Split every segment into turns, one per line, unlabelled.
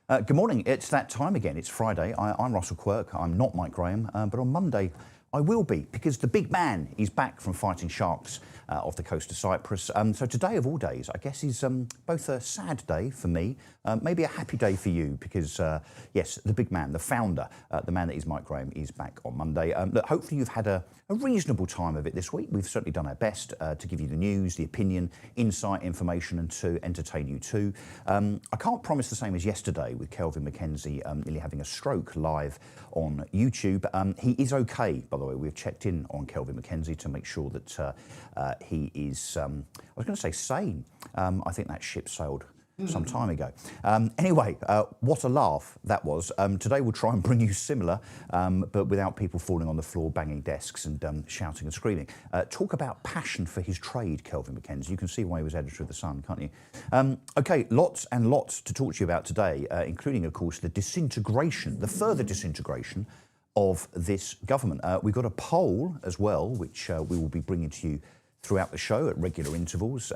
Good morning. It's that time again. It's Friday. I'm Russell Quirk. I'm not Mike Graham, but on Monday I will be, because the big man is back from fighting sharks off the coast of Cyprus. So today of all days, I guess, is both a sad day for me, maybe a happy day for you, because yes, the big man, the founder, the man that is Mike Graham, is back on Monday. Look, hopefully you've had a reasonable time of it this week. We've certainly done our best to give you the news, the opinion, insight, information, and to entertain you too. I can't promise the same as yesterday with Kelvin Mackenzie nearly having a stroke live on YouTube. He is okay, by the way. We've checked in on Kelvin Mackenzie to make sure that he is, I was going to say sane. I think that ship sailed some time ago. Anyway, what a laugh that was. Today we'll try and bring you similar, but without people falling on the floor, banging desks and shouting and screaming. Talk about passion for his trade, Kelvin Mackenzie. You can see why he was editor of The Sun, can't you? Okay, lots and lots to talk to you about today, including, of course, the disintegration, the further disintegration of this government. We've got a poll as well, which we will be bringing to you throughout the show at regular intervals,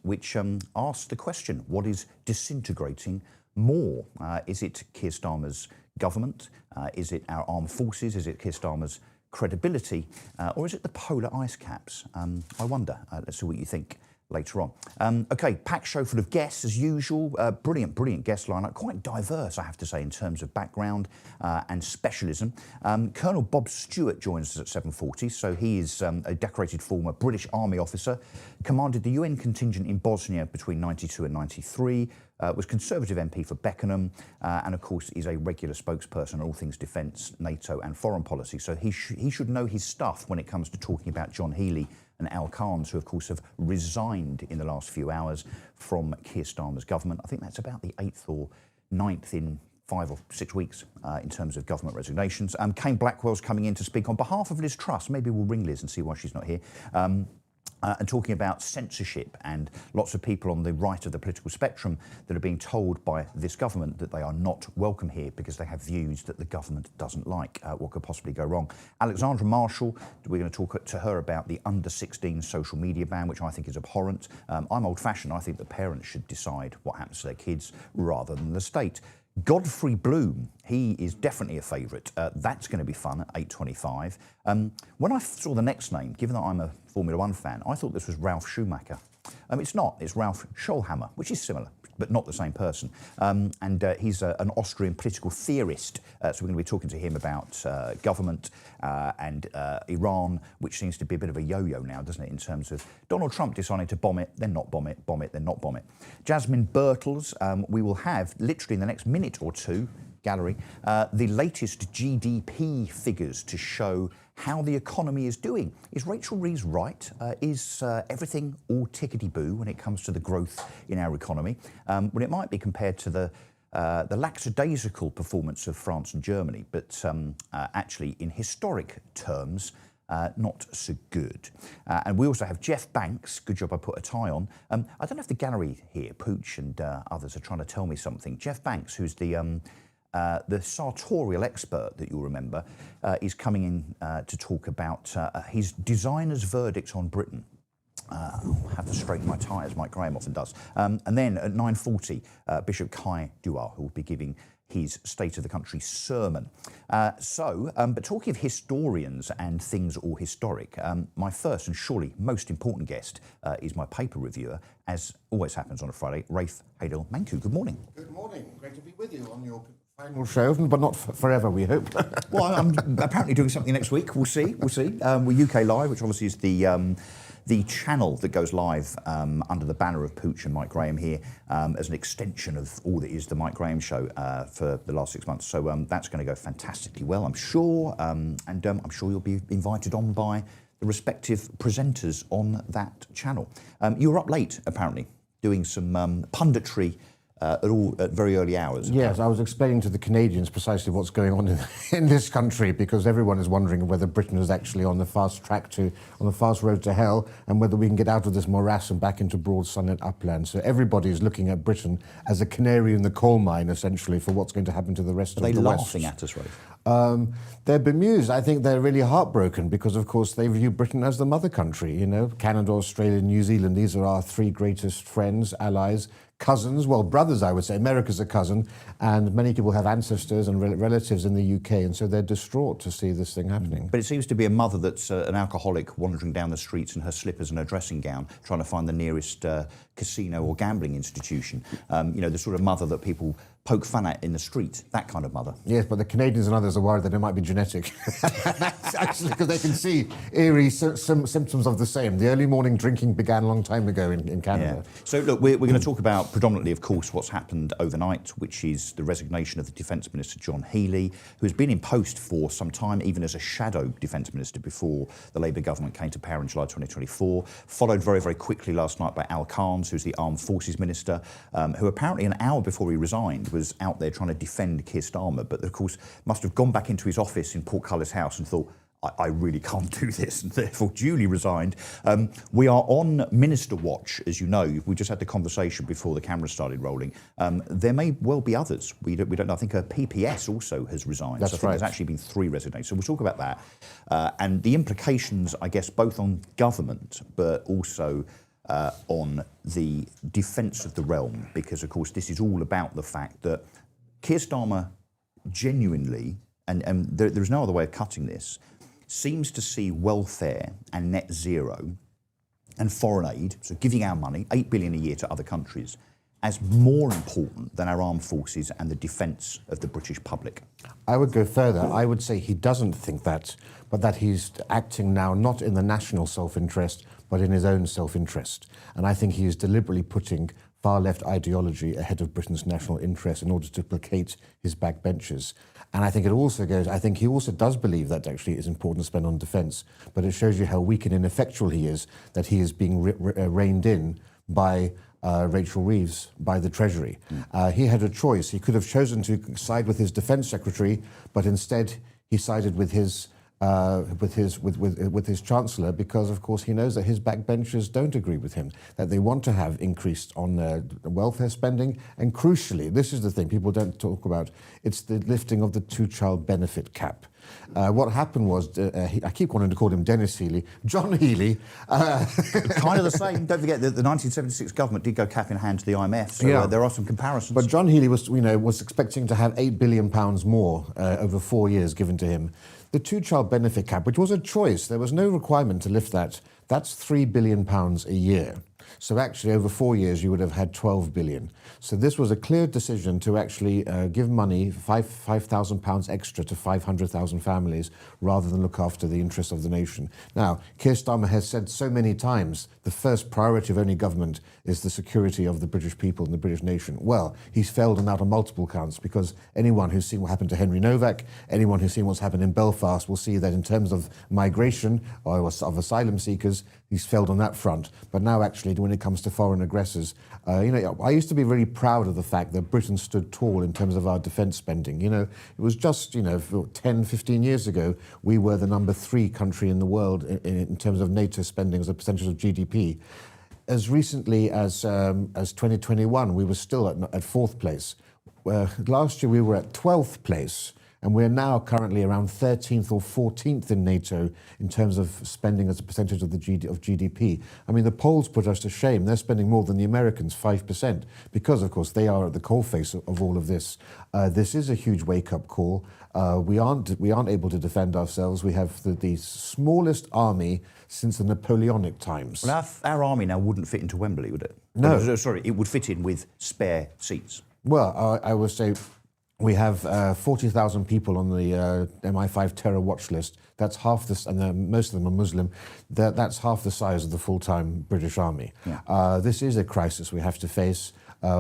which asks the question, what is disintegrating more? Is it Keir Starmer's government? Is it our armed forces? Is it Keir Starmer's credibility? Or is it the polar ice caps? I wonder. Let's see what you think later on. Okay, packed show full of guests as usual. Brilliant guest lineup. Quite diverse, I have to say, in terms of background and specialism. Colonel Bob Stewart joins us at 7:40. So he is a decorated former British Army officer, commanded the UN contingent in Bosnia between 92 and 93, was Conservative MP for Beckenham, and of course is a regular spokesperson on all things defence, NATO and foreign policy. So he should know his stuff when it comes to talking about John Healey and Carns, who of course have resigned in the last few hours from Keir Starmer's government. I think that's about the 8th or 9th in 5 or 6 weeks in terms of government resignations. Kane Blackwell's coming in to speak on behalf of Liz Truss. Maybe we'll ring Liz and see why she's not here. And talking about censorship and lots of people on the right of the political spectrum that are being told by this government that they are not welcome here because they have views that the government doesn't like. What could possibly go wrong? Alexandra Marshall, we're going to talk to her about the under-16 social media ban, which I think is abhorrent. I'm old-fashioned. I think that parents should decide what happens to their kids rather than the state. Godfrey Bloom, he is definitely a favourite. That's going to be fun at 8:25. When I saw the next name, given that I'm a Formula One fan, I thought this was Ralf Schumacher. It's not. It's Ralf Schollhammer, which is similar, but not the same person. And he's an Austrian political theorist. So we're going to be talking to him about government and Iran, which seems to be a bit of a yo-yo now, doesn't it, in terms of Donald Trump deciding to bomb it, then not bomb it, bomb it, then not bomb it. Jasmine Birtles, we will have literally in the next minute or two, gallery, the latest GDP figures to show how the economy is doing. Is Rachel Reeves right? Is everything all tickety-boo when it comes to the growth in our economy? Well, it might be compared to the lackadaisical performance of France and Germany, but actually in historic terms, not so good. And we also have Jeff Banks. Good job I put a tie on. I don't know if the gallery here, Pooch and others, are trying to tell me something. Jeff Banks, who's the sartorial expert that you'll remember, is coming in to talk about his designer's verdict on Britain. I'll have to straighten my tie, as Mike Graham often does. And then at 9:40, Bishop Kai Duar, who will be giving his State of the Country sermon. But talking of historians and things all historic, my first and surely most important guest is my paper reviewer, as always happens on a Friday, Rafe Hadel-Manku. Good morning.
Good morning. Great to be with you on your final show, but not forever, we hope.
Well, I'm apparently doing something next week. We'll see. We're UK Live, which obviously is the channel that goes live under the banner of Pooch and Mike Graham here as an extension of all that is the Mike Graham show for the last 6 months. So that's going to go fantastically well, I'm sure. And I'm sure you'll be invited on by the respective presenters on that channel. You were up late, apparently, doing some punditry at very early hours.
Yes, I was explaining to the Canadians precisely what's going on in this country, because everyone is wondering whether Britain is actually on the fast road to hell, and whether we can get out of this morass and back into broad sunlit upland. So everybody is looking at Britain as a canary in the coal mine, essentially, for what's going to happen to the rest of the West.
Are they laughing at us, Rafe?
They're bemused. I think they're really heartbroken because, of course, they view Britain as the mother country. You know, Canada, Australia, New Zealand, these are our three greatest friends, allies. cousins, well, brothers, I would say. America's a cousin, and many people have ancestors and relatives in the UK, and so they're distraught to see this thing happening.
But it seems to be a mother that's an alcoholic wandering down the streets in her slippers and her dressing gown, trying to find the nearest casino or gambling institution. You know, the sort of mother that people poke fun at in the street, that kind of mother.
Yes, but the Canadians and others are worried that it might be genetic. Actually, because they can see eerie symptoms of the same. The early morning drinking began a long time ago in Canada.
Yeah. So look, we're going to talk about predominantly, of course, what's happened overnight, which is the resignation of the Defence Minister, John Healey, who has been in post for some time, even as a shadow Defence Minister before the Labour government came to power in July 2024, followed very, very quickly last night by Carns, who's the Armed Forces Minister, who apparently an hour before he resigned was out there trying to defend Keir Starmer, but of course must have gone back into his office in Portcullis House and thought, I really can't do this, and therefore duly resigned. We are on Minister Watch, as you know. We just had the conversation before the cameras started rolling. There may well be others. We don't know. I think PPS also has resigned.
That's
so I think
right.
there's actually been 3 resignations. So we'll talk about that. And the implications, I guess, both on government, but also on the defence of the realm, because, of course, this is all about the fact that Keir Starmer genuinely, and there's no other way of cutting this, seems to see welfare and net zero and foreign aid, so giving our money, 8 billion a year to other countries, as more important than our armed forces and the defence of the British public.
I would go further. I would say he doesn't think that, but that he's acting now not in the national self-interest, but in his own self-interest. And I think he is deliberately putting far-left ideology ahead of Britain's national interest in order to placate his backbenchers. And I think it also goes, I think he also does believe that actually it's important to spend on defence, but it shows you how weak and ineffectual he is, that he is being reined in by Rachel Reeves, by the Treasury. He had a choice. He could have chosen to side with his Defence Secretary, but instead he sided with his Chancellor, because of course he knows that his backbenchers don't agree with him, that they want to have increased on welfare spending, and crucially, this is the thing people don't talk about, it's the lifting of the 2-child benefit cap. What happened was, I keep wanting to call him Dennis Healey, John Healey.
Kind of the same. Don't forget that the 1976 government did go cap in hand to the IMF, so there are some comparisons.
But John Healey was expecting to have £8 billion more over 4 years given to him. The 2-child benefit cap, which was a choice, there was no requirement to lift that, that's £3 billion a year. So actually, over 4 years, you would have had 12 billion. So this was a clear decision to actually give money, £5,000 extra to 500,000 families, rather than look after the interests of the nation. Now, Keir Starmer has said so many times, the first priority of any government is the security of the British people and the British nation. Well, he's failed on that on multiple counts, because anyone who's seen what happened to Henry Novak, anyone who's seen what's happened in Belfast will see that in terms of migration or of asylum seekers, he's failed on that front. But now actually, when it comes to foreign aggressors, I used to be really proud of the fact that Britain stood tall in terms of our defence spending. It was just, 10, 15 years ago, we were the number 3 country in the world in terms of NATO spending as a percentage of GDP. As recently as 2021, we were still at 4th place. Last year, we were at 12th place. And we're now currently around 13th or 14th in NATO in terms of spending as a percentage of GDP. I mean, the Poles put us to shame. They're spending more than the Americans, 5%, because, of course, they are at the coalface of all of this. This is a huge wake-up call. We aren't able to defend ourselves. We have the smallest army since the Napoleonic times.
Well, our army now wouldn't fit into Wembley, would it?
No.
Sorry, it would fit in with spare seats.
Well, I would say we have 40,000 people on the MI5 terror watch list. That's half this, and most of them are Muslim. That's half the size of the full-time British Army. Yeah. This is a crisis we have to face.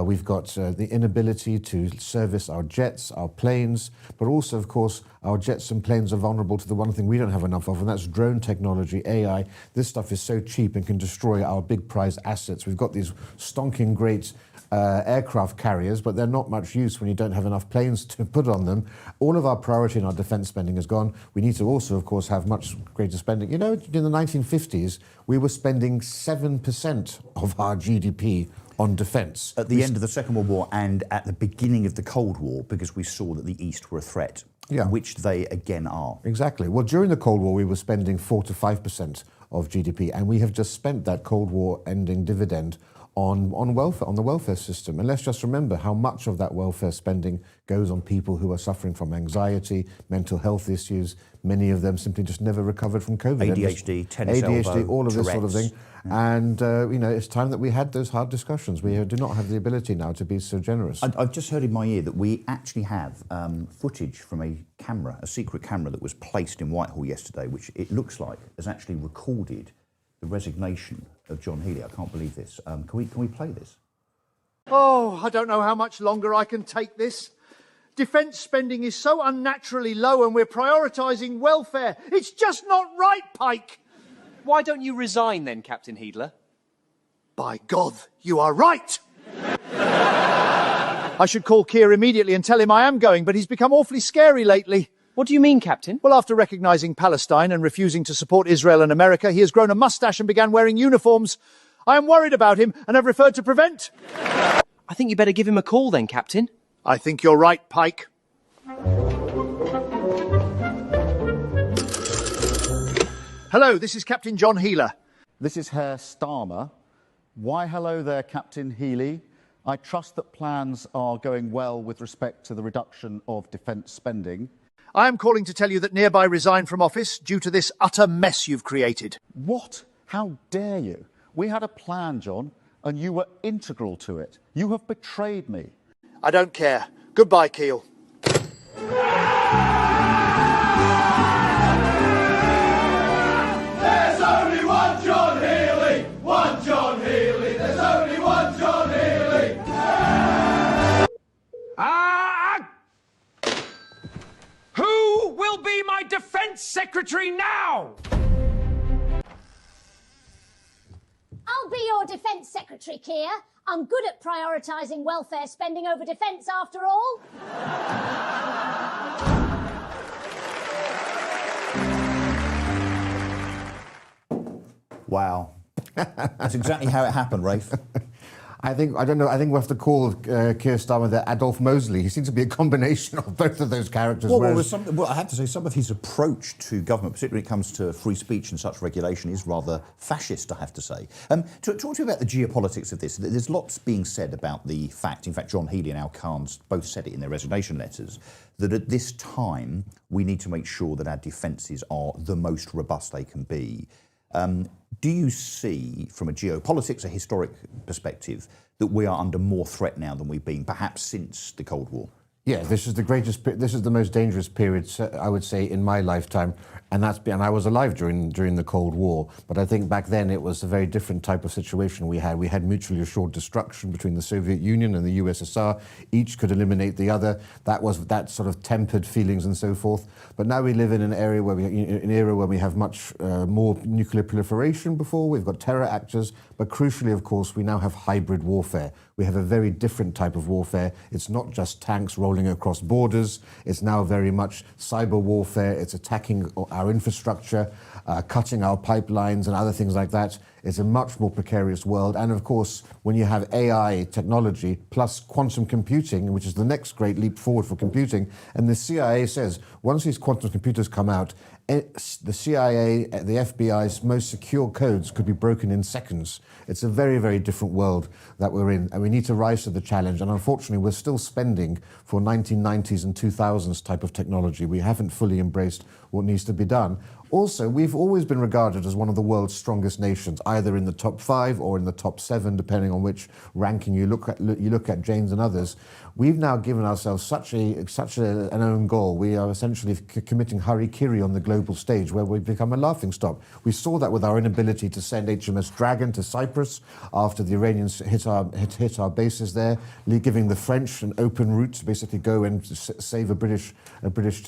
We've got the inability to service our jets, our planes, but also, of course, our jets and planes are vulnerable to the one thing we don't have enough of, and that's drone technology, AI. This stuff is so cheap and can destroy our big prize assets. We've got these stonking great aircraft carriers, but they're not much use when you don't have enough planes to put on them. All of our priority in our defence spending is gone. We need to also, of course, have much greater spending. In the 1950s, we were spending 7% of our GDP on defence.
At the end of the Second World War and at the beginning of the Cold War, because we saw that the East were a threat, which they again are.
Exactly. Well, during the Cold War, we were spending 4 to 5% of GDP, and we have just spent that Cold War ending dividend on welfare, on the welfare system. And let's just remember how much of that welfare spending goes on people who are suffering from anxiety, mental health issues. Many of them simply just never recovered from COVID.
ADHD, tennis elbow,
all of this sort of
Tourette's.
thing. And, it's time that we had those hard discussions. We do not have the ability now to be so generous.
I've just heard in my ear that we actually have footage from a camera, a secret camera that was placed in Whitehall yesterday, which it looks like has actually recorded the resignation of John Healey. I can't believe this. Can we play this?
Oh, I don't know how much longer I can take this. Defence spending is so unnaturally low and we're prioritising welfare. It's just not right, Pike.
Why don't you resign then, Captain Heedler?
By God, you are right. I should call Keir immediately and tell him I am going, but he's become awfully scary lately.
What do you mean, Captain?
Well, after recognising Palestine and refusing to support Israel and America, he has grown a moustache and began wearing uniforms. I am worried about him and have referred to Prevent.
I think you better give him a call then, Captain.
I think you're right, Pike. Hello, this is Captain John Healer.
This is Herr Starmer. Why hello there, Captain Healey. I trust that plans are going well with respect to the reduction of defence spending.
I am calling to tell you that Nearby resigned from office due to this utter mess you've created.
What? How dare you? We had a plan, John, and you were integral to it. You have betrayed me.
I don't care. Goodbye, Keel.
There's only one John Healey! One John Healey! There's only one John Healey!
Who will be my defense secretary now?
I'll be your defence secretary, Keir. I'm good at prioritising welfare spending over defence, after all.
Wow. That's exactly how it happened, Rafe.
I think we'll have to call Keir Starmer the Adolf Mosley. He seems to be a combination of both of those characters.
Well, I have to say, some of his approach to government, particularly when it comes to free speech and such regulation, is rather fascist, I have to say. Talk to me about the geopolitics of this. There's lots being said about the fact, in fact, John Healey and Al Carns both said it in their resignation letters, that at this time we need to make sure that our defences are the most robust they can be. Do you see, from a geopolitics, a historic perspective, that we are under more threat now than we've been, perhaps since the Cold War?
Yeah, this is the most dangerous period, I would say, in my lifetime, and I was alive during the Cold War. But I think back then it was a very different type of situation we had. We had mutually assured destruction between the Soviet Union and the USSR. Each could eliminate the other. That sort of tempered feelings and so forth. But now we live in an era where we have much more nuclear proliferation. Before we've got terror actors, but crucially, of course, we now have hybrid warfare. We have a very different type of warfare. It's not just tanks rolling across borders. It's now very much cyber warfare. It's attacking our infrastructure, cutting our pipelines and other things like that. It's a much more precarious world. And of course, when you have AI technology plus quantum computing, which is the next great leap forward for computing, and the CIA says once these quantum computers come out, the CIA, the FBI's most secure codes could be broken in seconds. It's a very, very different world that we're in, and we need to rise to the challenge. And unfortunately, we're still spending for 1990s and 2000s type of technology. We haven't fully embraced what needs to be done. Also, we've always been regarded as one of the world's strongest nations, either in the top 5 or in the top 7, depending on which ranking you look at, James and others. We've now given ourselves such an own goal. We are essentially committing harikiri on the global stage, where we've become a laughingstock. We saw that with our inability to send HMS Dragon to Cyprus after the Iranians hit our bases there, giving the French an open route to basically go and save a British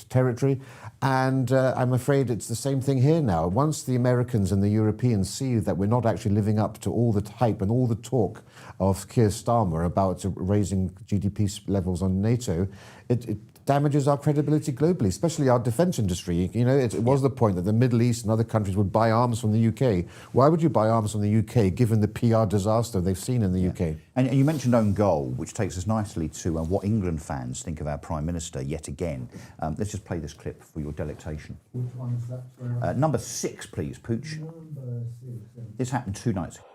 territory. And I'm afraid it's the same thing here now. Once the Americans and the Europeans see that we're not actually living up to all the hype and all the talk of Keir Starmer about raising GDP levels on NATO, it damages our credibility globally, especially our defence industry. You know, it was the point that the Middle East and other countries would buy arms from the UK. Why would you buy arms from the UK, given the PR disaster they've seen in the UK?
And you mentioned own goal, which takes us nicely to what England fans think of our Prime Minister yet again. Let's just play this clip for your delectation.
Which one is that?
Number 6, please, Pooch.
Number 6.
This happened 2 nights ago.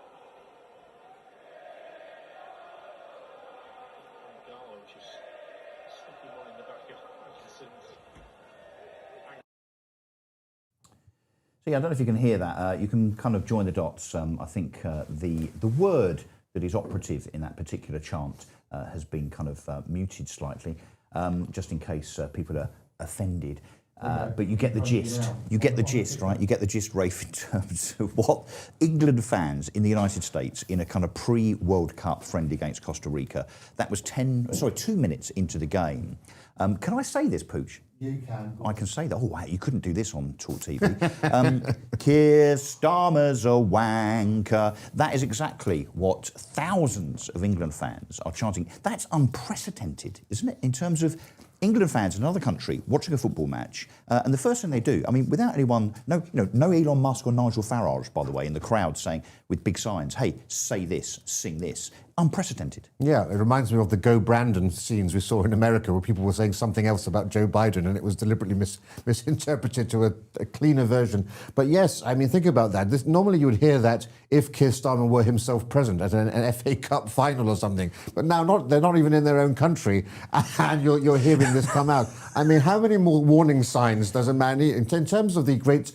So yeah, I don't know if you can hear that. You can kind of join the dots. I think the word that is operative in that particular chant has been kind of muted slightly, just in case people are offended. But you get the gist. You get the gist, right? You get the gist, Rafe, in terms of what England fans in the United States in a kind of pre-World Cup friendly against Costa Rica. That was 2 minutes into the game. Can I say this, Pooch?
You can.
I can say that. Oh, wow, you couldn't do this on Talk TV. Keir Starmer's a wanker. That is exactly what thousands of England fans are chanting. That's unprecedented, isn't it? In terms of England fans in another country watching a football match, and the first thing they do, I mean, without anyone, no Elon Musk or Nigel Farage, by the way, in the crowd saying with big signs, hey, say this, sing this. Unprecedented.
Yeah, it reminds me of the Go Brandon scenes we saw in America where people were saying something else about Joe Biden and it was deliberately misinterpreted to a cleaner version. But yes, I mean, think about that. Normally you would hear that if Keir Starmer were himself present at an FA Cup final or something. But now they're not even in their own country and you're hearing this come out. I mean, how many more warning signs does a man need? In terms of the great,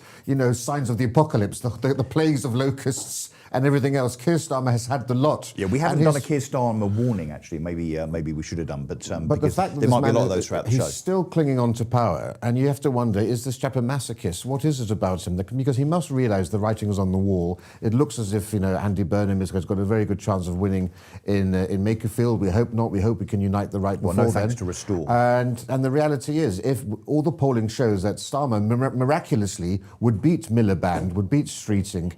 signs of the apocalypse, the plagues of locusts, and everything else, Keir Starmer has had the lot.
Yeah, we haven't done a Keir Starmer warning, actually. Maybe we should have done, but
the fact that
there might be a lot of those throughout the show.
He's still clinging on to power, and you have to wonder, is this chap a masochist? What is it about him? Because he must realise the writing is on the wall. It looks as if, Andy Burnham has got a very good chance of winning in Makerfield. We hope not. We hope we can unite the right before
no thanks to Restore.
And the reality is, if all the polling shows that Starmer miraculously would beat Miliband, would beat Streeting,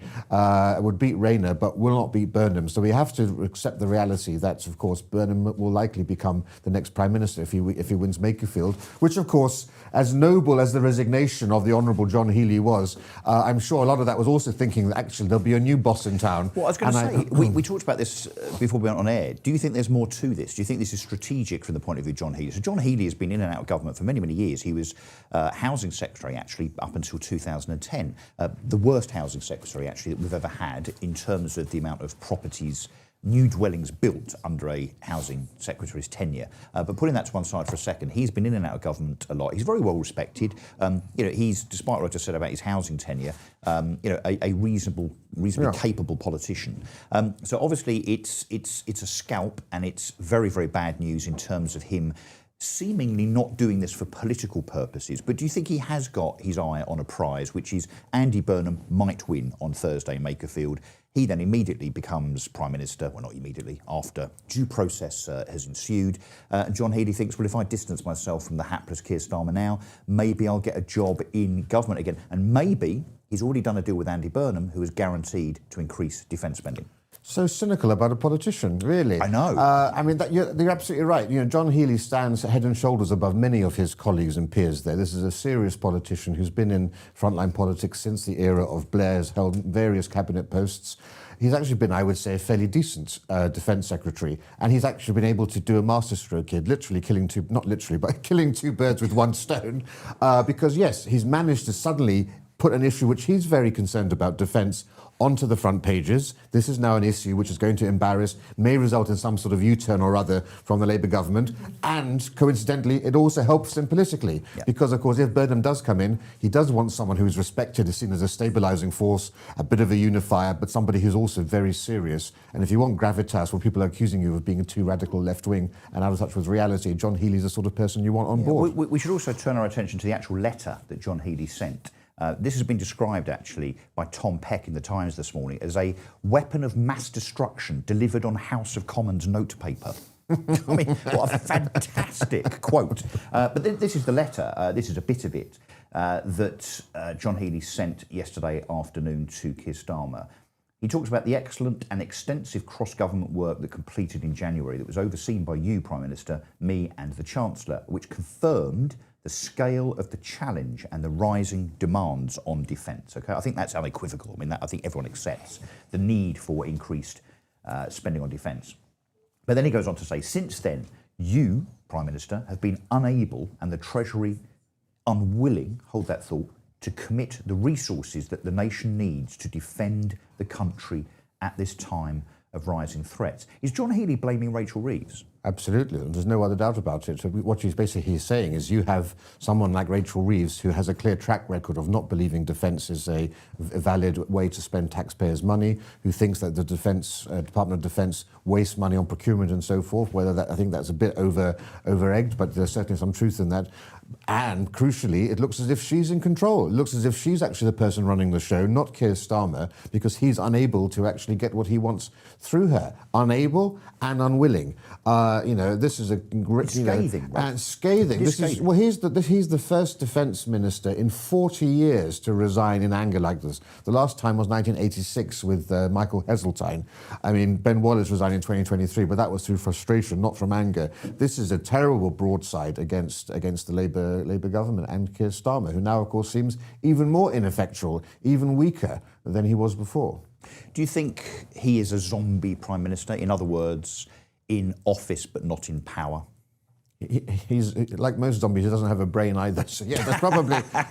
would beat Rayner, but will not beat Burnham. So we have to accept the reality that, of course, Burnham will likely become the next Prime Minister if he wins Makerfield, which, of course, as noble as the resignation of the Honourable John Healey was, I'm sure a lot of that was also thinking that actually there'll be a new boss in town.
Well, I was going to say, we talked about this before we went on air. Do you think there's more to this? Do you think this is strategic from the point of view of John Healey? So John Healey has been in and out of government for many, many years. He was Housing Secretary, actually, up until 2010. The worst Housing Secretary, actually, that we've ever had in terms of the amount of properties, new dwellings built under a housing secretary's tenure. But putting that to one side for a second, he's been in and out of government a lot. He's very well respected. He's, despite what I just said about his housing tenure, a reasonably capable politician. So obviously it's a scalp, and it's very, very bad news in terms of him seemingly not doing this for political purposes. But do you think he has got his eye on a prize, which is Andy Burnham might win on Thursday in Makerfield? He then immediately becomes Prime Minister, well, not immediately, after due process has ensued. John Healey thinks, well, if I distance myself from the hapless Keir Starmer now, maybe I'll get a job in government again. And maybe he's already done a deal with Andy Burnham, who is guaranteed to increase defence spending.
So cynical about a politician, really.
I know.
You're absolutely right. John Healey stands head and shoulders above many of his colleagues and peers there. This is a serious politician who's been in frontline politics since the era of Blair, has held various cabinet posts. He's actually been, I would say, a fairly decent defence secretary, and he's actually been able to do a masterstroke here, killing two birds with one stone, because, yes, he's managed to suddenly put an issue which he's very concerned about, defence, onto the front pages. This is now an issue which is going to embarrass, may result in some sort of U-turn or other from the Labour government, and coincidentally, it also helps him politically, because, of course, if Burnham does come in, he does want someone who is respected, is seen as a stabilising force, a bit of a unifier, but somebody who's also very serious. And if you want gravitas, where people are accusing you of being a too radical left-wing and out of touch with reality, John Healey's the sort of person you want on board.
We should also turn our attention to the actual letter that John Healey sent. This has been described, actually, by Tom Peck in the Times this morning as a weapon of mass destruction delivered on House of Commons notepaper. I mean, what a fantastic quote. But this is the letter, this is a bit of it, that John Healey sent yesterday afternoon to Keir Starmer. He talks about the excellent and extensive cross-government work that completed in January that was overseen by you, Prime Minister, me and the Chancellor, which confirmed the scale of the challenge and the rising demands on defence. Okay, I think that's unequivocal. I mean, I think everyone accepts the need for increased spending on defence. But then he goes on to say, since then, you, Prime Minister, have been unable, and the Treasury unwilling, hold that thought, to commit the resources that the nation needs to defend the country at this time of rising threats. Is John Healey blaming Rachel Reeves?
Absolutely, and there's no other doubt about it. So what he's saying is you have someone like Rachel Reeves who has a clear track record of not believing defence is a valid way to spend taxpayers' money, who thinks that the Department of Defence wastes money on procurement and so forth. I think that's a bit over-egged, but there's certainly some truth in that. And crucially, it looks as if she's in control. It looks as if she's actually the person running the show, not Keir Starmer, because he's unable to actually get what he wants through her. Unable and unwilling. This is a great
scathing, right?
Scathing. He's the first defence minister in 40 years to resign in anger like this. The last time was 1986 with Michael Heseltine. I mean, Ben Wallace resigned in 2023, but that was through frustration, not from anger. This is a terrible broadside against the Labour government and Keir Starmer, who now, of course, seems even more ineffectual, even weaker than he was before.
Do you think he is a zombie prime minister? In other words, in office but not in power?
He's like most zombies. He doesn't have a brain either. So yeah,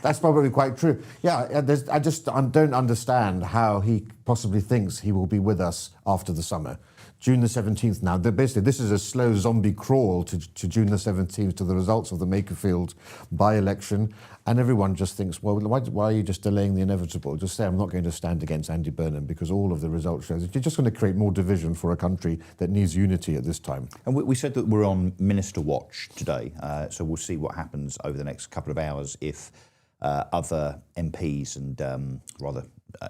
that's probably quite true. Yeah, I don't understand how he possibly thinks he will be with us after the summer. June the 17th now. Basically, this is a slow zombie crawl to June the 17th, to the results of the Makerfield by-election. And everyone just thinks, well, why are you just delaying the inevitable? Just say, I'm not going to stand against Andy Burnham, because all of the results show that you're just going to create more division for a country that needs unity at this time.
And we said that we're on Minister Watch today, so we'll see what happens over the next couple of hours if other MPs and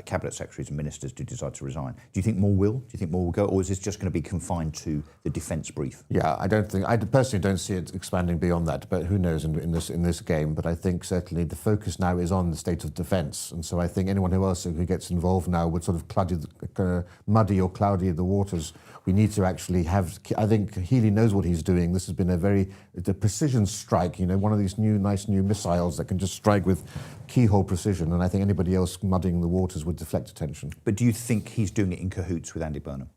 cabinet secretaries and ministers do decide to resign. Do you think more will? Do you think more will go, or is this just going to be confined to the defence brief?
Yeah, I personally don't see it expanding beyond that, but who knows in this game. But I think certainly the focus now is on the state of defence, and so I think anyone who gets involved now would sort of muddy or cloudy the waters. We need to actually have. I think Healey knows what he's doing. This has been the precision strike. One of these nice new missiles that can just strike with keyhole precision. And I think anybody else muddying the waters would deflect attention.
But do you think he's doing it in cahoots with Andy Burnham?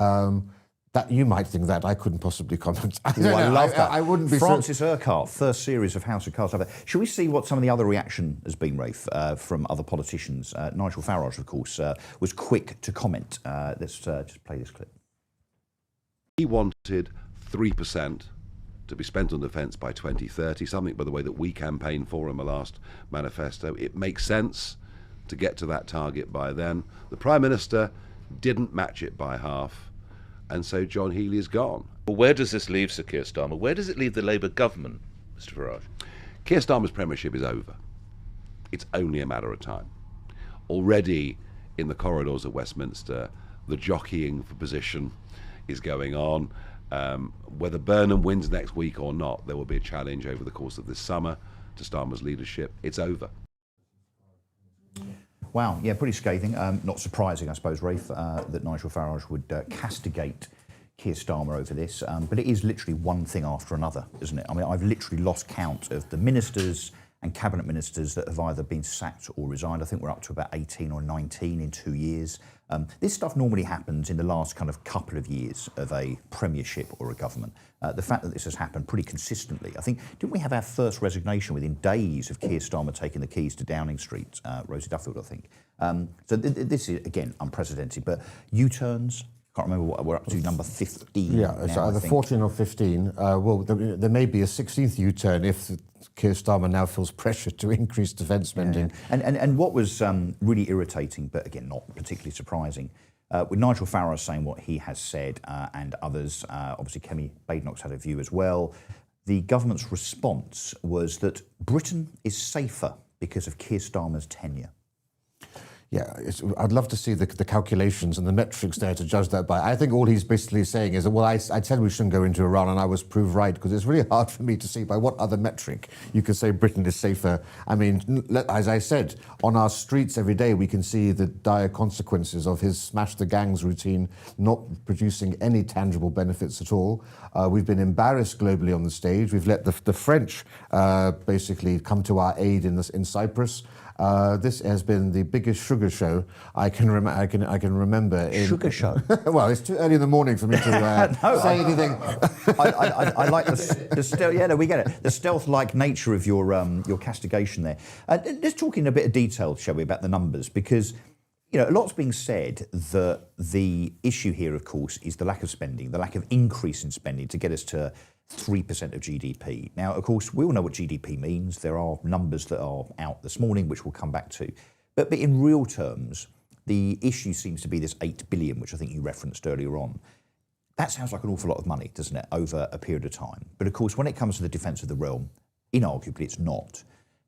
That you might think that. I couldn't possibly comment.
I love that.
I wouldn't be.
Francis Urquhart, first series of House of Cards. Shall we see what some of the other reaction has been, Rafe, from other politicians? Nigel Farage, of course, was quick to comment. Let's just play this clip.
He wanted 3% to be spent on defence by 2030, something, by the way, that we campaigned for in the last manifesto. It makes sense to get to that target by then. The Prime Minister didn't match it by half, and so John Healey is gone.
Well, where does this leave Sir Keir Starmer? Where does it leave the Labour government, Mr Farage?
Keir Starmer's premiership is over. It's only a matter of time. Already in the corridors of Westminster, the jockeying for position is going on. Whether Burnham wins next week or not, there will be a challenge over the course of this summer to Starmer's leadership. It's over.
Wow, yeah, pretty scathing. Not surprising, I suppose, Rafe, that Nigel Farage would castigate Keir Starmer over this. But it is literally one thing after another, isn't it? I mean, I've literally lost count of the ministers and cabinet ministers that have either been sacked or resigned. I think we're up to about 18 or 19 in 2 years. This stuff normally happens in the last kind of couple of years of a premiership or a government. The fact that this has happened pretty consistently. I think, didn't we have our first resignation within days of Keir Starmer taking the keys to Downing Street? Rosie Duffield, I think. So this is, again, unprecedented. But U-turns, can't remember what we're up to, number 15.
Yeah, it's either 14 or 15. Well, there may be a 16th U-turn if Keir Starmer now feels pressure to increase defence spending.
Yeah. And what was really irritating, but again, not particularly surprising, with Nigel Farage saying what he has said and others, obviously Kemi Badenoch's had a view as well, the government's response was that Britain is safer because of Keir Starmer's tenure.
Yeah, I'd love to see the calculations and the metrics there to judge that by. I think all he's basically saying is that, well, I said we shouldn't go into Iran and I was proved right, because it's really hard for me to see by what other metric you could say Britain is safer. I mean, as I said, on our streets every day we can see the dire consequences of his smash the gangs routine not producing any tangible benefits at all. We've been embarrassed globally on the stage. We've let the French basically come to our aid in Cyprus. This has been the biggest sugar show I can remember.
Sugar show?
Well, it's too early in the morning for me to say anything.
I like the stealth. Yeah, no, we get it. The stealth-like nature of your castigation there. Let's talk in a bit of detail, shall we, about the numbers, because You know, a lot's being said that the issue here, of course, is the lack of spending, the lack of increase in spending to get us to 3% of GDP. Now, of course, we all know what GDP means. There are numbers that are out this morning, which we'll come back to. But in real terms, the issue seems to be this 8 billion, which I think you referenced earlier on. That sounds like an awful lot of money, doesn't it, over a period of time? But of course, when it comes to the defence of the realm, inarguably it's not.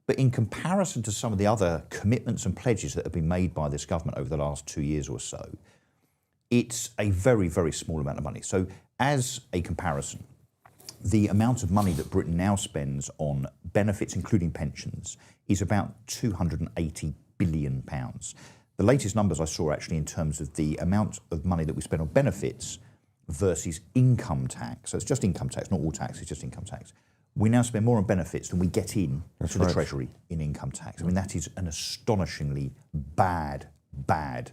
But in comparison to some of the other commitments and pledges that have been made by this government over the last 2 years or so, it's a very, very small amount of money. So as a comparison, the amount of money that Britain now spends on benefits, including pensions, is about £280 billion. The latest numbers I saw actually in terms of the amount of money that we spend on benefits versus income tax, so it's just income tax, not all tax, it's just income tax. We now spend more on benefits than we get in to the Treasury in income tax. I mean, that is an astonishingly bad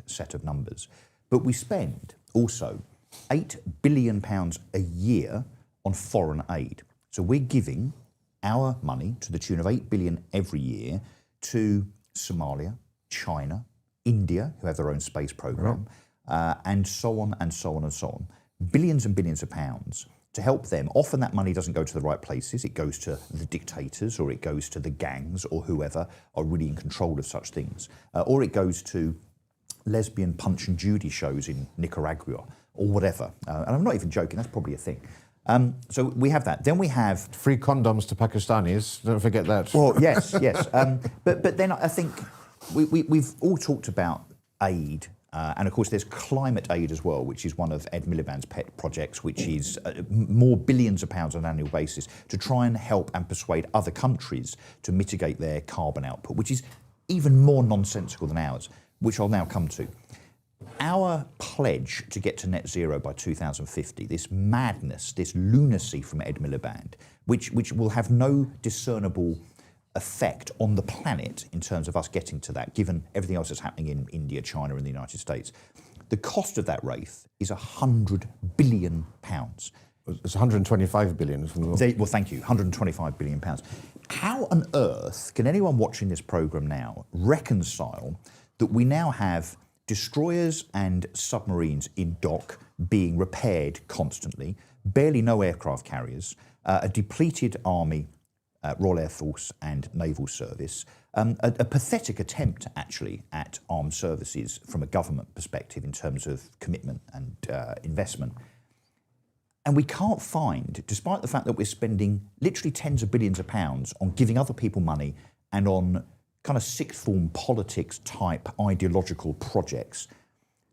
set of numbers. But we spend also £8 billion a year on foreign aid. So we're giving our money to the tune of £8 billion every year to Somalia, China, India, who have their own space program, and so on and so on and so on. Billions and billions of pounds to help them. Often that money doesn't go to the right places. It goes to the dictators, or it goes to the gangs, or whoever are really in control of such things. Or it goes to lesbian Punch and Judy shows in Nicaragua, or whatever. And I'm not even joking, that's probably a thing. So we have that. Then we have...
Free condoms to Pakistanis, don't forget that.
Well, yes. But then I think we've all talked about aid, and of course there's climate aid as well, which is one of Ed Miliband's pet projects, which is more billions of pounds on an annual basis to try and help and persuade other countries to mitigate their carbon output, which is even more nonsensical than ours, which I'll now come to. Our pledge to get to net zero by 2050, this madness, this lunacy from Ed Miliband, which will have no discernible effect on the planet in terms of us getting to that, given everything else that's happening in India, China and the United States. The cost of that, Rafe, is £100 billion.
It's 125 billion.
Well, thank you, £125 billion. How on earth can anyone watching this programme now reconcile that we now have destroyers and submarines in dock being repaired constantly, barely no aircraft carriers, a depleted army, Royal Air Force and Naval Service, a pathetic attempt actually at armed services from a government perspective in terms of commitment and investment. And we can't find, despite the fact that we're spending literally tens of billions of pounds on giving other people money and on kind of sixth form politics type ideological projects,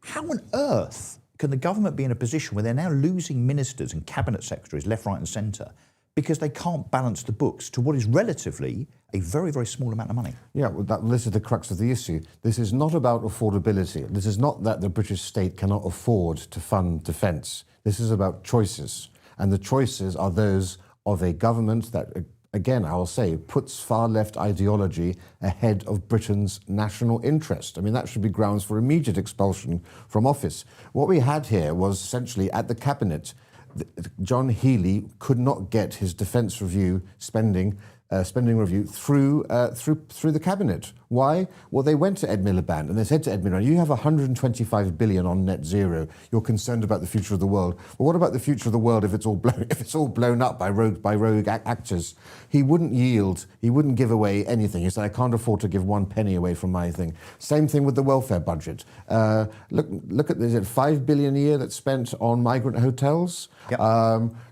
how on earth can the government be in a position where they're now losing ministers and cabinet secretaries left, right and centre because they can't balance the books to what is relatively a very, very small amount of money?
Yeah, well, this is the crux of the issue. This is not about affordability. This is not that the British state cannot afford to fund defence. This is about choices. And the choices are those of a government that, again, I will say, puts far-left ideology ahead of Britain's national interest. I mean, that should be grounds for immediate expulsion from office. What we had here was essentially at the cabinet, John Healey could not get his defence review spending review through the cabinet. Why? Well, they went to Ed Miliband and they said to Ed Miliband, "You have 125 billion on net zero. You're concerned about the future of the world. Well, what about the future of the world if it's all blown up by rogue actors?" He wouldn't yield. He wouldn't give away anything. He said, "I can't afford to give one penny away from my thing." Same thing with the welfare budget. Look at this: 5 billion a year that's spent on migrant hotels.
Yep.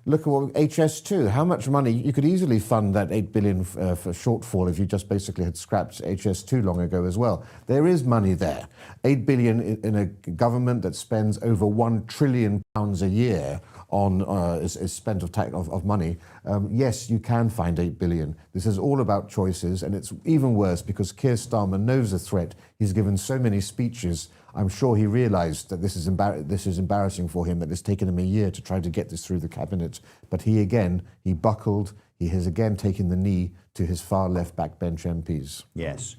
Look at what HS2. How much money you could easily fund that 8 billion for shortfall if you just basically had scrapped HS2 long ago as well. There is money there. 8 billion in a government that spends over £1 trillion a year on is spent of money. Yes, you can find 8 billion. This is all about choices, and it's even worse because Keir Starmer knows the threat. He's given so many speeches. I'm sure he realised that this is embarrassing for him, that it's taken him a year to try to get this through the cabinet. But he buckled. He has again taken the knee to his far left backbench MPs.
Yes.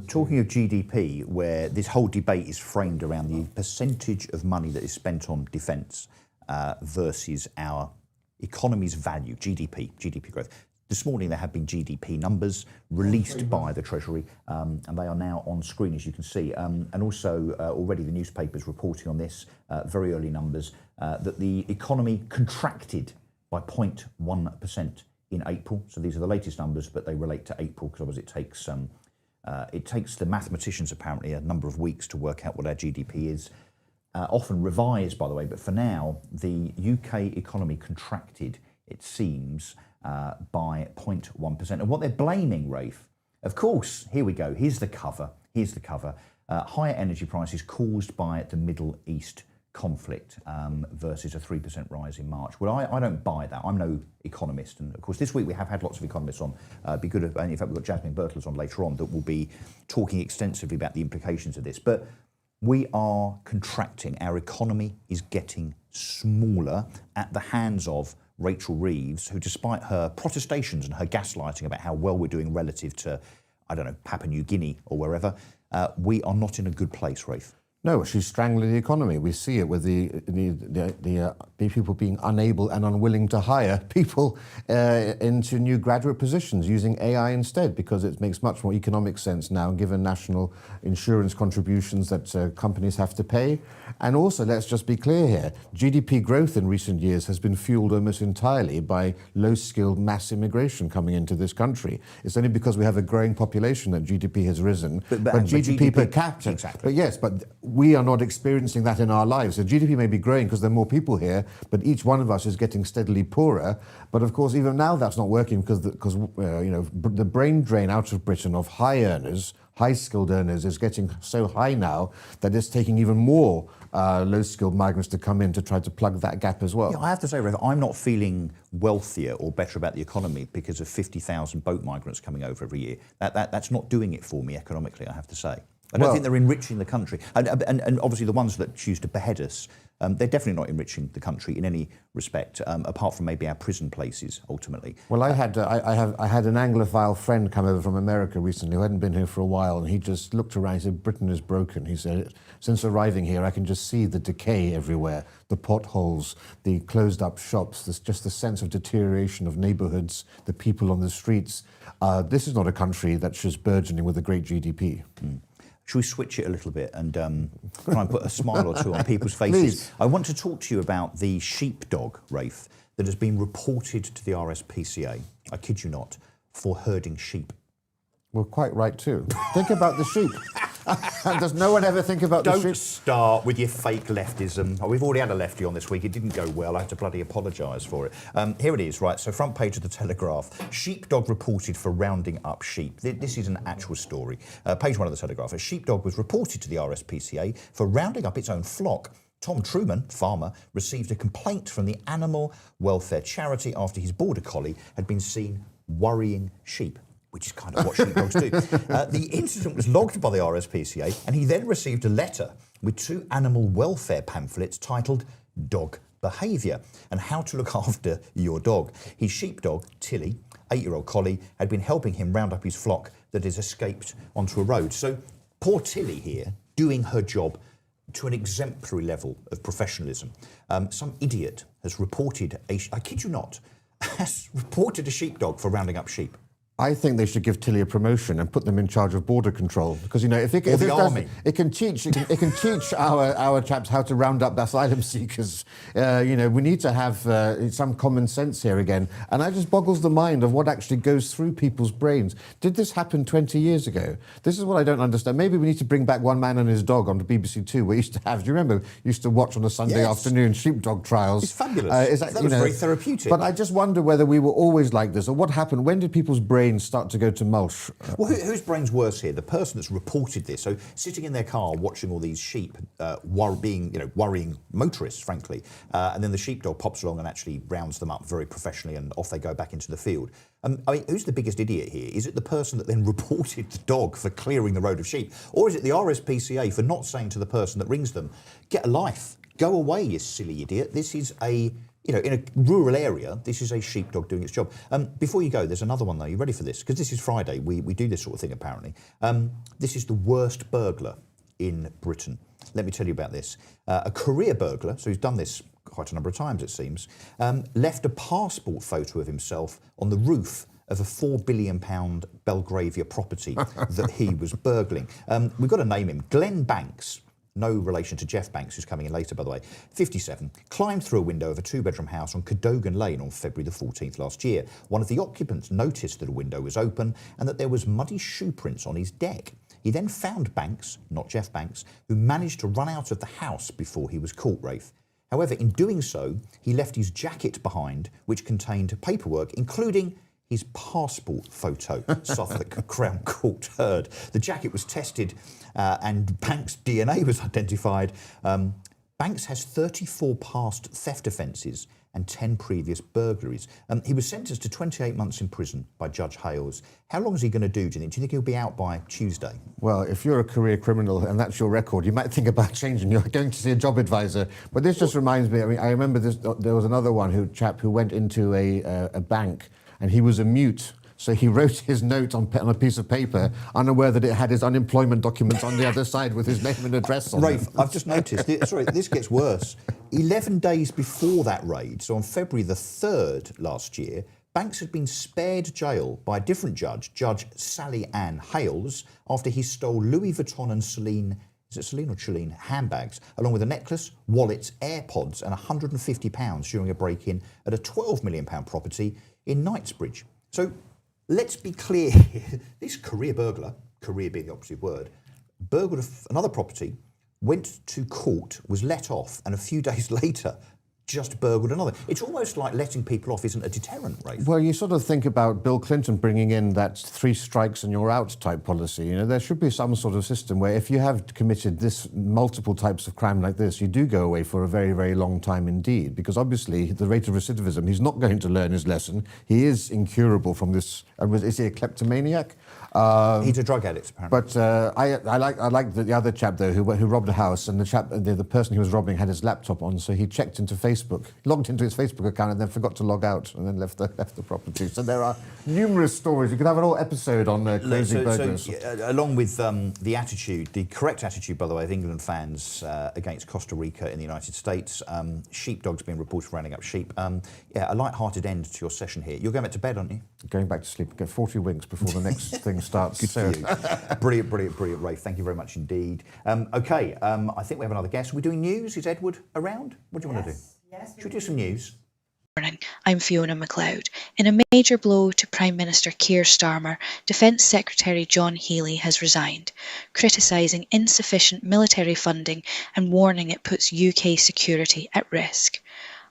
Talking of GDP, where this whole debate is framed around the percentage of money that is spent on defence versus our economy's value, GDP growth. This morning there have been GDP numbers released by the Treasury, and they are now on screen, as you can see. And also already the newspapers reporting on this, very early numbers, that the economy contracted by 0.1% in April. So these are the latest numbers, but they relate to April because obviously it takes the mathematicians apparently a number of weeks to work out what our GDP is. Often revised, by the way, but for now, the UK economy contracted, it seems, by 0.1%. And what they're blaming, Rafe, of course, here we go, here's the cover. Higher energy prices caused by the Middle East conflict versus a 3% rise in March. Well, I don't buy that. I'm no economist. And of course, this week we have had lots of economists on. Be good if, and in fact, we've got Jasmine Birtles on later on that will be talking extensively about the implications of this. But we are contracting. Our economy is getting smaller at the hands of Rachel Reeves, who, despite her protestations and her gaslighting about how well we're doing relative to, I don't know, Papua New Guinea or wherever, we are not in a good place, Rafe.
No, she's strangling the economy. We see it with the people being unable and unwilling to hire people into new graduate positions using AI instead, because it makes much more economic sense now, given national insurance contributions that companies have to pay. And also, let's just be clear here, GDP growth in recent years has been fueled almost entirely by low-skilled mass immigration coming into this country. It's only because we have a growing population that GDP has risen, but GDP per capita.
Exactly.
But yes, but we are not experiencing that in our lives. So GDP may be growing because there are more people here, but each one of us is getting steadily poorer. But of course, even now that's not working because the brain drain out of Britain of high earners, high-skilled earners, is getting so high now that it's taking even more low-skilled migrants to come in to try to plug that gap as well.
Yeah, I have to say, Rev, I'm not feeling wealthier or better about the economy because of 50,000 boat migrants coming over every year. That's not doing it for me economically, I have to say. I don't think they're enriching the country. And obviously the ones that choose to behead us, they're definitely not enriching the country in any respect, apart from maybe our prison places, ultimately.
Well, I had an Anglophile friend come over from America recently who hadn't been here for a while, and he just looked around and said, Britain is broken. He said, since arriving here, I can just see the decay everywhere, the potholes, the closed-up shops, just the sense of deterioration of neighbourhoods, the people on the streets. This is not a country that's just burgeoning with a great GDP.
Should we switch it a little bit and try and put a smile or two on people's faces?
Please.
I want to talk to you about the sheepdog, Rafe, that has been reported to the RSPCA, I kid you not, for herding sheep.
Well, quite right too. Think about the sheep. Does no one ever think about the sheep?
Don't start with your fake leftism. Oh, we've already had a lefty on this week. It didn't go well. I had to bloody apologise for it. Here it is, right? So front page of the Telegraph. Sheepdog reported for rounding up sheep. This is an actual story. Page 1 of the Telegraph. A sheepdog was reported to the RSPCA for rounding up its own flock. Tom Truman, farmer, received a complaint from the animal welfare charity after his border collie had been seen worrying sheep, which is kind of what sheepdogs do. The incident was logged by the RSPCA, and he then received a letter with 2 animal welfare pamphlets titled Dog Behaviour and How to Look After Your Dog. His sheepdog, Tilly, 8-year-old collie, had been helping him round up his flock that has escaped onto a road. So poor Tilly here, doing her job to an exemplary level of professionalism. Some idiot has reported, I kid you not, has reported a sheepdog for rounding up sheep.
I think they should give Tilly a promotion and put them in charge of border control, because if it can teach our chaps how to round up asylum seekers. We need to have some common sense here again, and that just boggles the mind of what actually goes through people's brains. Did this happen 20 years ago? This is what I don't understand. Maybe we need to bring back One Man and His Dog on the BBC Two. We used to have. Do you remember? Used to watch on a Sunday afternoon sheepdog trials.
It's fabulous. That was very therapeutic.
But I just wonder whether we were always like this, or what happened. When did people's brains start to go to mulch?
Well, whose brain's worse here? The person that's reported this, so sitting in their car watching all these sheep worrying motorists, frankly, and then the sheepdog pops along and actually rounds them up very professionally, and off they go back into the field. Who's the biggest idiot here? Is it the person that then reported the dog for clearing the road of sheep, or is it the RSPCA for not saying to the person that rings them, get a life, go away, you silly idiot? This is in a rural area, this is a sheepdog doing its job. Before you go, there's another one, though. You ready for this? Because this is Friday. We do this sort of thing, apparently. This is the worst burglar in Britain. Let me tell you about this. A career burglar, so he's done this quite a number of times, it seems, left a passport photo of himself on the roof of a £4 billion Belgravia property that he was burgling. We've got to name him. Glenn Banks, no relation to Jeff Banks, who's coming in later, by the way, 57, climbed through a window of a two-bedroom house on Cadogan Lane on February the 14th last year. One of the occupants noticed that a window was open and that there was muddy shoe prints on his deck. He then found Banks, not Jeff Banks, who managed to run out of the house before he was caught, Rafe. However, in doing so, he left his jacket behind, which contained paperwork, including his passport photo, Suffolk Crown Court heard. The jacket was tested and Banks' DNA was identified. Banks has 34 past theft offences and 10 previous burglaries. He was sentenced to 28 months in prison by Judge Hales. How long is he going to do you think? Do you think he'll be out by Tuesday?
Well, if you're a career criminal and that's your record, you might think about changing. You're going to see a job advisor. But this just reminds me, I mean, I remember this, there was another chap who went into a bank and he was a mute. So he wrote his note on a piece of paper, unaware that it had his unemployment documents on the other side with his name and address on
Rafe,
it.
I've just noticed, sorry, this gets worse. 11 days before that raid, so on February the 3rd last year, Banks had been spared jail by a different judge, Judge Sally Ann Hales, after he stole Louis Vuitton and Celine or Celine handbags, along with a necklace, wallets, AirPods and £150 during a break-in at a £12 million property in Knightsbridge. So let's be clear here. This career burglar, career being the operative word, burgled another property, went to court, was let off, and a few days later just burgled another. It's almost like letting people off isn't a deterrent, Rafe.
Well, you sort of think about Bill Clinton bringing in that 3 strikes and you're out type policy. You know, there should be some sort of system where if you have committed multiple types of crime like this, you do go away for a very, very long time indeed, because obviously the rate of recidivism, he's not going to learn his lesson. He is incurable from this. Is he a kleptomaniac?
He's a drug addict, apparently.
But I like the other chap though who robbed a house, and the person he was robbing had his laptop on, so he checked into Facebook, logged into his Facebook account, and then forgot to log out, and then left the property. So there are numerous stories. You could have an whole episode on crazy burglars.
Along with the attitude, the correct attitude, by the way, of England fans against Costa Rica in the United States. Sheepdogs being reported for rounding up sheep. A light-hearted end to your session here. You're going back to bed, aren't you?
Going back to sleep. Get 40 winks before the next thing starts.
Good for you. Brilliant, Rafe. Thank you very much indeed. Okay, I think we have another guest. Are we doing news? Is Edward around? What do you want to do?
Yes.
Should we do some news?
Morning. I'm Fiona MacLeod. In a major blow to Prime Minister Keir Starmer, Defence Secretary John Healey has resigned, criticising insufficient military funding and warning it puts UK security at risk.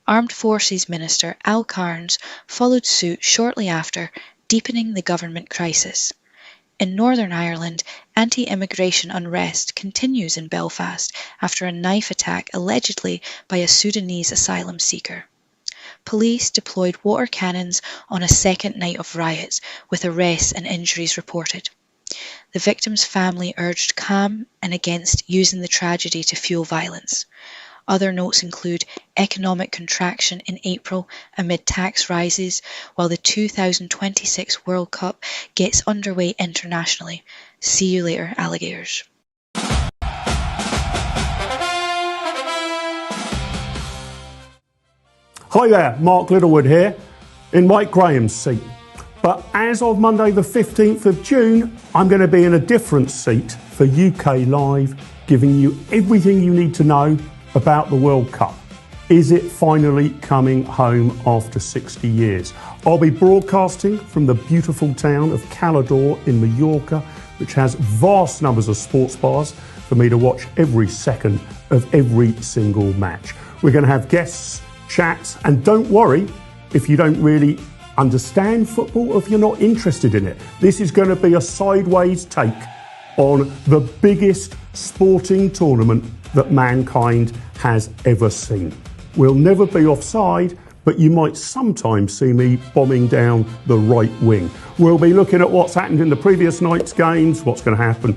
Armed Forces Minister Al Carns followed suit shortly after, deepening the government crisis. In Northern Ireland, anti-immigration unrest continues in Belfast after a knife attack allegedly by a Sudanese asylum seeker. Police deployed water cannons on a second night of riots, with arrests and injuries reported. The victim's family urged calm and against using the tragedy to fuel violence. Other notes include economic contraction in April amid tax rises, while the 2026 World Cup gets underway internationally. See you later, alligators.
Hi there, Mark Littlewood here, in Mike Graham's seat. But as of Monday the 15th of June, I'm going to be in a different seat for UK Live, giving you everything you need to know about the World Cup. Is it finally coming home after 60 years? I'll be broadcasting from the beautiful town of Calidore in Mallorca, which has vast numbers of sports bars for me to watch every second of every single match. We're going to have guests, chats, and don't worry if you don't really understand football or if you're not interested in it. This is going to be a sideways take on the biggest sporting tournament that mankind has ever seen. We'll never be offside, but you might sometimes see me bombing down the right wing. We'll be looking at what's happened in the previous night's games, what's going to happen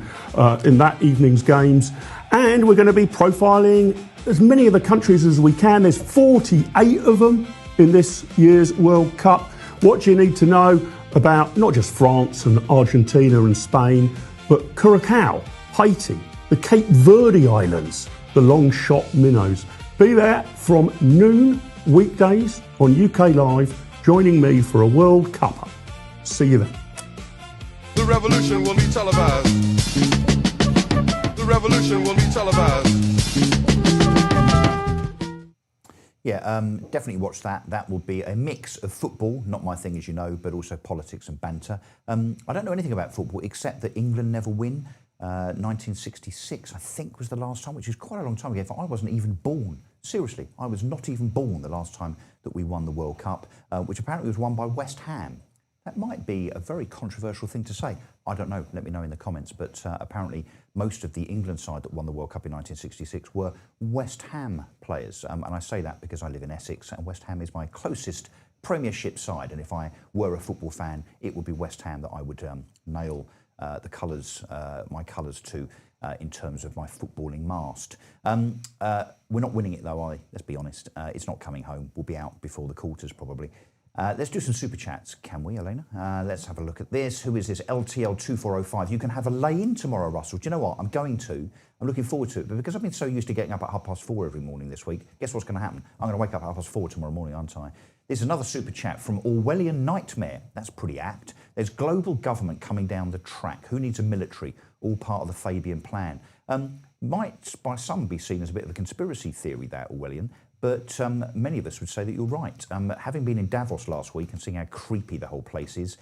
in that evening's games, and we're going to be profiling as many of the countries as we can. There's 48 of them in this year's World Cup. What do you need to know about not just France and Argentina and Spain, but Curacao, Haiti, the Cape Verde Islands, the long shot minnows. Be there from noon weekdays on UK Live, joining me for a World Cupper. See you then.
The revolution will be televised. The revolution will be televised.
Yeah, definitely watch that. That will be a mix of football, not my thing as you know, but also politics and banter. I don't know anything about football except that England never win. 1966, I think, was the last time, which is quite a long time ago. I wasn't even born. Seriously, I was not even born the last time that we won the World Cup, which apparently was won by West Ham. That might be a very controversial thing to say. I don't know, let me know in the comments, but apparently most of the England side that won the World Cup in 1966 were West Ham players. And I say that because I live in Essex and West Ham is my closest Premiership side. And if I were a football fan, it would be West Ham that I would nail the colours, my colours to in terms of my footballing mast. We're not winning it though, let's be honest. It's not coming home. We'll be out before the quarters probably. Let's do some super chats, can we, Elena? Let's have a look at this. Who is this? LTL2405. You can have a lay-in tomorrow, Russell. Do you know what? I'm going to. I'm looking forward to it. But because I've been so used to getting up at 4:30 every morning this week, guess what's going to happen? I'm going to wake up at 4:30 tomorrow morning, aren't I? There's another super chat from Orwellian Nightmare. That's pretty apt. There's global government coming down the track. Who needs a military? All part of the Fabian plan. Might, by some, be seen as a bit of a conspiracy theory, that, Orwellian. But many of us would say that you're right. Having been in Davos last week and seeing how creepy the whole place is,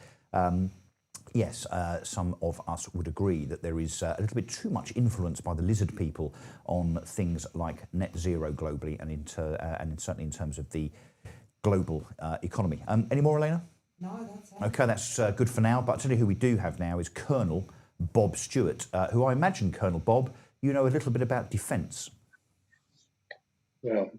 yes, some of us would agree that there is a little bit too much influence by the lizard people on things like net zero globally and certainly in terms of the global economy. Any more, Elena?
No, that's it.
OK, that's good for now. But I'll tell you who we do have now is Colonel Bob Stewart, who I imagine, Colonel Bob, you know a little bit about defence.
Well,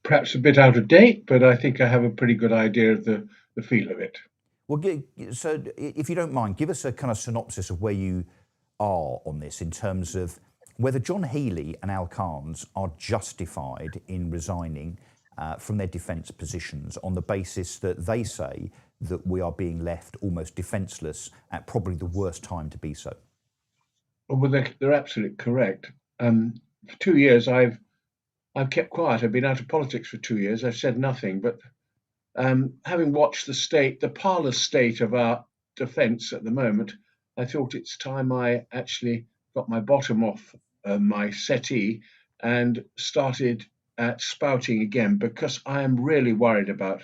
perhaps a bit out of date, but I think I have a pretty good idea of the feel of it.
Well, so if you don't mind, give us a kind of synopsis of where you are on this in terms of whether John Healey and Al Carns are justified in resigning from their defence positions on the basis that they say that we are being left almost defenceless at probably the worst time to be so.
Well, they're absolutely correct. For 2 years, I've kept quiet. I've been out of politics for 2 years. I've said nothing. But having watched the parlous state of our defence at the moment, I thought it's time I actually got my bottom off my settee and started spouting again, because I am really worried about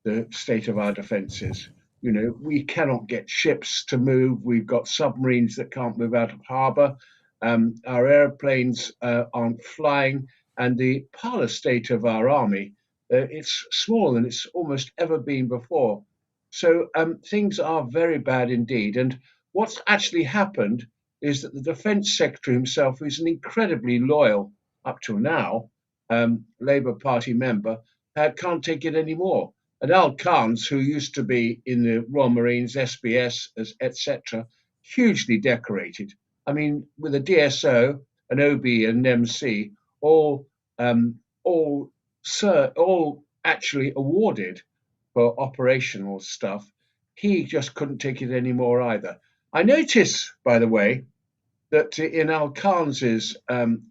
the state of our defences. You know, we cannot get ships to move. We've got submarines that can't move out of harbour. Our airplanes aren't flying. And the parlous state of our army, it's smaller than it's almost ever been before. So things are very bad indeed. And what's actually happened is that the Defence Secretary himself, who's an incredibly loyal, up till now, Labour Party member, can't take it anymore. And Al Carns, who used to be in the Royal Marines, SBS, etc., hugely decorated. I mean, with a DSO, an OB, and an MC, all actually awarded for operational stuff. He just couldn't take it anymore either. I notice, by the way, that in Al Carnes'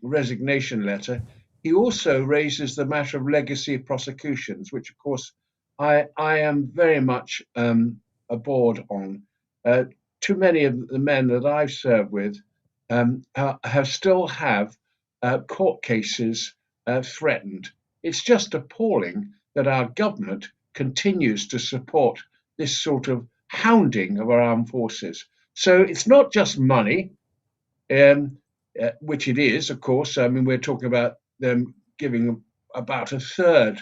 resignation letter, he also raises the matter of legacy prosecutions, which, of course, I am very much aboard on. Too many of the men that I've served with still have court cases threatened. It's just appalling that our government continues to support this sort of hounding of our armed forces. So it's not just money, which it is, of course. I mean, we're talking about them giving about a third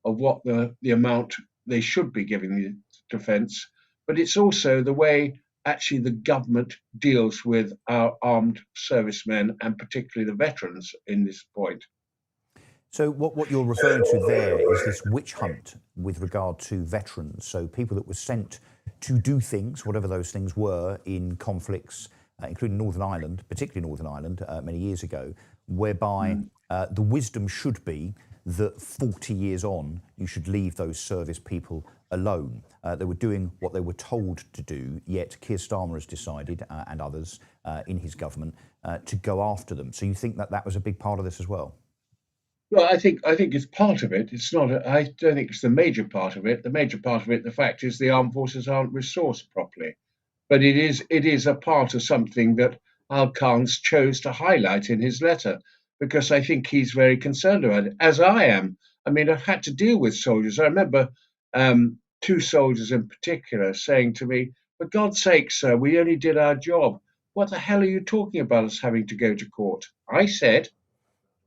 of what the amount they should be giving the defence, but it's also the way actually the government deals with our armed servicemen and particularly the veterans in this point.
So what you're referring to there is this witch hunt with regard to veterans, so people that were sent to do things, whatever those things were, in conflicts, including Northern Ireland, particularly Northern Ireland, many years ago, whereby the wisdom should be that 40 years on, you should leave those service people alone. They were doing what they were told to do, yet Keir Starmer has decided, and others in his government, to go after them. So you think that that was a big part of this as well?
Well, I think it's part of it. It's not. I don't think it's the major part of it. The major part of it, the fact is, the armed forces aren't resourced properly. But it is a part of something that Al Carns chose to highlight in his letter because I think he's very concerned about it, as I am. I mean, I've had to deal with soldiers. I remember two soldiers in particular saying to me, "For God's sake, sir, we only did our job. What the hell are you talking about us having to go to court?" I said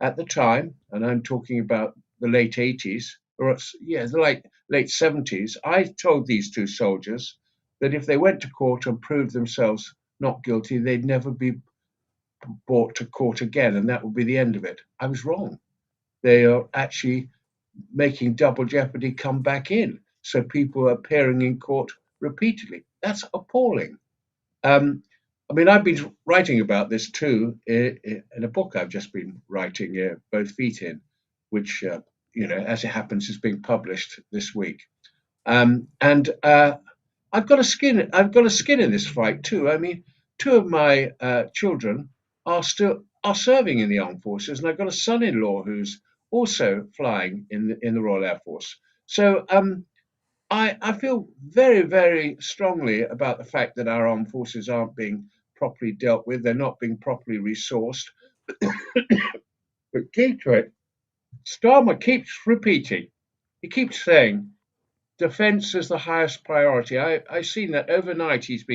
at the time, and I'm talking about the late 80s, or yeah, the late 70s, I told these two soldiers that if they went to court and proved themselves not guilty, they'd never be brought to court again, and that would be the end of it. I was wrong. They are actually making double jeopardy come back in. So people are appearing in court repeatedly. That's appalling. Um, I mean, I've been writing about this too in a book I've just been writing, Both Feet In, which, as it happens, is being published this week. And I've got a skin. I've got a skin in this fight too. I mean, two of my children are serving in the armed forces, and I've got a son-in-law who's also flying in the Royal Air Force. So I feel very, very strongly about the fact that our armed forces aren't being properly dealt with. They're not being properly resourced. But key to it, Starmer keeps repeating. He keeps saying defence is the highest priority. I've seen that overnight. They've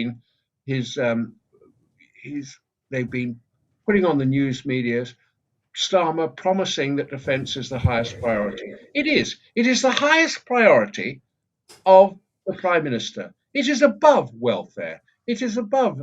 been putting on the news medias Starmer promising that defence is the highest priority. It is. It is the highest priority of the Prime Minister. It is above welfare. It is above,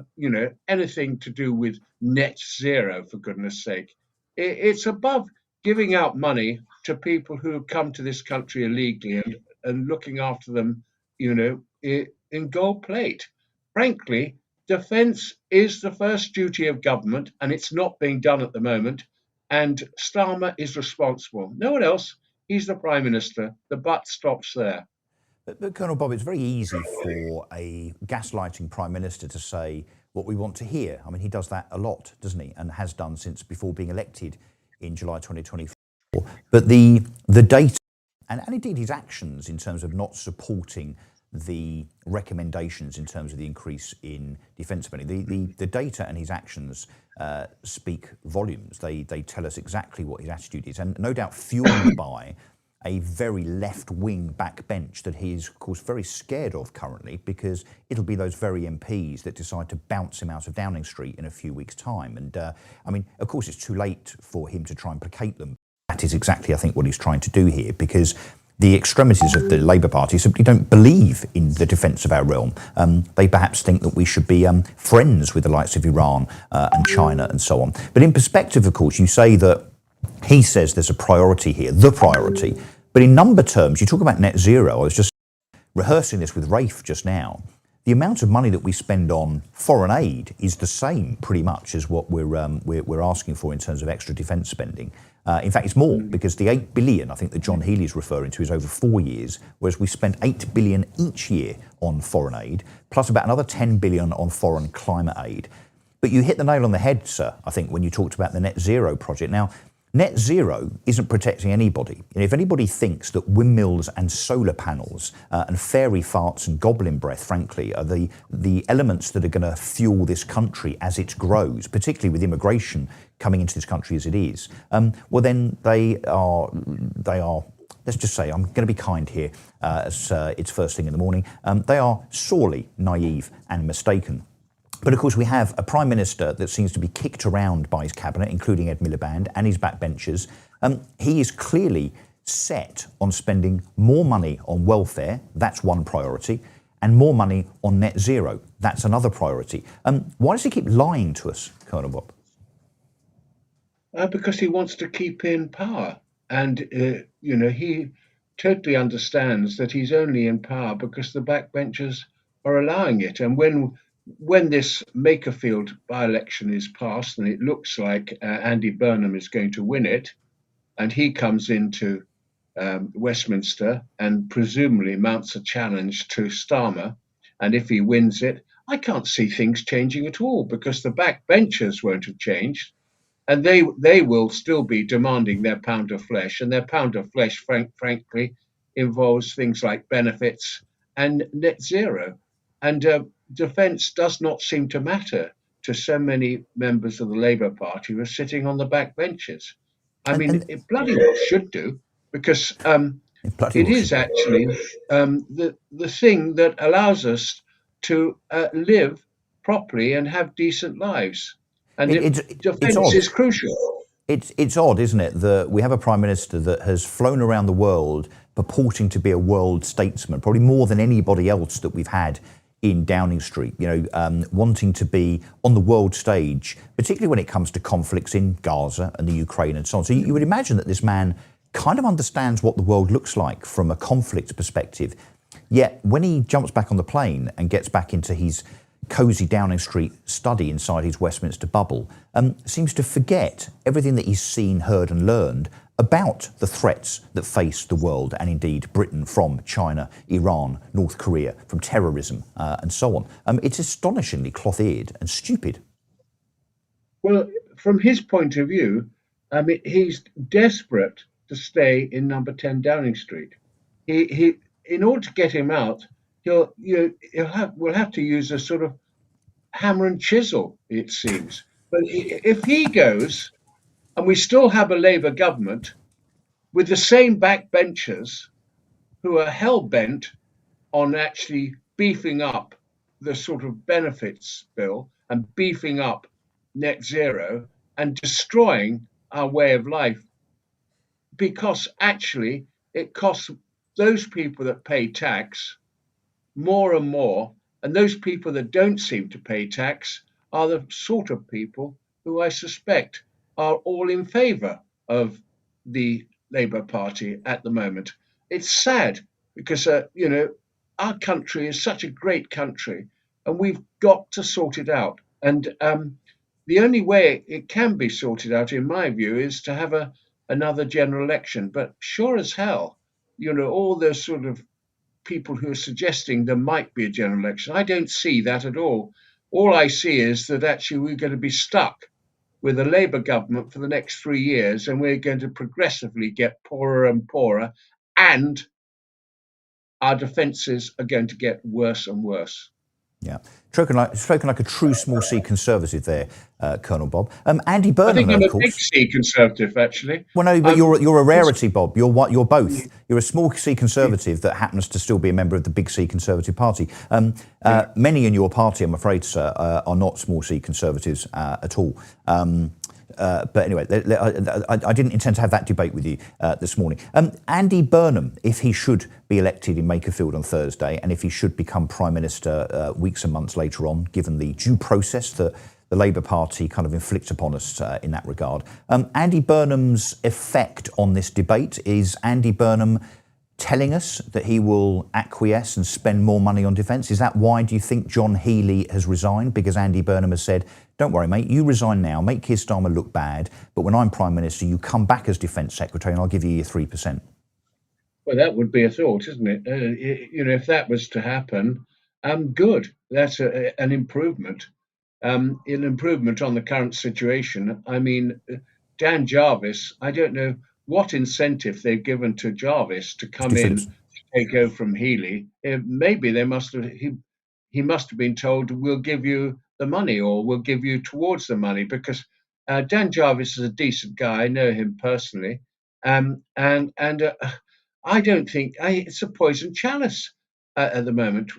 anything to do with net zero, for goodness sake. It's above giving out money to people who have come to this country illegally and looking after them, in gold plate. Frankly, defence is the first duty of government, and it's not being done at the moment. And Starmer is responsible. No one else. He's the Prime Minister. The buck stops there.
But Colonel Bob, it's very easy for a gaslighting Prime Minister to say what we want to hear. I mean, he does that a lot, doesn't he? And has done since before being elected in July 2024. But the data, and indeed his actions in terms of not supporting the recommendations in terms of the increase in defence spending, the data and his actions speak volumes. They tell us exactly what his attitude is, and no doubt fueled by a very left-wing backbench that he is, of course, very scared of currently, because it'll be those very MPs that decide to bounce him out of Downing Street in a few weeks' time. And I mean, of course, it's too late for him to try and placate them. That is exactly, I think, what he's trying to do here, because the extremities of the Labour Party simply don't believe in the defence of our realm. They perhaps think that we should be friends with the likes of Iran and China and so on. But in perspective, of course, you say that he says there's a priority here, the priority. But in number terms, you talk about net zero. I was just rehearsing this with Rafe just now. The amount of money that we spend on foreign aid is the same pretty much as what we're asking for in terms of extra defence spending. In fact, it's more, because the 8 billion, I think, that John Healey is referring to is over 4 years, whereas we spent 8 billion each year on foreign aid, plus about another 10 billion on foreign climate aid. But you hit the nail on the head, sir, I think, when you talked about the net zero project. Now, net zero isn't protecting anybody. And if anybody thinks that windmills and solar panels and fairy farts and goblin breath, frankly, are the elements that are going to fuel this country as it grows, particularly with immigration coming into this country as it is, well, then they are, let's just say, I'm going to be kind here, as it's first thing in the morning, they are sorely naive and mistaken. But of course, we have a Prime Minister that seems to be kicked around by his cabinet, including Ed Miliband and his backbenchers. He is clearly set on spending more money on welfare, that's one priority, and more money on net zero, that's another priority. Why does he keep lying to us, Colonel Bob?
Because he wants to keep in power. And, he totally understands that he's only in power because the backbenchers are allowing it. And when this Makerfield by-election is passed, and it looks like Andy Burnham is going to win it, and he comes into Westminster and presumably mounts a challenge to Starmer, and if he wins it, I can't see things changing at all, because the backbenchers won't have changed. and they will still be demanding their pound of flesh, and their pound of flesh, frankly, involves things like benefits and net zero. And defence does not seem to matter to so many members of the Labour Party who are sitting on the back benches. I mean, it bloody well should do, because it is actually the thing that allows us to live properly and have decent lives. And defence
odd.
is crucial.
It's odd, isn't it, that we have a prime minister that has flown around the world purporting to be a world statesman, probably more than anybody else that we've had in Downing Street, wanting to be on the world stage, particularly when it comes to conflicts in Gaza and the Ukraine and so on. So you would imagine that this man kind of understands what the world looks like from a conflict perspective. Yet when he jumps back on the plane and gets back into his cosy Downing Street study inside his Westminster bubble, seems to forget everything that he's seen, heard and learned about the threats that face the world and indeed Britain from China, Iran, North Korea, from terrorism and so on. It's astonishingly cloth-eared and stupid.
Well, from his point of view, I mean, he's desperate to stay in number 10 Downing Street. He in order to get him out, we'll have to use a sort of hammer and chisel, it seems. But if he goes, and we still have a Labour government with the same backbenchers who are hell-bent on actually beefing up the sort of benefits bill and beefing up net zero and destroying our way of life, because actually it costs those people that pay tax more and more, and those people that don't seem to pay tax are the sort of people who I suspect are all in favour of the Labour Party at the moment. It's sad because, our country is such a great country and we've got to sort it out. And the only way it can be sorted out, in my view, is to have another general election. But sure as hell, all those sort of people who are suggesting there might be a general election, I don't see that at all. All I see is that actually we're going to be stuck with a Labour government for the next 3 years, and we're going to progressively get poorer and poorer, and our defences are going to get worse and worse.
Yeah, spoken like a true small C Conservative there, Colonel Bob. Andy Burnham,
I think I'm
of
a
course.
big C Conservative, actually.
Well, no, but you're a rarity, Bob. You're both. You're a small C Conservative that happens to still be a member of the big C Conservative Party. Many in your party, I'm afraid, sir, are not small C Conservatives at all. But anyway, I didn't intend to have that debate with you this morning. Andy Burnham, if he should be elected in Makerfield on Thursday, and if he should become Prime Minister weeks and months later on, given the due process that the Labour Party kind of inflicts upon us in that regard, Andy Burnham's effect on this debate, is Andy Burnham telling us that he will acquiesce and spend more money on defence? Is that why, do you think, John Healey has resigned? Because Andy Burnham has said, don't worry, mate, you resign now, make Keir Starmer look bad, but when I'm Prime Minister, you come back as Defence Secretary and I'll give you your 3%.
Well, that would be a thought, isn't it? If that was to happen, good. That's an improvement. An improvement on the current situation. I mean, Dan Jarvis, I don't know what incentive they've given to Jarvis to come in to take over from Healey. Maybe they must have. He must have been told, "We'll give you the money, or we'll give you towards the money," because Dan Jarvis is a decent guy. I know him personally, and I don't think it's a poison chalice at the moment.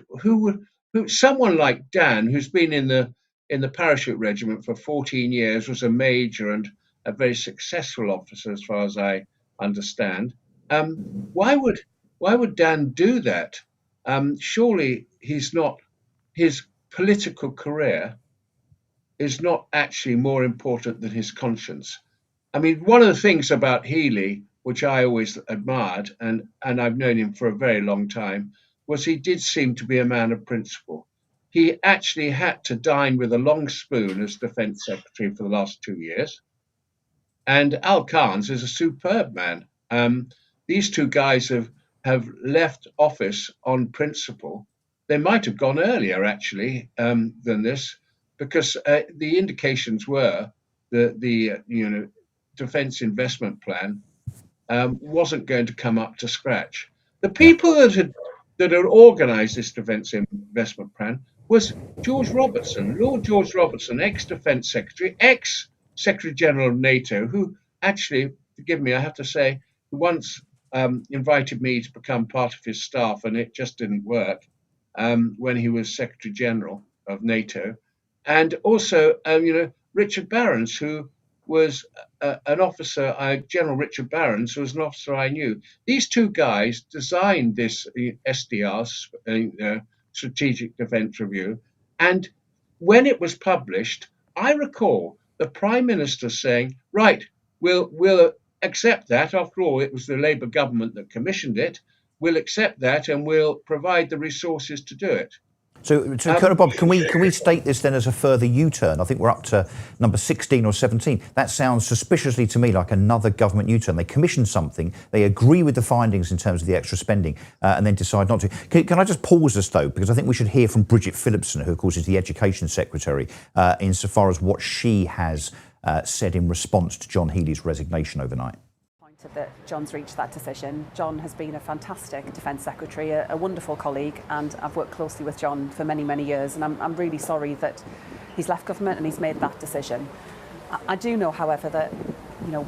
Someone like Dan, who's been in the parachute regiment for 14 years, was a major and a very successful officer, as far as I understand. Why would Dan do that? Surely his political career is not actually more important than his conscience. I mean, one of the things about Healey, which I always admired, and I've known him for a very long time, was he did seem to be a man of principle. He actually had to dine with a long spoon as Defence Secretary for the last 2 years. And Al Carns is a superb man. These two guys have left office on principle. They might have gone earlier, actually, than this, because the indications were the defence investment plan wasn't going to come up to scratch. The people that had organised this defence investment plan was George Robertson, Lord George Robertson, ex-Defence Secretary, ex-Secretary General of NATO, who actually, forgive me, I have to say, once invited me to become part of his staff, and it just didn't work when he was Secretary General of NATO. And also, Richard Barrons, who was an officer, General Richard Barrons, who was an officer I knew. These two guys designed this SDR, Strategic Defence Review, and when it was published, I recall the Prime Minister saying, right, we'll accept that. After all, it was the Labour government that commissioned it. We'll accept that and we'll provide the resources to do it.
So Colonel Bob, can we state this then as a further U-turn? I think we're up to number 16 or 17. That sounds suspiciously to me like another government U-turn. They commission something, they agree with the findings in terms of the extra spending, and then decide not to. Can I just pause us, though, because I think we should hear from Bridget Phillipson, who, of course, is the Education Secretary, insofar as what she has said in response to John Healey's resignation overnight.
That John's reached that decision. John has been a fantastic Defence Secretary, a wonderful colleague, and I've worked closely with John for many, many years, and I'm really sorry that he's left government and he's made that decision. I do know, however, that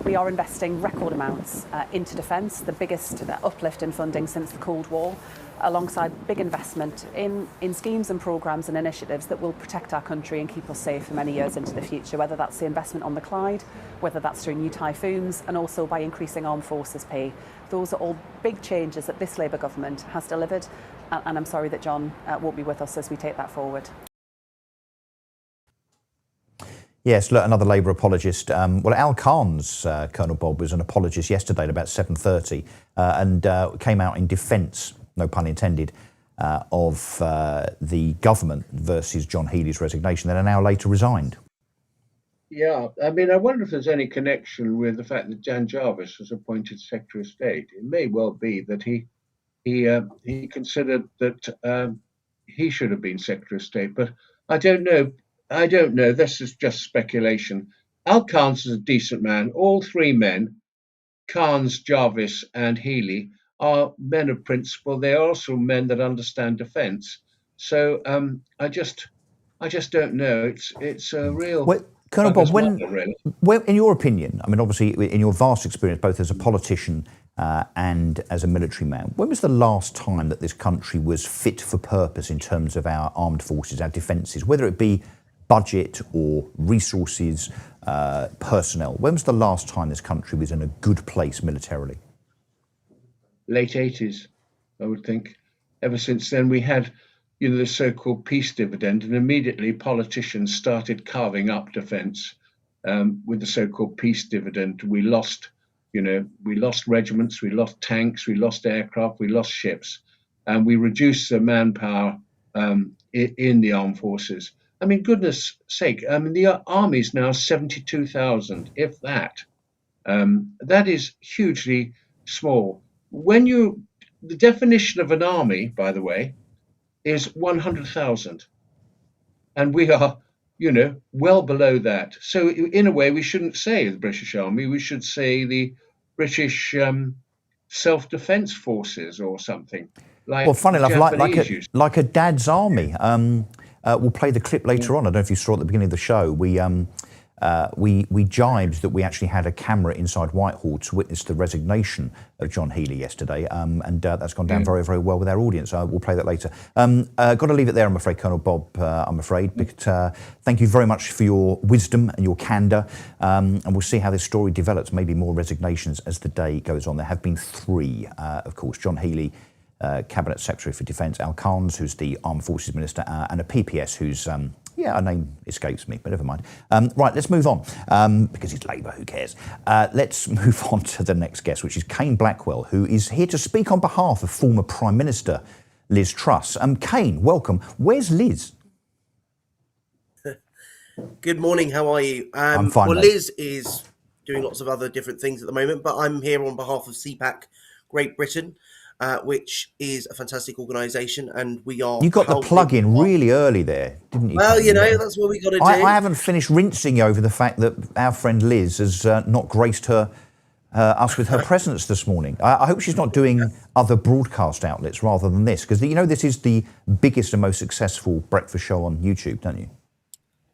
we are investing record amounts into defence, the biggest uplift in funding since the Cold War, alongside big investment in schemes and programmes and initiatives that will protect our country and keep us safe for many years into the future, whether that's the investment on the Clyde, whether that's through new Typhoons, and also by increasing armed forces pay. Those are all big changes that this Labour government has delivered, and I'm sorry that John won't be with us as we take that forward.
Yes, look, another Labour apologist. Well, Al Carns, Colonel Bob, was an apologist yesterday at about 7:30 and came out in defence, no pun intended, of the government versus John Healey's resignation, then an hour later resigned.
Yeah, I mean, I wonder if there's any connection with the fact that Jan Jarvis was appointed Secretary of State. It may well be that he considered that he should have been Secretary of State, but I don't know. This is just speculation. Al Carns is a decent man. All three men, Carns, Jarvis, and Healey, are men of principle. They are also men that understand defence. So I just don't know. It's a real.
Well, Colonel Bob,
really.
in your opinion, I mean, obviously, in your vast experience, both as a politician and as a military man, when was the last time that this country was fit for purpose in terms of our armed forces, our defences, whether it be budget or resources, personnel? When was the last time this country was in a good place militarily?
Late 80s, I would think. Ever since then, we had, the so-called peace dividend, and immediately politicians started carving up defence with the so-called peace dividend. We lost regiments, we lost tanks, we lost aircraft, we lost ships, and we reduced the manpower in the armed forces. I mean, goodness sake, the army's now 72,000, if that. That is hugely small. The definition of an army, by the way, is 100,000. And we are, well below that. So in a way, we shouldn't say the British Army, we should say the British Self-Defence Forces or something.
Well, funny enough, like a dad's army. We'll play the clip later on. I don't know if you saw at the beginning of the show. We jibed that we actually had a camera inside Whitehall to witness the resignation of John Healey yesterday, and that's gone down very, very well with our audience. We'll play that later. Got to leave it there, I'm afraid, Colonel Bob, I'm afraid. But thank you very much for your wisdom and your candour, and we'll see how this story develops, maybe more resignations as the day goes on. There have been three, of course. John Healey, Cabinet Secretary for Defence, Al Carns, who's the Armed Forces Minister, and a PPS who's, her name escapes me, but never mind. Right, let's move on, because it's Labour, who cares? Let's move on to the next guest, which is Kane Blackwell, who is here to speak on behalf of former Prime Minister Liz Truss. Kane, welcome. Where's Liz?
Good morning, how are you?
I'm fine,
well,
mate.
Liz is doing lots of other different things at the moment, but I'm here on behalf of CPAC Great Britain. which is a fantastic organisation, and we are.
You got the plug in really early there, didn't you?
Well,
Kane?
you know, that's what we got to do.
I haven't finished rinsing you over the fact that our friend Liz has not graced us with her presence this morning. I hope she's not doing other broadcast outlets rather than this, because you know this is the biggest and most successful breakfast show on YouTube, don't you?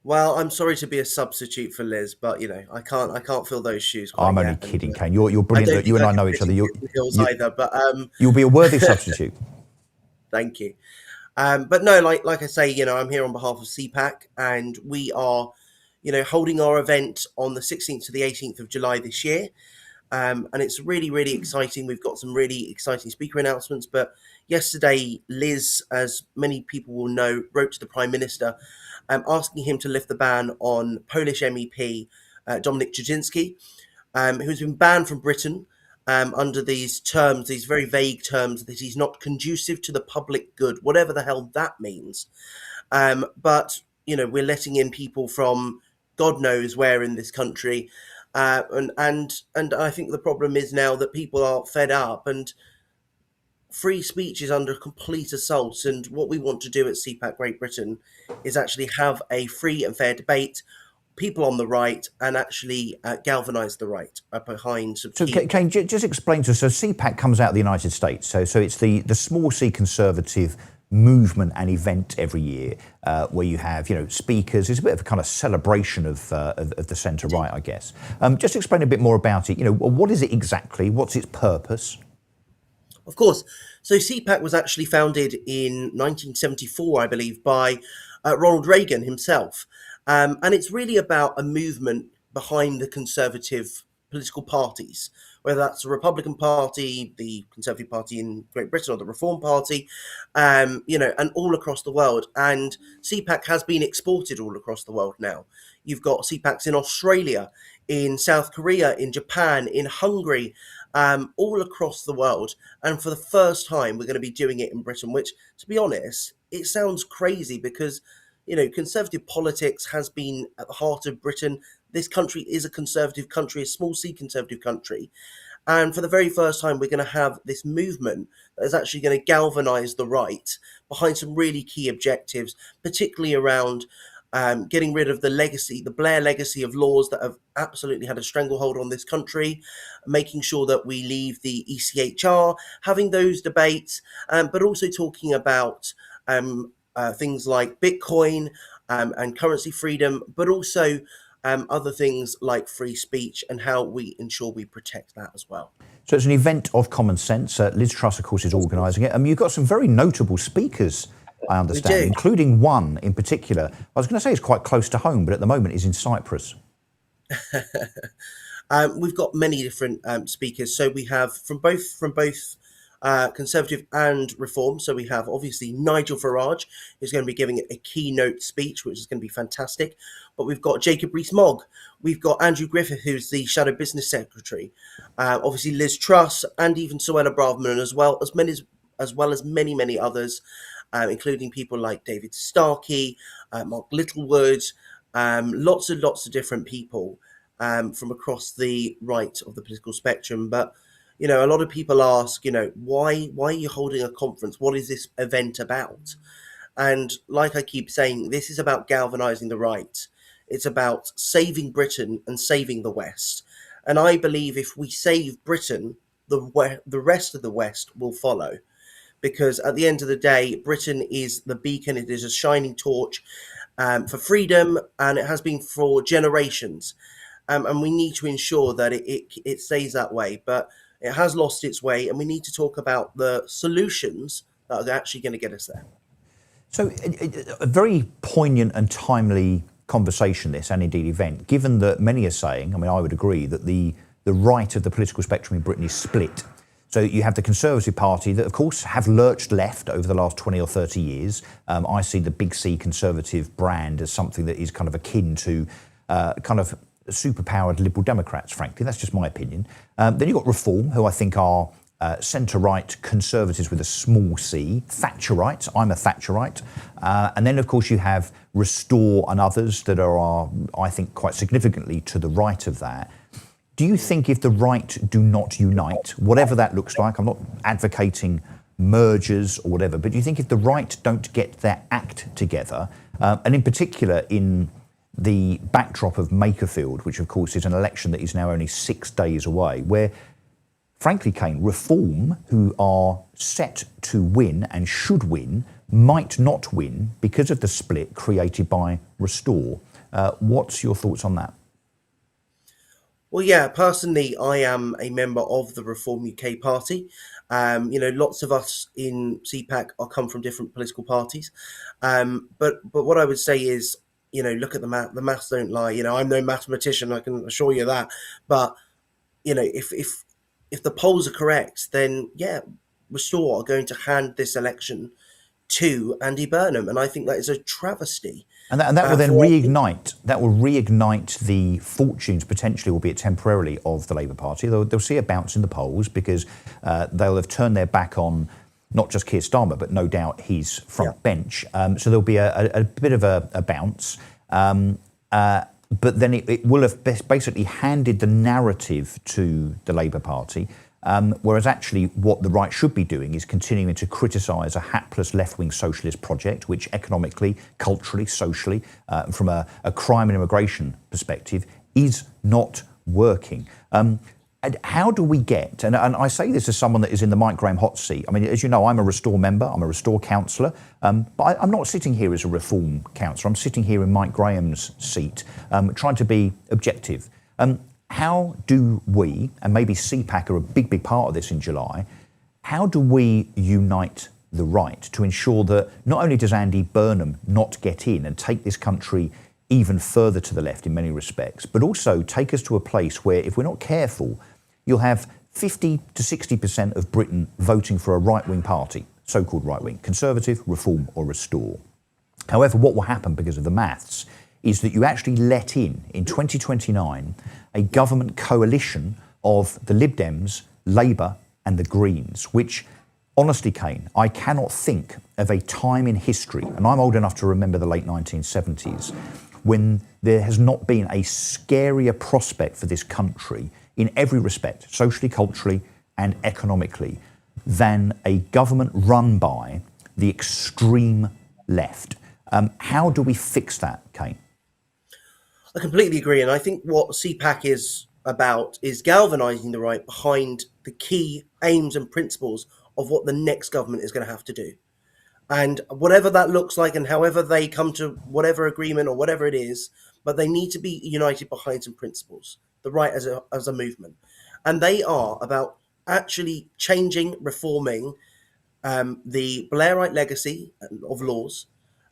Well, I'm sorry to be a substitute for Liz, but you know, I can't fill those shoes.
I'm only kidding, Kane. You're brilliant. That you and I know each other.
Either, but
you'll be a worthy substitute.
Thank you. But no, like I say, you know, I'm here on behalf of CPAC, and we are, you know, holding our event on the 16th to the 18th of July this year. And it's really, really exciting. We've got some really exciting speaker announcements. But yesterday, Liz, as many people will know, wrote to the Prime Minister asking him to lift the ban on Polish MEP Dominic Jasinski, who's been banned from Britain under these terms, these very vague terms, that he's not conducive to the public good, whatever the hell that means. But, you know, we're letting in people from God knows where in this country. And I think the problem is now that people are fed up, and free speech is under complete assault. And what we want to do at CPAC Great Britain is actually have a free and fair debate, people on the right, and actually galvanise the right behind some
So, Kane, just explain to us. So, CPAC comes out of the United States. So it's the small C conservative movement and event every year where you have, you know, speakers. It's a bit of a kind of celebration of the centre right, I guess. Just explain a bit more about it. You know, what is it exactly? What's its purpose?
Of course. So CPAC was actually founded in 1974, I believe, by Ronald Reagan himself. And it's really about a movement behind the conservative political parties, whether that's the Republican Party, the Conservative Party in Great Britain, or the Reform Party, you know, and all across the world. And CPAC has been exported all across the world now. You've got CPACs in Australia, in South Korea, in Japan, in Hungary, all across the world. And for the first time, we're going to be doing it in Britain, which, to be honest, it sounds crazy because, you know, conservative politics has been at the heart of Britain. This country is a conservative country, a small C conservative country. And for the very first time, we're going to have this movement that is actually going to galvanise the right behind some really key objectives, particularly around getting rid of the legacy, the Blair legacy of laws that have absolutely had a stranglehold on this country, making sure that we leave the ECHR, having those debates, but also talking about things like Bitcoin and currency freedom, but also other things like free speech and how we ensure we protect that as well.
So it's an event of common sense. Liz Truss, of course, is organising it. You've got some very notable speakers, I understand, including one in particular. I was going to say it's quite close to home, but at the moment is in Cyprus.
We've got many different speakers. So we have from both Conservative and Reform. So we have obviously Nigel Farage, who's going to be giving a keynote speech, which is going to be fantastic. But we've got Jacob Rees-Mogg. We've got Andrew Griffith, who's the Shadow Business Secretary. Obviously Liz Truss, and even Suella Braverman, as well as many others, including people like David Starkey, Mark Littlewood, lots of different people from across the right of the political spectrum. But you know, a lot of people ask, you know, why are you holding a conference? What is this event about? And like I keep saying, this is about galvanizing the right. It's about saving Britain and saving the West. And I believe if we save Britain, the rest of the West will follow. Because at the end of the day, Britain is the beacon. It is a shining torch for freedom, and it has been for generations. And we need to ensure that it stays that way. But it has lost its way, and we need to talk about the solutions that are actually going to get us there.
So a very poignant and timely conversation, this, and indeed event, given that many are saying, I mean, I would agree, that the right of the political spectrum in Britain is split. So you have the Conservative Party that, of course, have lurched left over the last 20 or 30 years. I see the Big C Conservative brand as something that is kind of akin to kind of superpowered Liberal Democrats, frankly. That's just my opinion. Then you've got Reform, who I think are centre-right Conservatives with a small c, Thatcherite. I'm a Thatcherite. And then, of course, you have Restore and others that are, I think, quite significantly to the right of that. Do you think if the right do not unite, whatever that looks like, I'm not advocating mergers or whatever, but do you think if the right don't get their act together, and in particular in the backdrop of Makerfield, which of course is an election that is now only 6 days away, where frankly, Kane, Reform, who are set to win and should win, might not win because of the split created by Restore. What's your thoughts on that?
Well, yeah, personally, I am a member of the Reform UK party. Lots of us in CPAC come from different political parties. But what I would say is, look at the math. The maths don't lie. I'm no mathematician, I can assure you that. But, if the polls are correct, then, yeah, Restore are going to hand this election to Andy Burnham. And I think that is a travesty.
And that will then reignite. That will reignite the fortunes, potentially, albeit temporarily, of the Labour Party. They'll see a bounce in the polls because they'll have turned their back on not just Keir Starmer, but no doubt his front bench. So there'll be a bit of a bounce. But then it will have basically handed the narrative to the Labour Party. Whereas actually what the right should be doing is continuing to criticise a hapless left-wing socialist project, which economically, culturally, socially, from a crime and immigration perspective, is not working. And how do we get, and I say this as someone that is in the Mike Graham hot seat. I mean, as you know, I'm a Restore member, I'm a Restore councillor, but I'm not sitting here as a Reform councillor. I'm sitting here in Mike Graham's seat, trying to be objective. How do we, and maybe CPAC are a big part of this in July, how do we unite the right to ensure that not only does Andy Burnham not get in and take this country even further to the left in many respects, but also take us to a place where, if we're not careful, you'll have 50 to 60% of Britain voting for a right-wing party, so-called right-wing, Conservative, Reform or Restore. However, what will happen because of the maths is that you actually let in 2029, a government coalition of the Lib Dems, Labour and the Greens, which, honestly, Kane, I cannot think of a time in history, and I'm old enough to remember the late 1970s, when there has not been a scarier prospect for this country in every respect, socially, culturally and economically, than a government run by the extreme left. How do we fix that, Kane?
I completely agree, and I think what CPAC is about is galvanising the right behind the key aims and principles of what the next government is going to have to do. And whatever that looks like and however they come to whatever agreement or whatever it is, but they need to be united behind some principles, the right as a movement. And they are about actually changing, reforming the Blairite legacy of laws,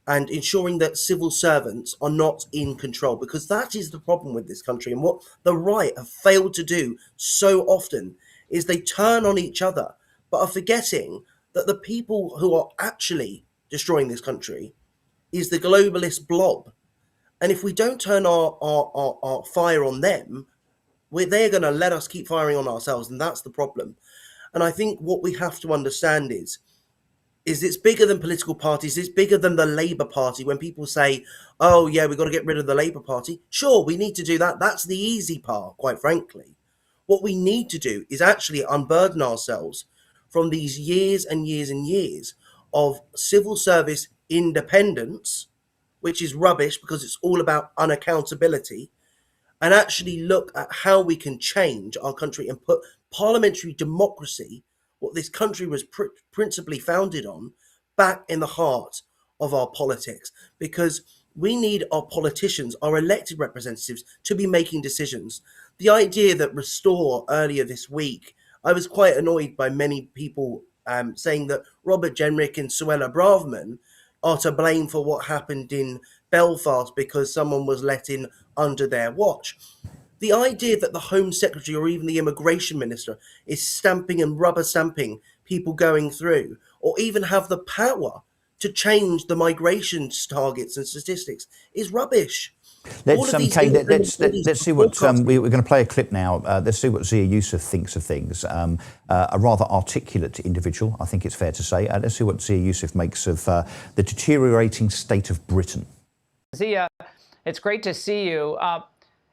and ensuring that civil servants are not in control, because that is the problem with this country. And what the right have failed to do so often is they turn on each other, but are forgetting that the people who are actually destroying this country is the globalist blob. And if we don't turn our fire on them, they're going to let us keep firing on ourselves, and that's the problem. And I think what we have to understand is it's bigger than political parties. It's bigger than the Labour Party. When people say, oh, yeah, we've got to get rid of the Labour Party. Sure, we need to do that. That's the easy part, quite frankly. What we need to do is actually unburden ourselves from these years and years and years of civil service independence, which is rubbish because it's all about unaccountability, and actually look at how we can change our country and put parliamentary democracy, what this country was principally founded on, back in the heart of our politics. Because we need our politicians, our elected representatives, to be making decisions. The idea that Restore earlier this week, I was quite annoyed by many people saying that Robert Jenrick and Suella Braverman are to blame for what happened in Belfast because someone was let in under their watch. The idea that the Home Secretary or even the Immigration Minister is stamping and rubber stamping people going through, or even have the power to change the migration targets and statistics, is rubbish.
Let's see what we're going to play a clip now. Let's see what Zia Youssef thinks of things. A rather articulate individual, I think it's fair to say. Let's see what Zia Youssef makes of the deteriorating state of Britain.
Zia, it's great to see you.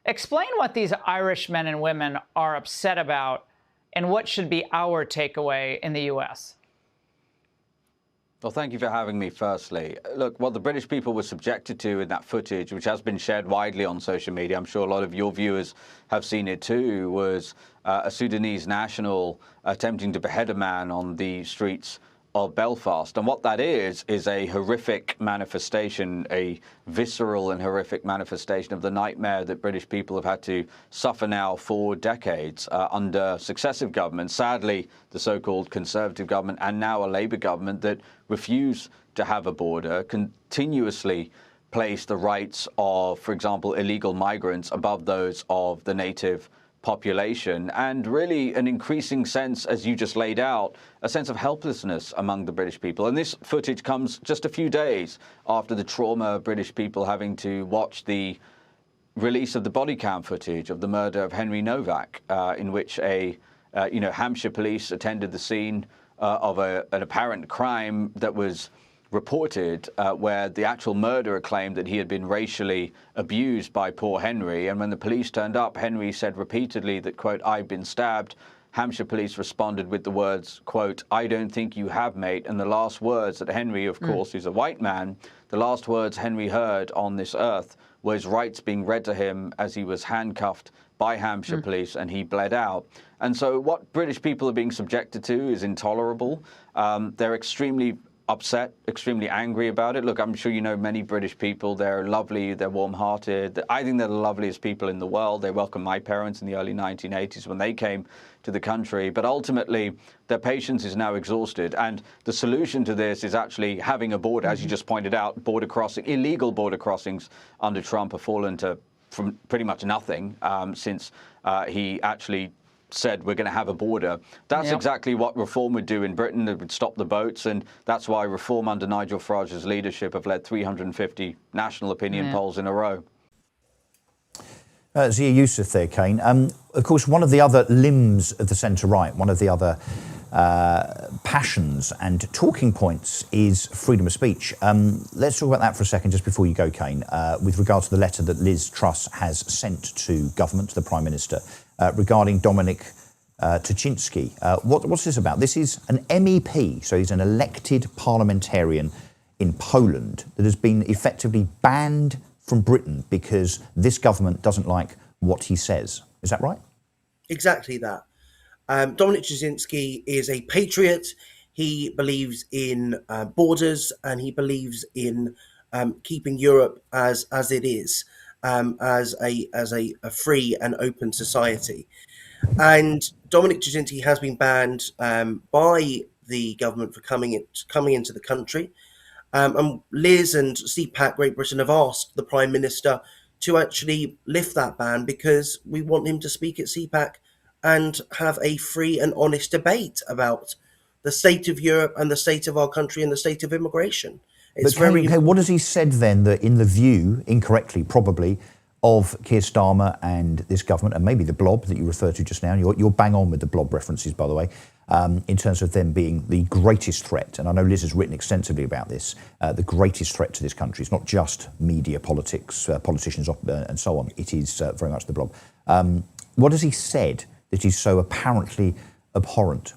Explain what these Irish men and women are upset about and what should be our takeaway in the US.
Well, thank you for having me, firstly. Look, what the British people were subjected to in that footage, which has been shared widely on social media, I'm sure a lot of your viewers have seen it too, was a Sudanese national attempting to behead a man on the streets of Belfast. And what that is a horrific manifestation, a visceral and horrific manifestation of the nightmare that British people have had to suffer now for decades under successive governments. Sadly, the so-called Conservative government and now a Labour government that refuse to have a border, continuously place the rights of, for example, illegal migrants above those of the native population, and really an increasing sense, as you just laid out, a sense of helplessness among the British people. And this footage comes just a few days after the trauma of British people having to watch the release of the body cam footage of the murder of Henry Novak, in which Hampshire police attended the scene of an apparent crime that was reported where the actual murderer claimed that he had been racially abused by poor Henry. And when the police turned up, Henry said repeatedly that, quote, "I've been stabbed." Hampshire police responded with the words, quote, "I don't think you have, mate." And the last words that Henry, of course, who's a white man, the last words Henry heard on this earth was rights being read to him as he was handcuffed by Hampshire police and he bled out. And so what British people are being subjected to is intolerable. They're extremely upset, extremely angry about it. Look, I'm sure you know many British people. They're lovely, they're warm-hearted. I think they're the loveliest people in the world. They welcomed my parents in the early 1980s when they came to the country. But ultimately, their patience is now exhausted. And the solution to this is actually having a border, as you just pointed out, border crossing, illegal border crossings under Trump have fallen to from pretty much nothing since he actually said we're going to have a border. That's exactly what reform would do in Britain. It would stop the boats, and that's why reform under Nigel Farage's leadership have led 350 national opinion polls in a row.
Zia Youssef there, Kane. Of course, one of the other limbs of the centre-right, one of the other passions and talking points is freedom of speech. Let's talk about that for a second just before you go, Kane, with regard to the letter that Liz Truss has sent to government, to the Prime Minister, regarding Dominic Tuczynski. What's this about? This is an MEP, so he's an elected parliamentarian in Poland that has been effectively banned from Britain because this government doesn't like what he says. Is that right?
Exactly that. Dominic Tuczynski is a patriot. He believes in borders, and he believes in keeping Europe as it is, as a free and open society. And Dominic Tuczynski has been banned by the government for coming into the country. And Liz and CPAC Great Britain have asked the Prime Minister to actually lift that ban because we want him to speak at CPAC and have a free and honest debate about the state of Europe and the state of our country and the state of immigration. It's
what has he said then that in the view, incorrectly probably, of Keir Starmer and this government, and maybe the blob that you referred to just now, and you're bang on with the blob references, by the way, in terms of them being the greatest threat, and I know Liz has written extensively about this, the greatest threat to this country. It's not just media, politics, politicians and so on. It is very much the blob. What has he said that is so apparently abhorrent?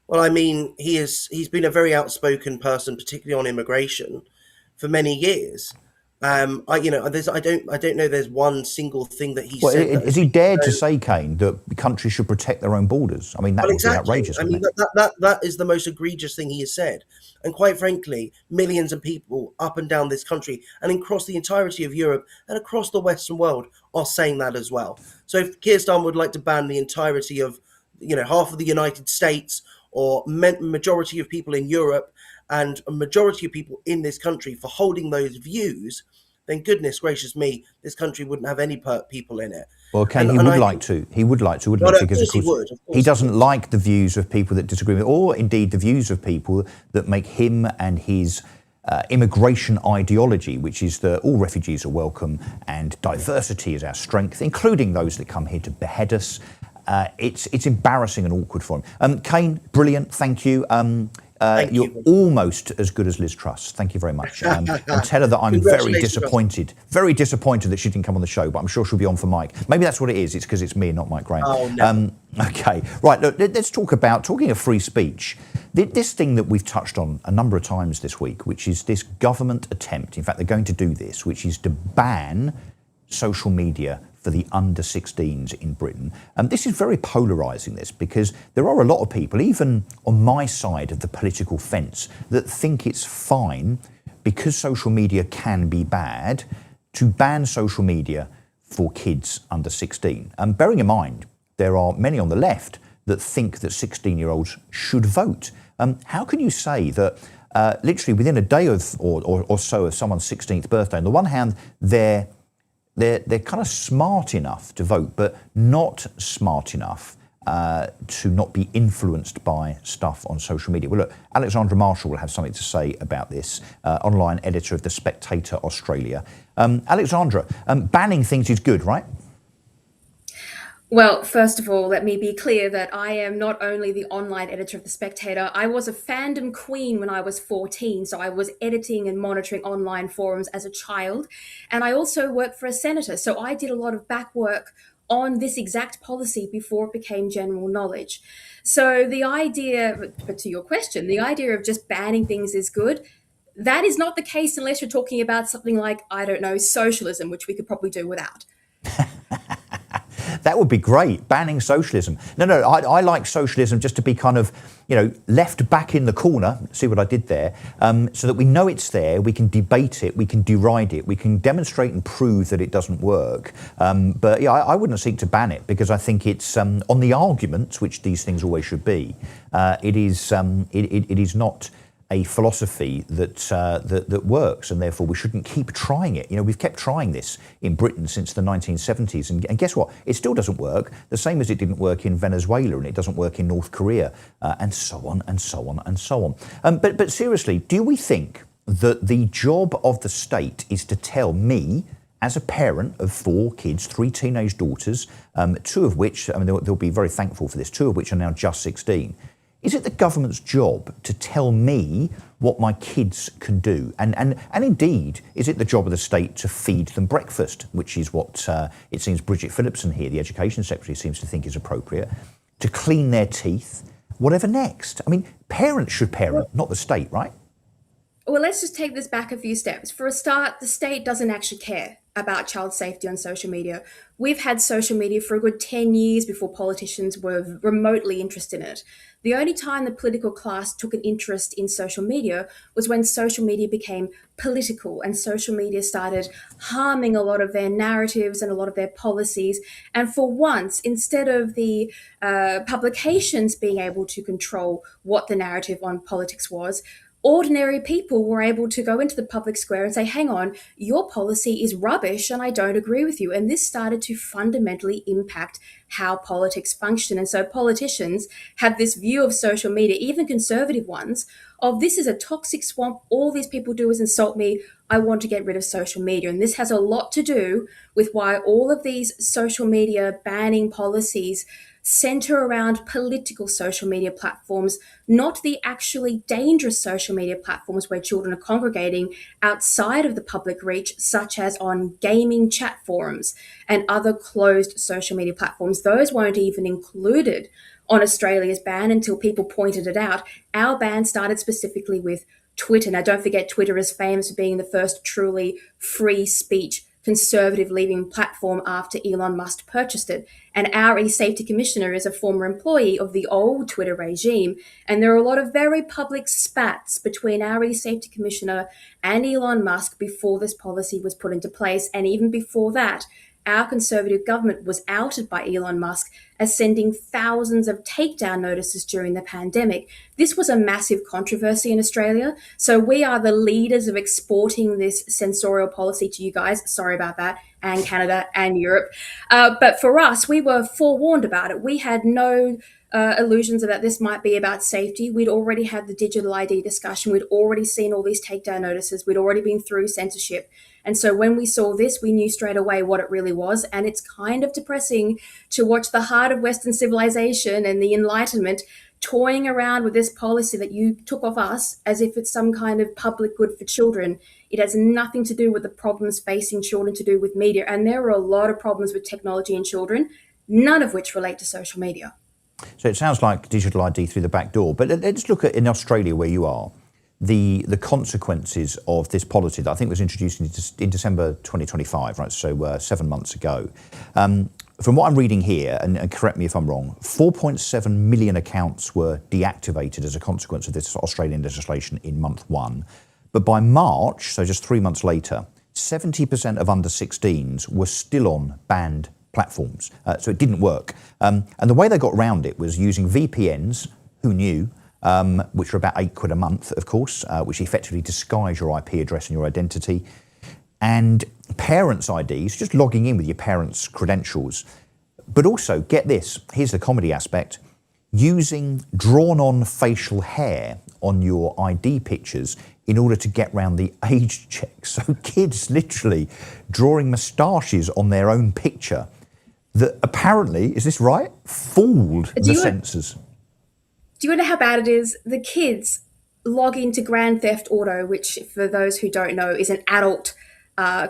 Well, I mean, he's been a very outspoken person, particularly on immigration, for many years. I don't know. There's one single thing that he said.
Has he dared to say, Kane, that countries should protect their own borders? I mean, that would be outrageous.
I mean, that is the most egregious thing he has said. And quite frankly, millions of people up and down this country and across the entirety of Europe and across the Western world are saying that as well. So if Keir Starmer would like to ban the entirety of, half of the United States or majority of people in Europe and a majority of people in this country for holding those views, then goodness gracious me, this country wouldn't have any people in it.
Well, okay, he would like to, wouldn't he? Because of course he doesn't like the views of people that disagree with, or indeed the views of people that make him and his immigration ideology, which is that all refugees are welcome and diversity is our strength, including those that come here to behead us. It's embarrassing and awkward for him. Kane, brilliant, thank you. You're almost as good as Liz Truss. Thank you very much. And tell her that I'm very disappointed that she didn't come on the show, but I'm sure she'll be on for Mike. Maybe that's what it is. It's because it's me, not Mike Graham.
Oh, no.
Okay, right, look, let's talk about, talking of free speech, this thing that we've touched on a number of times this week, which is this government attempt, in fact, they're going to do this, which is to ban social media for the under 16s in Britain. This is very polarising, this, because there are a lot of people, even on my side of the political fence, that think it's fine, because social media can be bad, to ban social media for kids under 16. Bearing in mind, there are many on the left that think that 16-year-olds should vote. How can you say that literally within a day or so of someone's 16th birthday, on the one hand, they're kind of smart enough to vote, but not smart enough to not be influenced by stuff on social media? Well, look, Alexandra Marshall will have something to say about this, online editor of The Spectator Australia. Alexandra, banning things is good, right?
Well, first of all, let me be clear that I am not only the online editor of The Spectator, I was a fandom queen when I was 14, so I was editing and monitoring online forums as a child, and I also worked for a senator, so I did a lot of back work on this exact policy before it became general knowledge. So the idea, but to your question, the idea of just banning things is good. That is not the case unless you're talking about something like, I don't know, socialism, which we could probably do without.
That would be great, banning socialism. No, I like socialism just to be kind of, left back in the corner, see what I did there, so that we know it's there, we can debate it, we can deride it, we can demonstrate and prove that it doesn't work. But yeah, I wouldn't seek to ban it, because I think it's, on the arguments, which these things always should be, it is not a philosophy that works, and therefore we shouldn't keep trying it. We've kept trying this in Britain since the 1970s, and guess what? It still doesn't work, the same as it didn't work in Venezuela, and it doesn't work in North Korea, and so on, and so on, and so on. But seriously, do we think that the job of the state is to tell me, as a parent of 4 kids, 3 teenage daughters, 2 of which, they'll be very thankful for this, 2 of which are now just 16, is it the government's job to tell me what my kids can do? And indeed, is it the job of the state to feed them breakfast, which is what it seems Bridget Phillipson here, the Education Secretary, seems to think is appropriate, to clean their teeth, whatever next? Parents should parent, not the state, right?
Well, let's just take this back a few steps. For a start, the state doesn't actually care about child safety on social media. We've had social media for a good 10 years before politicians were remotely interested in it. The only time the political class took an interest in social media was when social media became political and social media started harming a lot of their narratives and a lot of their policies. And for once, instead of the publications being able to control what the narrative on politics was, ordinary people were able to go into the public square and say, hang on, your policy is rubbish and I don't agree with you. And this started to fundamentally impact how politics function. And so politicians have this view of social media, even conservative ones, of this is a toxic swamp. All these people do is insult me. I want to get rid of social media. And this has a lot to do with why all of these social media banning policies center around political social media platforms, not the actually dangerous social media platforms where children are congregating outside of the public reach, such as on gaming chat forums and other closed social media platforms. Those weren't even included on Australia's ban until people pointed it out. Our ban started specifically with Twitter. Now, don't forget, Twitter is famous for being the first truly free speech conservative-leaning platform after Elon Musk purchased it. And our e-safety commissioner is a former employee of the old Twitter regime. And there are a lot of very public spats between our e-safety commissioner and Elon Musk before this policy was put into place. And even before that, our Conservative government was outed by Elon Musk as sending thousands of takedown notices during the pandemic. This was a massive controversy in Australia. So we are the leaders of exporting this censorial policy to you guys. Sorry about that. And Canada and Europe. But for us, we were forewarned about it. We had no illusions that this might be about safety. We'd already had the digital ID discussion. We'd already seen all these takedown notices. We'd already been through censorship. And so when we saw this, we knew straight away what it really was. And it's kind of depressing to watch the heart of Western civilization and the Enlightenment toying around with this policy that you took off us as if it's some kind of public good for children. It has nothing to do with the problems facing children to do with media. And there are a lot of problems with technology and children, none of which relate to social media.
So it sounds like digital ID through the back door. But let's look at in Australia where you are, the consequences of this policy that I think was introduced in December 2025, right? So 7 months ago. From what I'm reading here, and correct me if I'm wrong, 4.7 million accounts were deactivated as a consequence of this Australian legislation in month one. But by March, so just 3 months later, 70% of under 16s were still on banned platforms. So it didn't work. And the way they got around it was using VPNs, who knew, which are about £8 a month, of course, which effectively disguise your IP address and your identity. And parents' IDs, just logging in with your parents' credentials. But also, get this, here's the comedy aspect, using drawn-on facial hair on your ID pictures in order to get round the age check. So kids literally drawing moustaches on their own picture that apparently, is this right, fooled the censors.
Do you know how bad it is? The kids log into Grand Theft Auto, which, for those who don't know, is an adult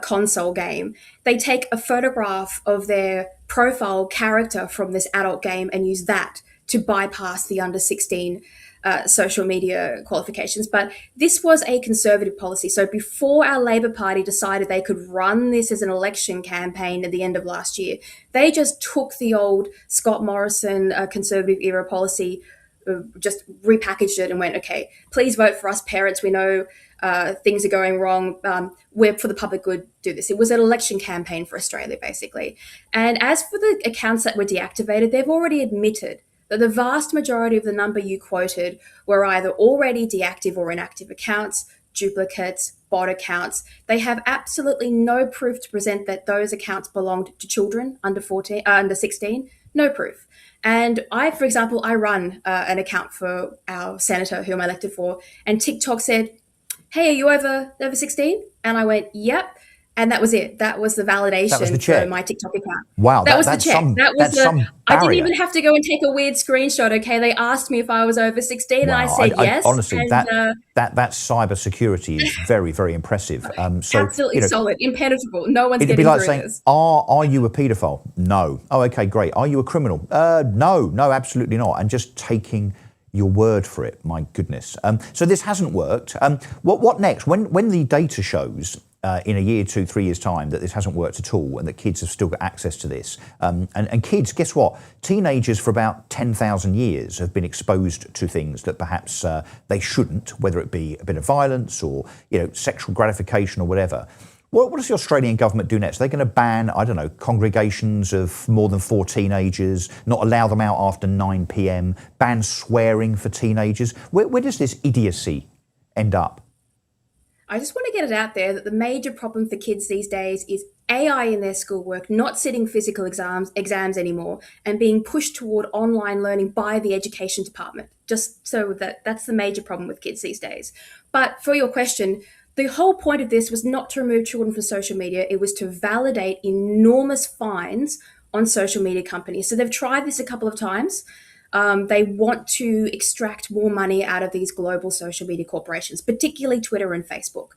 console game. They take a photograph of their profile character from this adult game and use that to bypass the under 16 social media qualifications. But this was a conservative policy. So before our Labor Party decided they could run this as an election campaign at the end of last year, they just took the old Scott Morrison conservative era policy, just repackaged it and went, okay, please vote for us, parents. We know things are going wrong. We're for the public good, do this. It was an election campaign for Australia, basically. And as for the accounts that were deactivated, they've already admitted that the vast majority of the number you quoted were either already deactive or inactive accounts, duplicates, bot accounts. They have absolutely no proof to present that those accounts belonged to children under 16, no proof. And I, for example, I run an account for our senator who I'm elected for, and TikTok said, hey, are you over 16? And I went, yep. And that was it. That was the validation for my TikTok account.
Wow,
that was the check. I didn't even
barrier.
have to go and take a weird screenshot. Okay, they asked me if I was over 16, and I said yes.
Honestly,
and,
that cyber security is very, very impressive. So,
absolutely solid, impenetrable. No one's
it'd
getting
be like
through
saying,
this.
are you a paedophile? No. Oh, okay, great. Are you a criminal? No, absolutely not. And just taking your word for it. My goodness. So this hasn't worked. What next? When the data shows in a year, 2, 3 years' time that this hasn't worked at all and that kids have still got access to this, and kids, guess what? Teenagers for about 10,000 years have been exposed to things that perhaps they shouldn't, whether it be a bit of violence or sexual gratification or whatever. What does the Australian government do next? Are they going to ban, I don't know, congregations of more than 4 teenagers, not allow them out after 9 p.m, ban swearing for teenagers? Where does this idiocy end up?
I just want to get it out there that the major problem for kids these days is AI in their schoolwork, not sitting physical exams anymore, and being pushed toward online learning by the education department. Just so that's the major problem with kids these days. But for your question, the whole point of this was not to remove children from social media. It was to validate enormous fines on social media companies. So they've tried this a couple of times. They want to extract more money out of these global social media corporations, particularly Twitter and Facebook.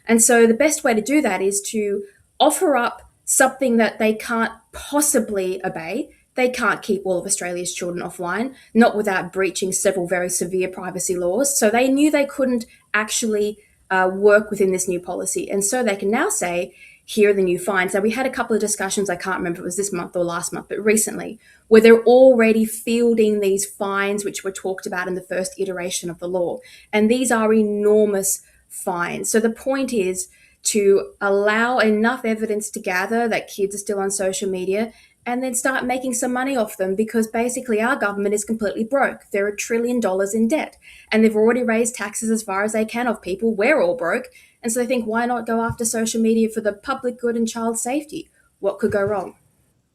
And so the best way to do that is to offer up something that they can't possibly obey. They can't keep all of Australia's children offline, not without breaching several very severe privacy laws. So they knew they couldn't actually work within this new policy. And so they can now say, here are the new fines. Now, we had a couple of discussions, I can't remember if it was this month or last month, but recently, where they're already fielding these fines, which were talked about in the first iteration of the law. And these are enormous fines. So the point is to allow enough evidence to gather that kids are still on social media and then start making some money off them, because basically our government is completely broke. They're $1 trillion in debt, and they've already raised taxes as far as they can of people. We're all broke. And so they think, why not go after social media for the public good and child safety? What could go wrong?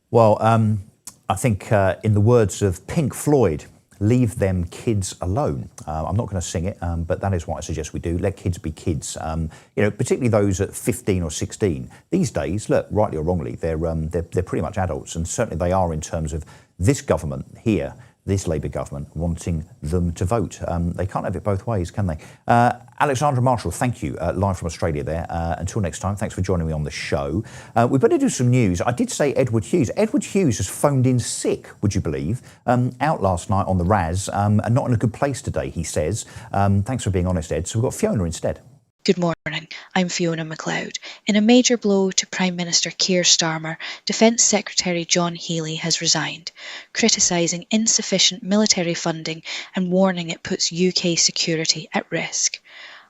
Well, I think in the words of Pink Floyd, leave them kids alone. I'm not going to sing it, but that is what I suggest we do. Let kids be kids. Particularly those at 15 or 16. These days, look, rightly or wrongly, they're pretty much adults, and certainly they are in terms of this government here. this Labour government wanting them to vote. They can't have it both ways, can they? Alexandra Marshall, thank you, live from Australia there. Until next time, thanks for joining me on the show. We better do some news. I did say Edward Hughes. Edward Hughes has phoned in sick, would you believe? Out last night on the RAS and not in a good place today, he says. Thanks for being honest, Ed. So we've got Fiona instead.
Good morning, I'm Fiona MacLeod. In a major blow to Prime Minister Keir Starmer, Defence Secretary John Healey has resigned, criticising insufficient military funding and warning it puts UK security at risk.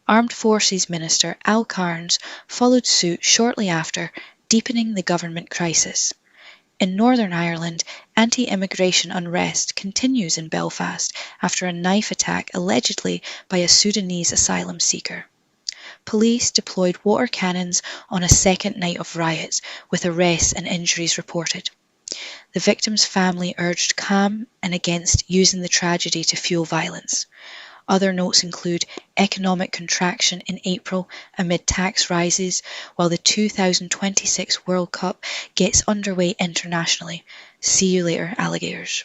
Armed Forces Minister Al Carns followed suit shortly after, deepening the government crisis. In Northern Ireland, anti-immigration unrest continues in Belfast after a knife attack allegedly by a Sudanese asylum seeker. Police deployed water cannons on a second night of riots, with arrests and injuries reported. The victim's family urged calm and against using the tragedy to fuel violence. Other notes include economic contraction in April amid tax rises, while the 2026 World Cup gets underway internationally. See you later, alligators.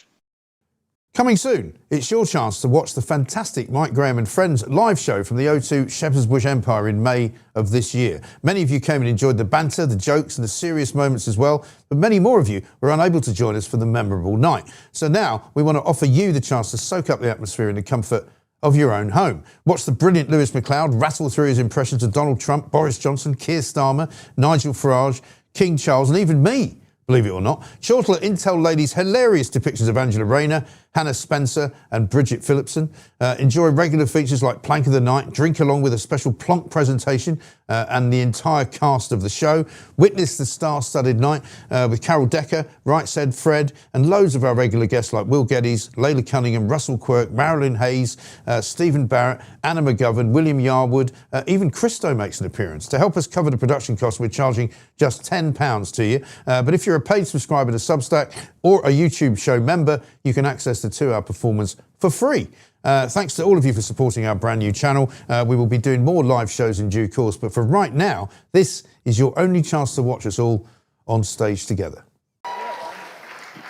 Coming soon, it's your chance to watch the fantastic Mike Graham and Friends live show from the O2 Shepherd's Bush Empire in May of this year. Many of you came and enjoyed the banter, the jokes and the serious moments as well, but many more of you were unable to join us for the memorable night. So now we want to offer you the chance to soak up the atmosphere in the comfort of your own home. Watch the brilliant Lewis MacLeod rattle through his impressions of Donald Trump, Boris Johnson, Keir Starmer, Nigel Farage, King Charles and even me, believe it or not. Chortle Intel Ladies' hilarious depictions of Angela Rayner, Hannah Spencer and Bridget Phillipson. Enjoy regular features like Plank of the Night, drink along with a special plonk presentation and the entire cast of the show. Witness the star-studded night with Carol Decker, Right Said Fred and loads of our regular guests like Will Geddes, Layla Cunningham, Russell Quirk, Marilyn Hayes, Stephen Barrett, Anna McGovern, William Yarwood, even Christo makes an appearance. To help us cover the production costs, we're charging just £10 to you. But if you're a paid subscriber to Substack or a YouTube show member, you can access the 2-hour performance for free. Thanks to all of you for supporting our brand new channel. We will be doing more live shows in due course, but for right now, this is your only chance to watch us all on stage together.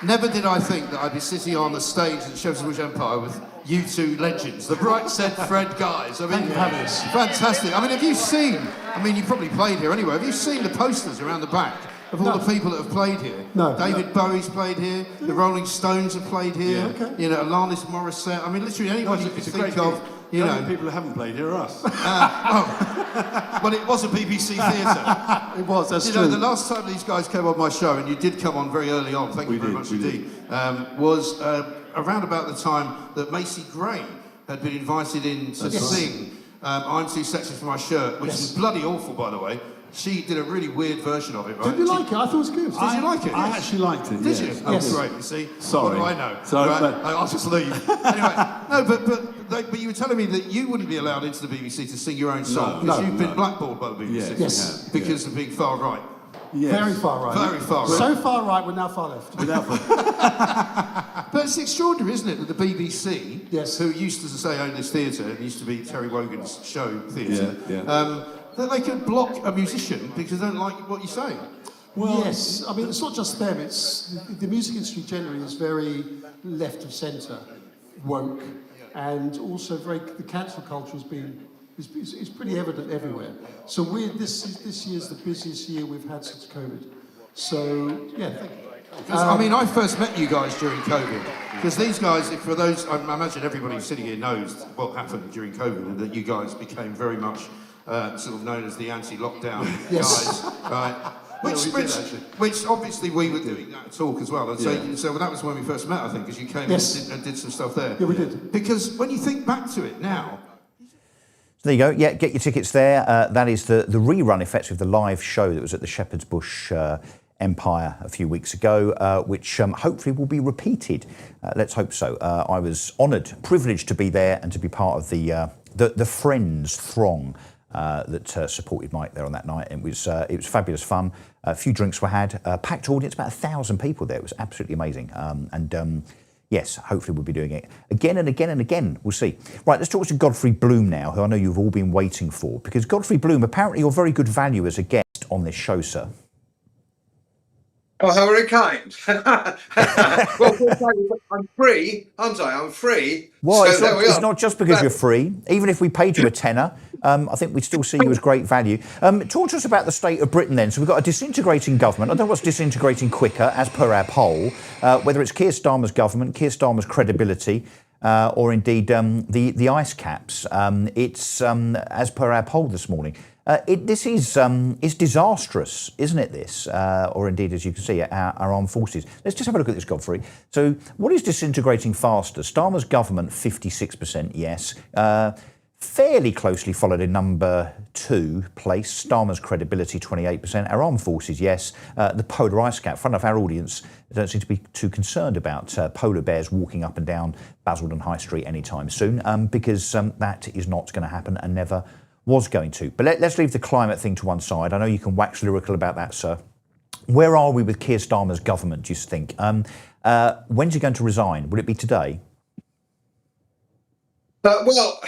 Never did I think that I'd be sitting on the stage at Shepherd's Bush Empire with you two legends, the Bright Said Fred guys. I mean, fantastic. I mean, have you seen, you probably played here anyway, have you seen the posters around the back of all the people that have played here?
No.
David Bowie's played here, the Rolling Stones have played here, you know, Alanis Morissette. I mean, literally anybody you can think of. You know,
people who haven't played here are us.
Well, it was a BBC theatre.
It was, that's
you
true.
know, the last time these guys came on my show, and you did come on very early on, thank you very much indeed, was around about the time that Macy Gray had been invited in to sing I'm Too Sexy for My Shirt, which is bloody awful, by the way. She did a really weird version of it, right?
Did you like it? I thought it was good.
Did you like it?
I actually liked it.
Did
yes.
you? Oh, great. You see?
Sorry.
What do I know?
Sorry,
right?
but...
I'll just leave. Anyway, no, but you were telling me that you wouldn't be allowed into the BBC to sing your own song because you've been blackballed by the BBC.
Yes.
Because of being far right.
Yes.
Very far right.
Very far right.
So far right, we're now far left.
But it's extraordinary, isn't it, that the BBC, who used to say own this theatre, it used to be Terry Wogan's show theatre, that they can block a musician because they don't like what you say.
Well, yes, I mean, it's not just them, it's the music industry generally is very left of centre, woke, and also the cancel culture has been is pretty evident everywhere. So this year's the busiest year we've had since COVID. So, yeah, thank you.
I mean, I first met you guys during COVID, because these guys, for those, I imagine everybody sitting here knows what happened during COVID, and that you guys became very much sort of known as the anti-lockdown guys, right? Which obviously we were doing that talk as well, and so that was when we first met, I think, because you came and did some stuff there.
Yeah, we did.
Because when you think back to it now.
There you go. Yeah, get your tickets there. That is the rerun, effectively, of the live show that was at the Shepherd's Bush Empire a few weeks ago, which hopefully will be repeated. Let's hope so. I was honoured, privileged to be there and to be part of the Friends throng that supported Mike there on that night. It was fabulous fun. A few drinks were had. Packed audience, about 1,000 people there. It was absolutely amazing. Yes, hopefully we'll be doing it again and again and again. We'll see. Right, let's talk to Godfrey Bloom now, who I know you've all been waiting for. Because Godfrey Bloom, apparently you're very good value as a guest on this show, sir.
Oh, how very kind. Well, I'm free, aren't I? I'm free.
Well,
so
it's,
there
not,
we
it's
are.
not just because you're free. Even if we paid you a tenner, I think we'd still see you as great value. Talk to us about the state of Britain then. So we've got a disintegrating government. I don't know what's disintegrating quicker, as per our poll, whether it's Keir Starmer's government, Keir Starmer's credibility, or indeed the ice caps. It's as per our poll this morning. This is disastrous, isn't it, this? Or indeed, as you can see, our armed forces. Let's just have a look at this, Godfrey. So what is disintegrating faster? Starmer's government, 56% yes. Fairly closely followed in number 2 place, Starmer's credibility, 28%. Our armed forces, yes. The polar ice cap. Funny enough, our audience don't seem to be too concerned about polar bears walking up and down Basildon High Street anytime soon, because that is not going to happen and never was going to. But let's leave the climate thing to one side. I know you can wax lyrical about that, sir. Where are we with Keir Starmer's government, do you think? When's he going to resign? Will it be today?
Well,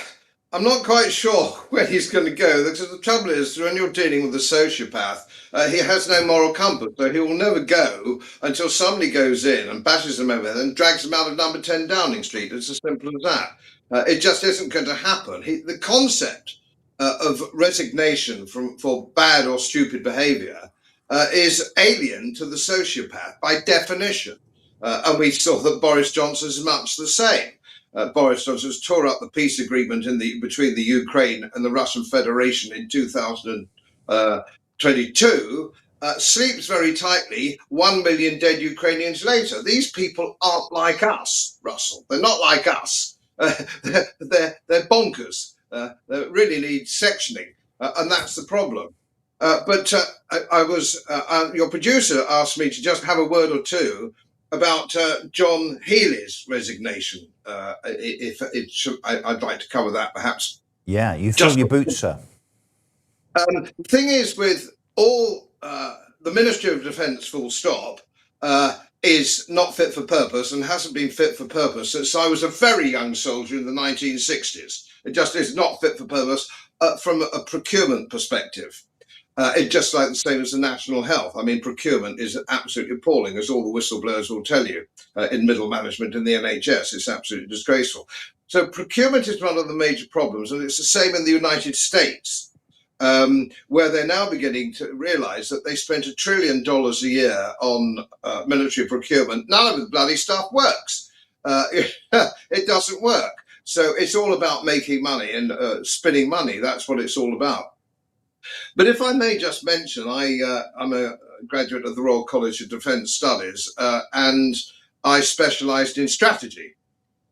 I'm not quite sure where he's going to go, because the trouble is, when you're dealing with a sociopath, he has no moral compass, so he will never go until somebody goes in and bashes him over and drags him out of number 10 Downing Street. It's as simple as that. It just isn't going to happen. The concept of resignation for bad or stupid behaviour is alien to the sociopath by definition. And we saw that Boris Johnson is much the same. Boris Johnson tore up the peace agreement between the Ukraine and the Russian Federation in 2022, sleeps very tightly 1 million dead Ukrainians later. These people aren't like us, Russell. They're not like us. They're bonkers. They really need sectioning, and that's the problem. But your producer asked me to just have a word or two about John Healey's resignation. I'd like to cover that, perhaps.
Yeah, you fill your boots, sir.
The thing is, with all the Ministry of Defence, full stop, is not fit for purpose and hasn't been fit for purpose since I was a very young soldier in the 1960s. It just is not fit for purpose from a procurement perspective. It's just like the same as the national health. I mean, procurement is absolutely appalling, as all the whistleblowers will tell you in middle management in the NHS. It's absolutely disgraceful. So procurement is one of the major problems, and it's the same in the United States, where they're now beginning to realise that they spent $1 trillion a year on military procurement. None of the bloody stuff works. It doesn't work. So it's all about making money and spinning money. That's what it's all about. But if I may just mention, I'm a graduate of the Royal College of Defence Studies, and I specialised in strategy.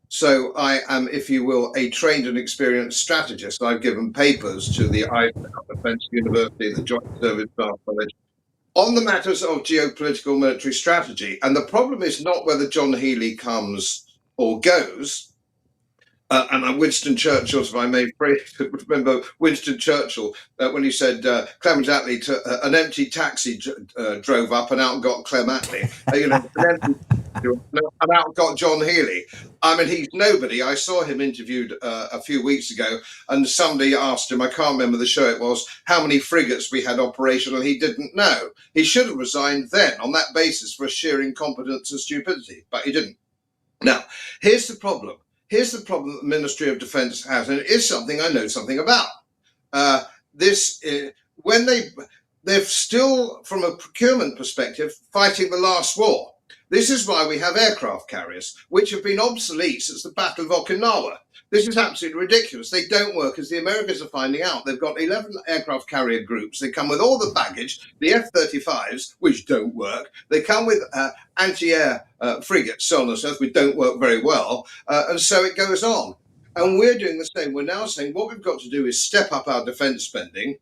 So I am, if you will, a trained and experienced strategist. I've given papers to the Defence University, the Joint Service Staff College, on the matters of geopolitical military strategy. And the problem is not whether John Healey comes or goes. And Winston Churchill, if I may remember Winston Churchill, when he said Clement Attlee, an empty taxi drove up and out got Clem Attlee. An empty and out got John Healey. I mean, he's nobody. I saw him interviewed a few weeks ago, and somebody asked him, I can't remember the show it was, how many frigates we had operational. He didn't know. He should have resigned then on that basis for sheer incompetence and stupidity, but he didn't. Now, here's the problem. Here's the problem that the Ministry of Defence has, and it is something I know something about. When they're still, from a procurement perspective, fighting the last war. This is why we have aircraft carriers, which have been obsolete since the Battle of Okinawa. This is absolutely ridiculous. They don't work, as the Americans are finding out. They've got 11 aircraft carrier groups. They come with all the baggage, the F-35s, which don't work. They come with anti-air frigates, so on and so forth, which don't work very well. And so it goes on. And we're doing the same. We're now saying what we've got to do is step up our defence spending.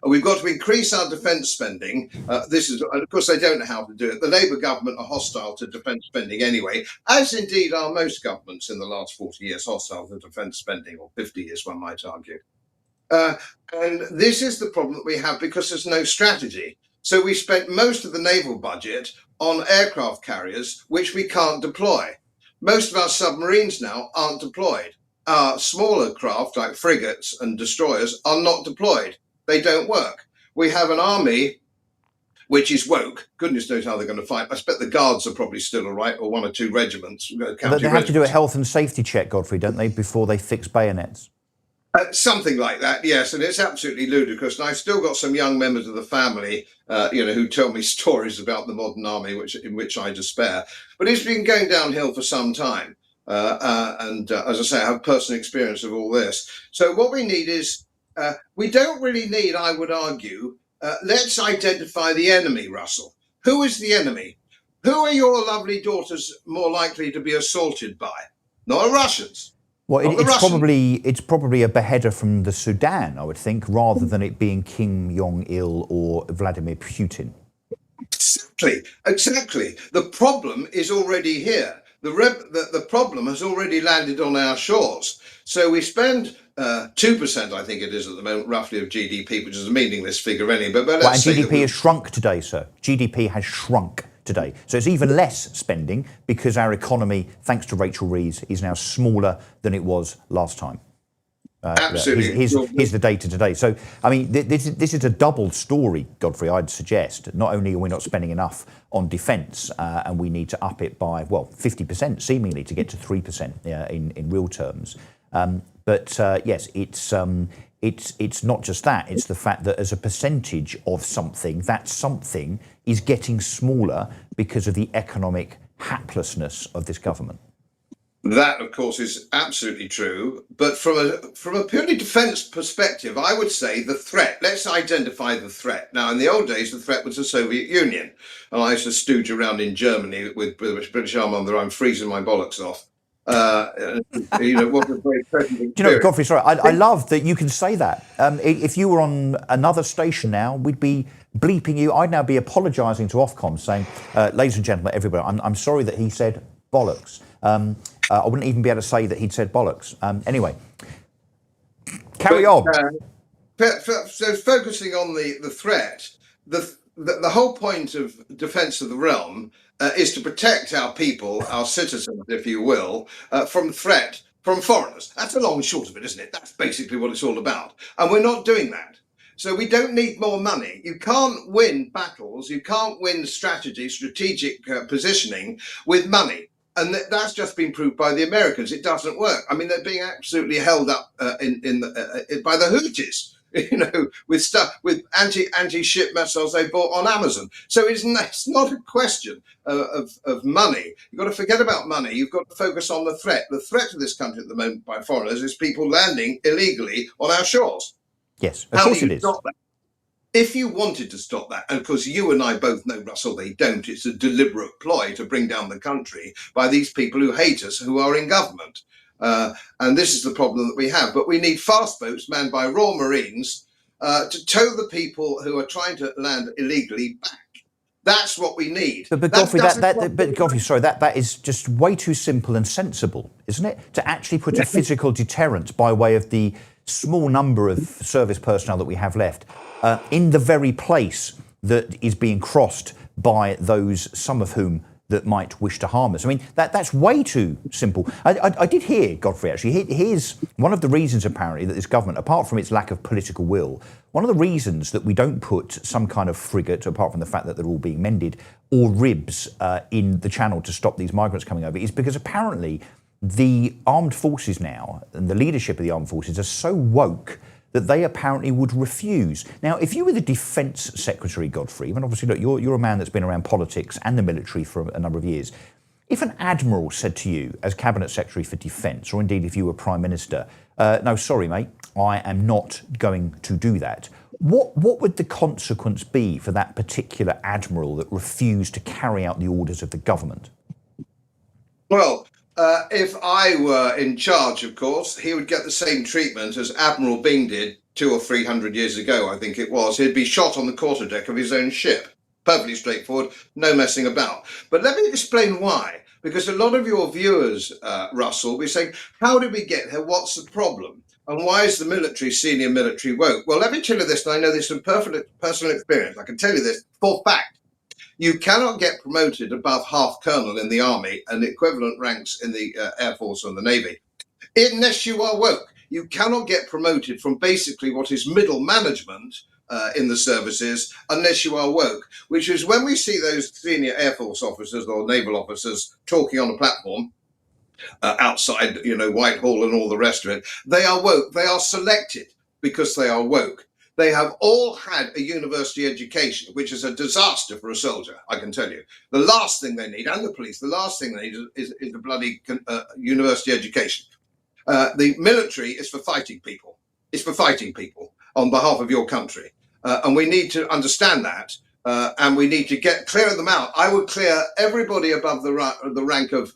We've got to increase our defence spending. This is, of course, they don't know how to do it. The Labour government are hostile to defence spending anyway, as indeed are most governments in the last 40 years hostile to defence spending, or 50 years, one might argue. And this is the problem that we have because there's no strategy. So we spent most of the naval budget on aircraft carriers, which we can't deploy. Most of our submarines now aren't deployed. Our smaller craft, like frigates and destroyers, are not deployed. They don't work. We have an army which is woke. Goodness knows how they're going to fight. I expect the guards are probably still all right, or one or two regiments.
But they have to do a health and safety check, Godfrey, don't they, before they fix bayonets?
Something like that, yes, and it's absolutely ludicrous. And I've still got some young members of the family, who tell me stories about the modern army, in which I despair. But it's been going downhill for some time, and as I say, I have personal experience of all this. So what we need is, we don't really need, I would argue, let's identify the enemy, Russell. Who is the enemy? Who are your lovely daughters more likely to be assaulted by? Not the Russians.
Well, it's probably a beheader from the Sudan, I would think, rather than it being Kim Jong-il or Vladimir Putin.
Exactly. The problem is already here. The problem has already landed on our shores. So we spend 2%, I think it is at the moment, roughly, of GDP, which is a meaningless figure anyway. But let's
And
say
GDP has shrunk today, sir. GDP has shrunk today. So it's even less spending because our economy, thanks to Rachel Reeves, is now smaller than it was last time.
Absolutely.
Here's the data today. So, I mean, this is a double story, Godfrey, I'd suggest. Not only are we not spending enough on defence, and we need to up it by, 50% seemingly to get to 3% in real terms. But yes, it's not just that. It's the fact that as a percentage of something, that something is getting smaller because of the economic haplessness of this government.
That, of course, is absolutely true. But from a purely defence perspective, I would say the threat. Let's identify the threat. Now, in the old days, the threat was the Soviet Union. And I used to stooge around in Germany with British Armament. I'm freezing my bollocks off. What a very pleasant experience.
Do you know, Godfrey, sorry, I love that you can say that. If you were on another station now, we'd be bleeping you. I'd now be apologising to Ofcom, saying, ladies and gentlemen, everybody, I'm sorry that he said bollocks. I wouldn't even be able to say that he'd said bollocks. Anyway, carry on.
So focusing on the threat, the whole point of defence of the realm is to protect our people, our citizens, if you will, from threat from foreigners. That's the long and short of it, isn't it? That's basically what it's all about. And we're not doing that. So we don't need more money. You can't win battles. You can't win strategic positioning with money. And that's just been proved by the Americans. It doesn't work. I mean, they're being absolutely held up by the Houthis, with anti-ship missiles they bought on Amazon. So it's not a question of money. You've got to forget about money. You've got to focus on the threat. The threat to this country at the moment by foreigners is people landing illegally on our shores.
Yes, of course it is.
Stop that? If you wanted to stop that, and of course you and I both know, Russell, they don't, it's a deliberate ploy to bring down the country by these people who hate us, who are in government. And this is the problem that we have. But we need fast boats manned by Royal Marines to tow the people who are trying to land illegally back. That's what we need.
But Godfrey, sorry, that is just way too simple and sensible, isn't it? To actually put a physical deterrent by way of the small number of service personnel that we have left in the very place that is being crossed by those, some of whom that might wish to harm us. I mean, that's way too simple. I did hear, Godfrey, actually, here's one of the reasons, apparently, that this government, apart from its lack of political will, one of the reasons that we don't put some kind of frigate, apart from the fact that they're all being mended, or ribs in the channel to stop these migrants coming over, is because apparently the armed forces now, and the leadership of the armed forces, are so woke that they apparently would refuse. Now, if you were the Defence Secretary, Godfrey, and obviously, look, you're a man that's been around politics and the military for a number of years. If an admiral said to you, as Cabinet Secretary for Defence, or indeed if you were Prime Minister, no, sorry, mate, I am not going to do that, what would the consequence be for that particular admiral that refused to carry out the orders of the government?
Well, if I were in charge, of course, he would get the same treatment as Admiral Byng did 200 or 300 years ago, I think it was. He'd be shot on the quarterdeck of his own ship. Perfectly straightforward, no messing about. But let me explain why. Because a lot of your viewers, Russell, will be saying, how did we get here? What's the problem? And why is the military, senior military, woke? Well, let me tell you this, and I know this from perfect personal experience. I can tell you this for fact. You cannot get promoted above half colonel in the army and equivalent ranks in the Air Force or the Navy unless you are woke. You cannot get promoted from basically what is middle management in the services unless you are woke, which is when we see those senior Air Force officers or naval officers talking on a platform outside, Whitehall and all the rest of it. They are woke. They are selected because they are woke. They have all had a university education, which is a disaster for a soldier, I can tell you. The last thing they need, and the police, the last thing they need is a bloody university education. The military is for fighting people. It's for fighting people on behalf of your country. And we need to understand that. And we need to clear them out. I would clear everybody above the rank of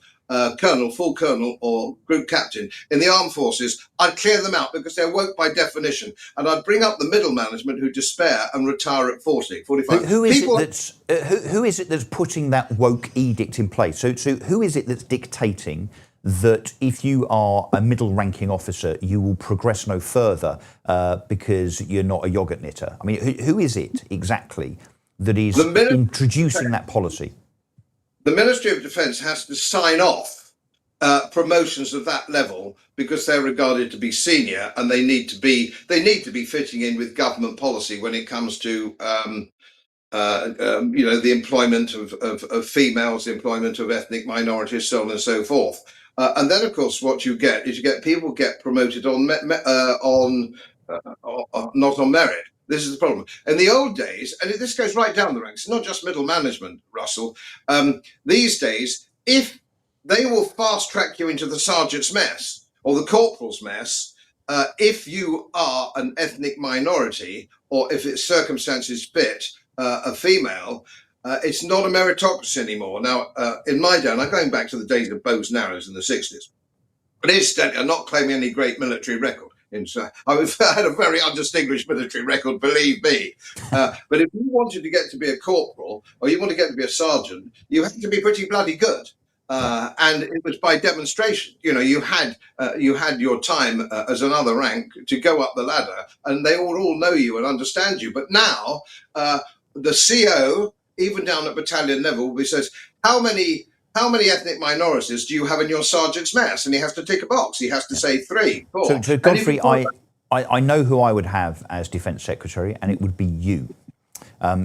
colonel, full colonel, or group captain in the armed forces. I'd clear them out because they're woke by definition. And I'd bring up the middle management who despair and retire at 40, 45.
Who is it that's putting that woke edict in place? So who is it that's dictating that if you are a middle-ranking officer, you will progress no further because you're not a yogurt knitter? I mean, who is it exactly that is introducing that policy?
The Ministry of Defence has to sign off promotions of that level because they're regarded to be senior, and they need to be fitting in with government policy when it comes to the employment of females, the employment of ethnic minorities, so on and so forth. And then, of course, what you get is people get promoted not on merit. This is the problem. In the old days, and this goes right down the ranks, not just middle management, Russell. These days, if they will fast track you into the sergeant's mess or the corporal's mess, if you are an ethnic minority or if its circumstances fit a female, it's not a meritocracy anymore. Now, in my day, and I'm going back to the days of bows and arrows in the 60s, but incidentally, I'm not claiming any great military record. I had a very undistinguished military record, believe me. But if you wanted to get to be a corporal or you want to get to be a sergeant, you had to be pretty bloody good. And it was by demonstration. You had your time as another rank to go up the ladder, and they all know you and understand you. But now the CO, even down at battalion level, says, how many ethnic minorities do you have in your sergeant's mess? And he has to tick a box. He has to say 3, 4.
So Godfrey, I know who I would have as Defence Secretary, and it would be you.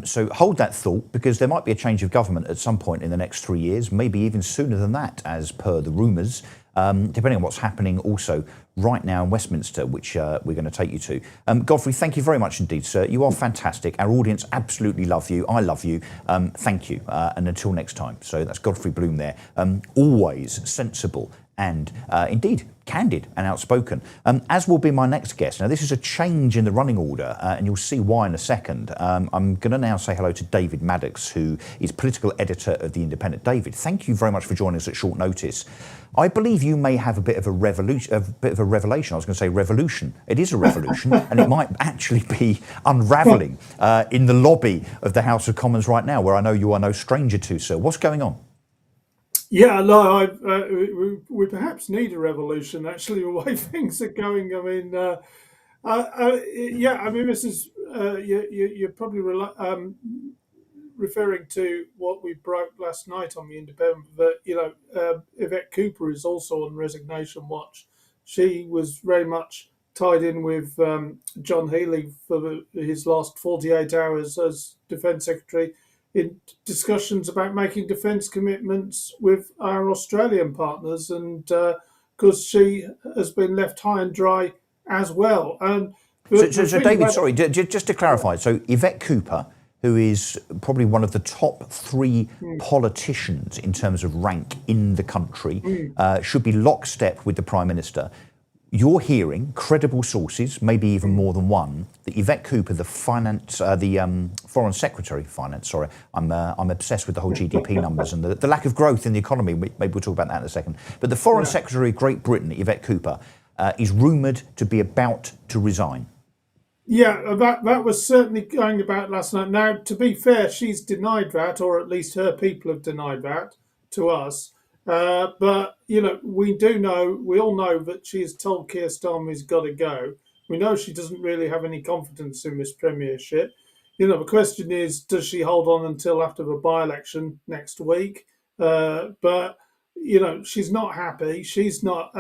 So hold that thought, because there might be a change of government at some point in the next 3 years, maybe even sooner than that, as per the rumours, depending on what's happening also right now in Westminster, which we're going to take you to. Godfrey, thank you very much indeed, sir. You are fantastic. Our audience absolutely love you. I love you. Thank you. And until next time. So that's Godfrey Bloom there. Always sensible and indeed candid and outspoken, as will be my next guest. Now, this is a change in the running order, and you'll see why in a second. I'm going to now say hello to David Maddox, who is political editor of The Independent. David, thank you very much for joining us at short notice. I believe you may have a bit of a revelation. I was going to say revolution. It is a revolution, and it might actually be unravelling in the lobby of the House of Commons right now, where I know you are no stranger to, sir. What's going on?
Yeah, no, we perhaps need a revolution, actually, the way things are going. I mean, this is, you're probably referring to what we broke last night on The Independent, that, Yvette Cooper is also on resignation watch. She was very much tied in with John Healey for his last 48 hours as Defence Secretary, in discussions about making defence commitments with our Australian partners, and because she has been left high and dry as well.
So David, sorry, just to clarify, so Yvette Cooper, who is probably one of the top 3 politicians in terms of rank in the country, should be lockstep with the Prime Minister. You're hearing credible sources, maybe even more than one, that Yvette Cooper, the Foreign Secretary, I'm obsessed with the whole GDP numbers and the lack of growth in the economy. Maybe we'll talk about that in a second. But the Foreign Secretary of Great Britain, Yvette Cooper, is rumoured to be about to resign.
Yeah, that was certainly going about last night. Now, to be fair, she's denied that, or at least her people have denied that to us. But, we all know that she's told Keir Starmer he's got to go. We know she doesn't really have any confidence in this premiership. The question is, does she hold on until after the by-election next week? But, she's not happy. She's not,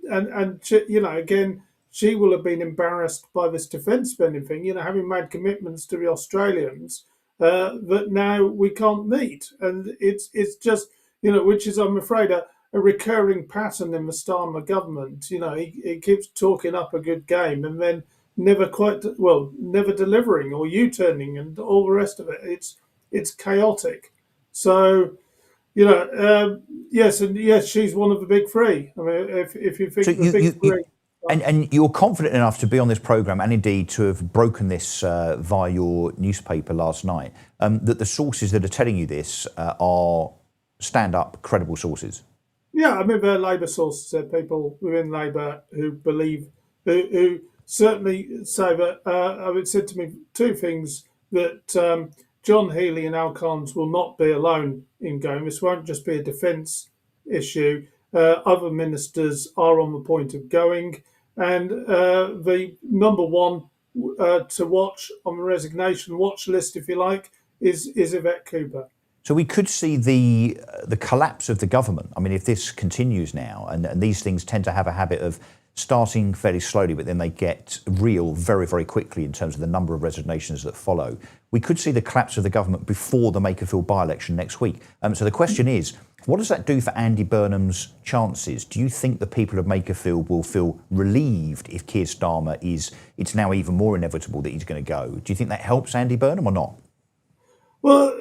again, she will have been embarrassed by this defence spending thing, having made commitments to the Australians that now we can't meet. And it's just, which is, I'm afraid, a recurring pattern in the Starmer government. He keeps talking up a good game and then never delivering or U-turning and all the rest of it. It's chaotic. So, yes, she's one of the big three. I mean, if you think the big three.
And you're confident enough to be on this programme and indeed to have broken this via your newspaper last night, that the sources that are telling you this are stand-up, credible sources?
Yeah, I mean, they're Labour sources. They're people within Labour who believe, who certainly say that, it said to me two things, that John Healey and Carns will not be alone in going. This won't just be a defence issue. Other ministers are on the point of going. And the number one to watch on the resignation watch list, if you like, is Yvette Cooper.
So we could see the collapse of the government. I mean, if this continues now, and these things tend to have a habit of starting fairly slowly, but then they get real very, very quickly in terms of the number of resignations that follow. We could see the collapse of the government before the Makerfield by-election next week. So the question is, what does that do for Andy Burnham's chances? Do you think the people of Makerfield will feel relieved if Keir Starmer it's now even more inevitable that he's going to go? Do you think that helps Andy Burnham or not?
Well,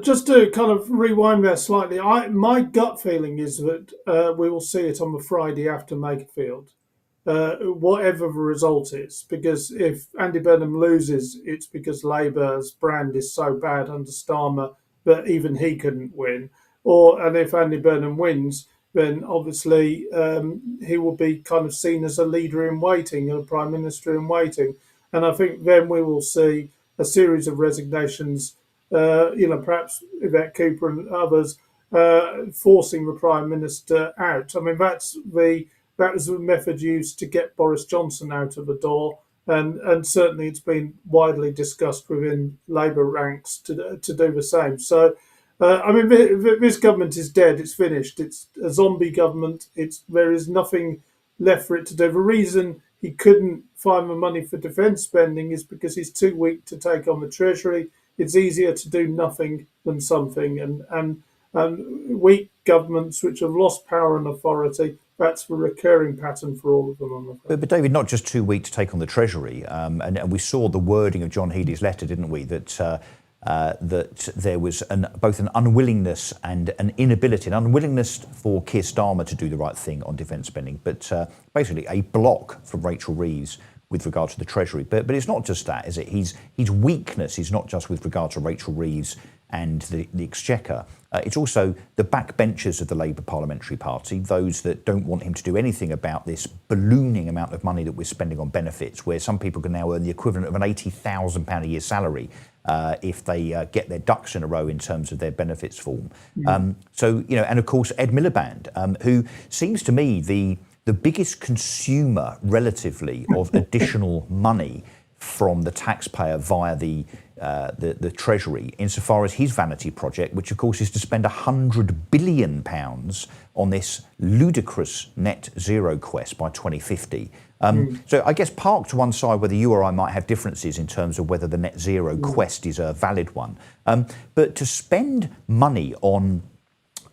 just to kind of rewind there slightly, my gut feeling is that we will see it on the Friday after Makerfield, whatever the result is. Because if Andy Burnham loses, it's because Labour's brand is so bad under Starmer that even he couldn't win. And if Andy Burnham wins, then obviously he will be kind of seen as a leader in waiting, a prime minister in waiting. And I think then we will see a series of resignations. Perhaps Yvette Cooper and others forcing the Prime Minister out. I mean, that was the method used to get Boris Johnson out of the door, and certainly it's been widely discussed within Labour ranks to do the same. So, I mean, this government is dead. It's finished. It's a zombie government. There is nothing left for it to do. The reason he couldn't find the money for defence spending is because he's too weak to take on the Treasury. It's easier to do nothing than something, and weak governments which have lost power and authority, that's the recurring pattern for all of them, I'm afraid.
But David, not just too weak to take on the Treasury, and we saw the wording of John Healey's letter, didn't we, that there was both an unwillingness and an inability, an unwillingness for Keir Starmer to do the right thing on defence spending, but basically a block from Rachel Reeves with regard to the Treasury. But it's not just that, is it? His weakness is not just with regard to Rachel Reeves and the Exchequer. It's also the backbenchers of the Labour Parliamentary Party, those that don't want him to do anything about this ballooning amount of money that we're spending on benefits, where some people can now earn the equivalent of an £80,000 a year salary if they get their ducks in a row in terms of their benefits form. And of course, Ed Miliband, who seems to me the biggest consumer relatively of additional money from the taxpayer via the Treasury, insofar as his vanity project, which of course is to spend £100 billion on this ludicrous net zero quest by 2050. So I guess park to one side whether you or I might have differences in terms of whether the net zero quest is a valid one. But to spend money on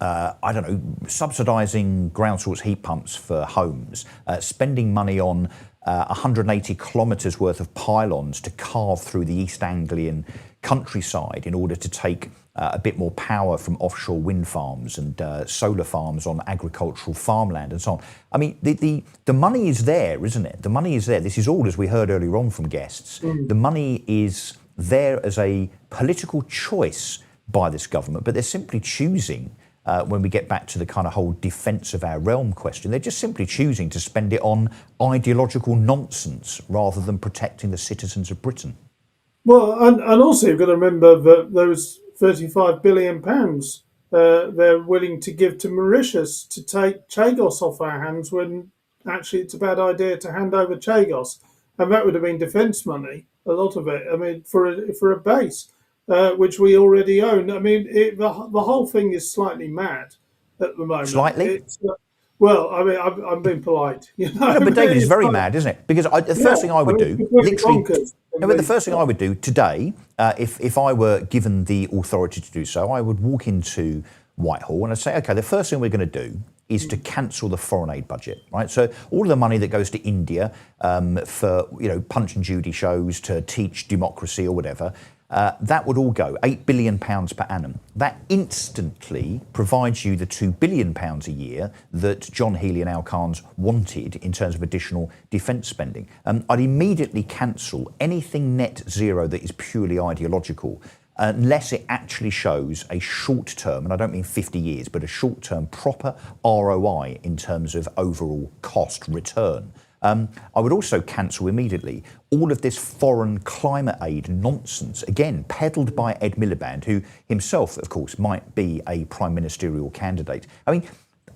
subsidising ground source heat pumps for homes, spending money on 180 kilometres worth of pylons to carve through the East Anglian countryside in order to take a bit more power from offshore wind farms and solar farms on agricultural farmland and so on. I mean, the money is there, isn't it? The money is there. This is all, as we heard earlier on from guests, the money is there as a political choice by this government, but they're simply choosing when we get back to the kind of whole defence of our realm question, they're just simply choosing to spend it on ideological nonsense rather than protecting the citizens of Britain.
Well, and also you've got to remember that there was £35 billion they're willing to give to Mauritius to take Chagos off our hands, when actually it's a bad idea to hand over Chagos. And that would have been defence money, a lot of it, I mean, for a base. Which we already own. I mean, the whole thing is slightly mad at the moment.
Slightly?
Well, I mean, I'm being polite. You know,
But David, it's very
like,
mad, isn't it? Because the first thing I would do, literally, but the first thing I would do today, if I were given the authority to do so, I would walk into Whitehall and I'd say, okay, the first thing we're going to do is to cancel the foreign aid budget, right? So all of the money that goes to India for Punch and Judy shows to teach democracy or whatever, that would all go, £8 billion per annum. That instantly provides you the £2 billion a year that John Healey and Al Carns wanted in terms of additional defence spending. I'd immediately cancel anything net zero that is purely ideological, unless it actually shows a short-term, and I don't mean 50 years, but a short-term proper ROI in terms of overall cost return. I would also cancel immediately all of this foreign climate aid nonsense, again, peddled by Ed Miliband, who himself, of course, might be a prime ministerial candidate. I mean,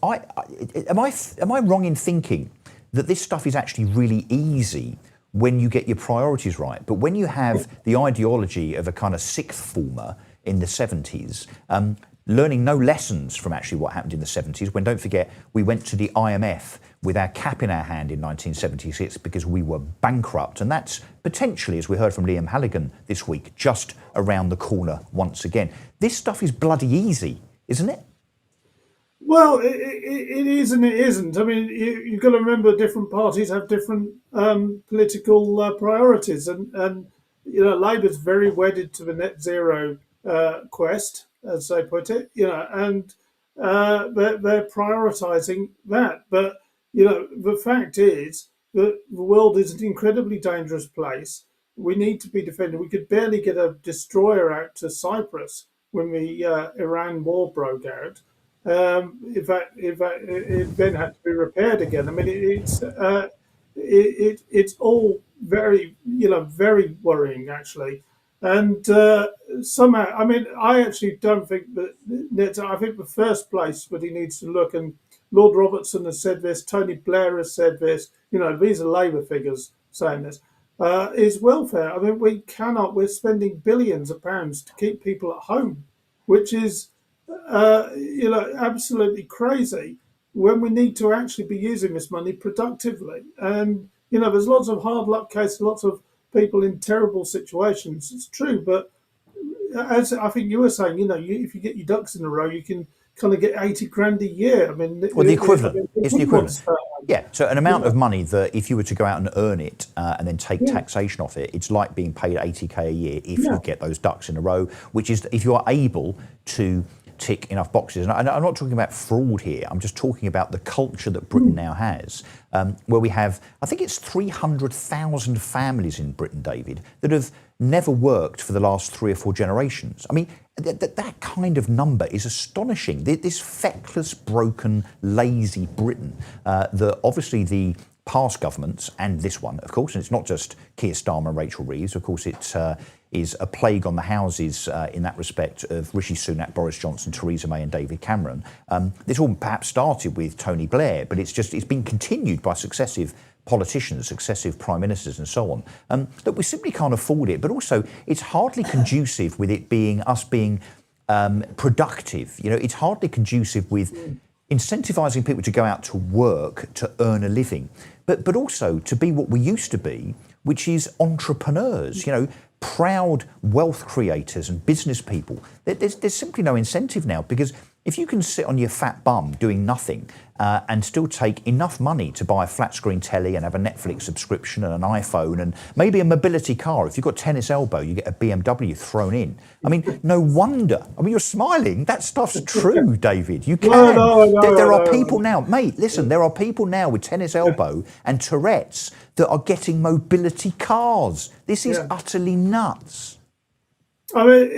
am I wrong in thinking that this stuff is actually really easy when you get your priorities right? But when you have the ideology of a kind of sixth former in the 70s, learning no lessons from actually what happened in the 70s, when, don't forget, we went to the IMF with our cap in our hand in 1976 because we were bankrupt. And that's potentially, as we heard from Liam Halligan this week, just around the corner once again. This stuff is bloody easy, isn't it?
Well, it is and it isn't. I mean, you've got to remember different parties have different political priorities, and Labour's very wedded to the net zero quest, as they put it. And they're prioritising that. But the fact is that the world is an incredibly dangerous place. We need to be defended. We could barely get a destroyer out to Cyprus when the Iran war broke out. If it then had to be repaired again. I mean, it's all very very worrying actually, and somehow I mean I actually don't think that I think the first place that he needs to look, and Lord Robertson has said this, Tony Blair has said this, these are Labour figures saying this, is welfare. I mean, we're spending billions of pounds to keep people at home, which is absolutely crazy when we need to actually be using this money productively. And, there's lots of hard luck cases, lots of people in terrible situations. It's true. But as I think you were saying, if you get your ducks in a row, you can kind of get 80 grand a year. I mean,
well, the equivalent. It's the equivalent. Yeah. So an amount of money that if you were to go out and earn it and then take taxation off it, it's like being paid 80k a year if you get those ducks in a row, which is if you are able to tick enough boxes. And I'm not talking about fraud here. I'm just talking about the culture that Britain now has, where we have, I think it's 300,000 families in Britain, David, that have never worked for the last 3 or 4 generations. I mean, that kind of number is astonishing. This feckless, broken, lazy Britain that obviously the past governments and this one, of course, and it's not just Keir Starmer and Rachel Reeves, of course, it is a plague on the houses in that respect of Rishi Sunak, Boris Johnson, Theresa May and David Cameron. This all perhaps started with Tony Blair, but it's been continued by successive politicians, successive prime ministers and so on. That we simply can't afford it, but also it's hardly conducive with it being us being productive. It's hardly conducive with incentivising people to go out to work to earn a living, but also to be what we used to be, which is entrepreneurs, proud wealth creators and business people. There's simply no incentive now, because if you can sit on your fat bum doing nothing and still take enough money to buy a flat screen telly and have a Netflix subscription and an iPhone and maybe a mobility car, if you've got tennis elbow, you get a BMW thrown in. I mean, no wonder. I mean, you're smiling. That stuff's true, David. You can. There are people now, mate, listen, there are people now with tennis elbow and Tourette's that are getting mobility cars. This is utterly nuts.
I mean,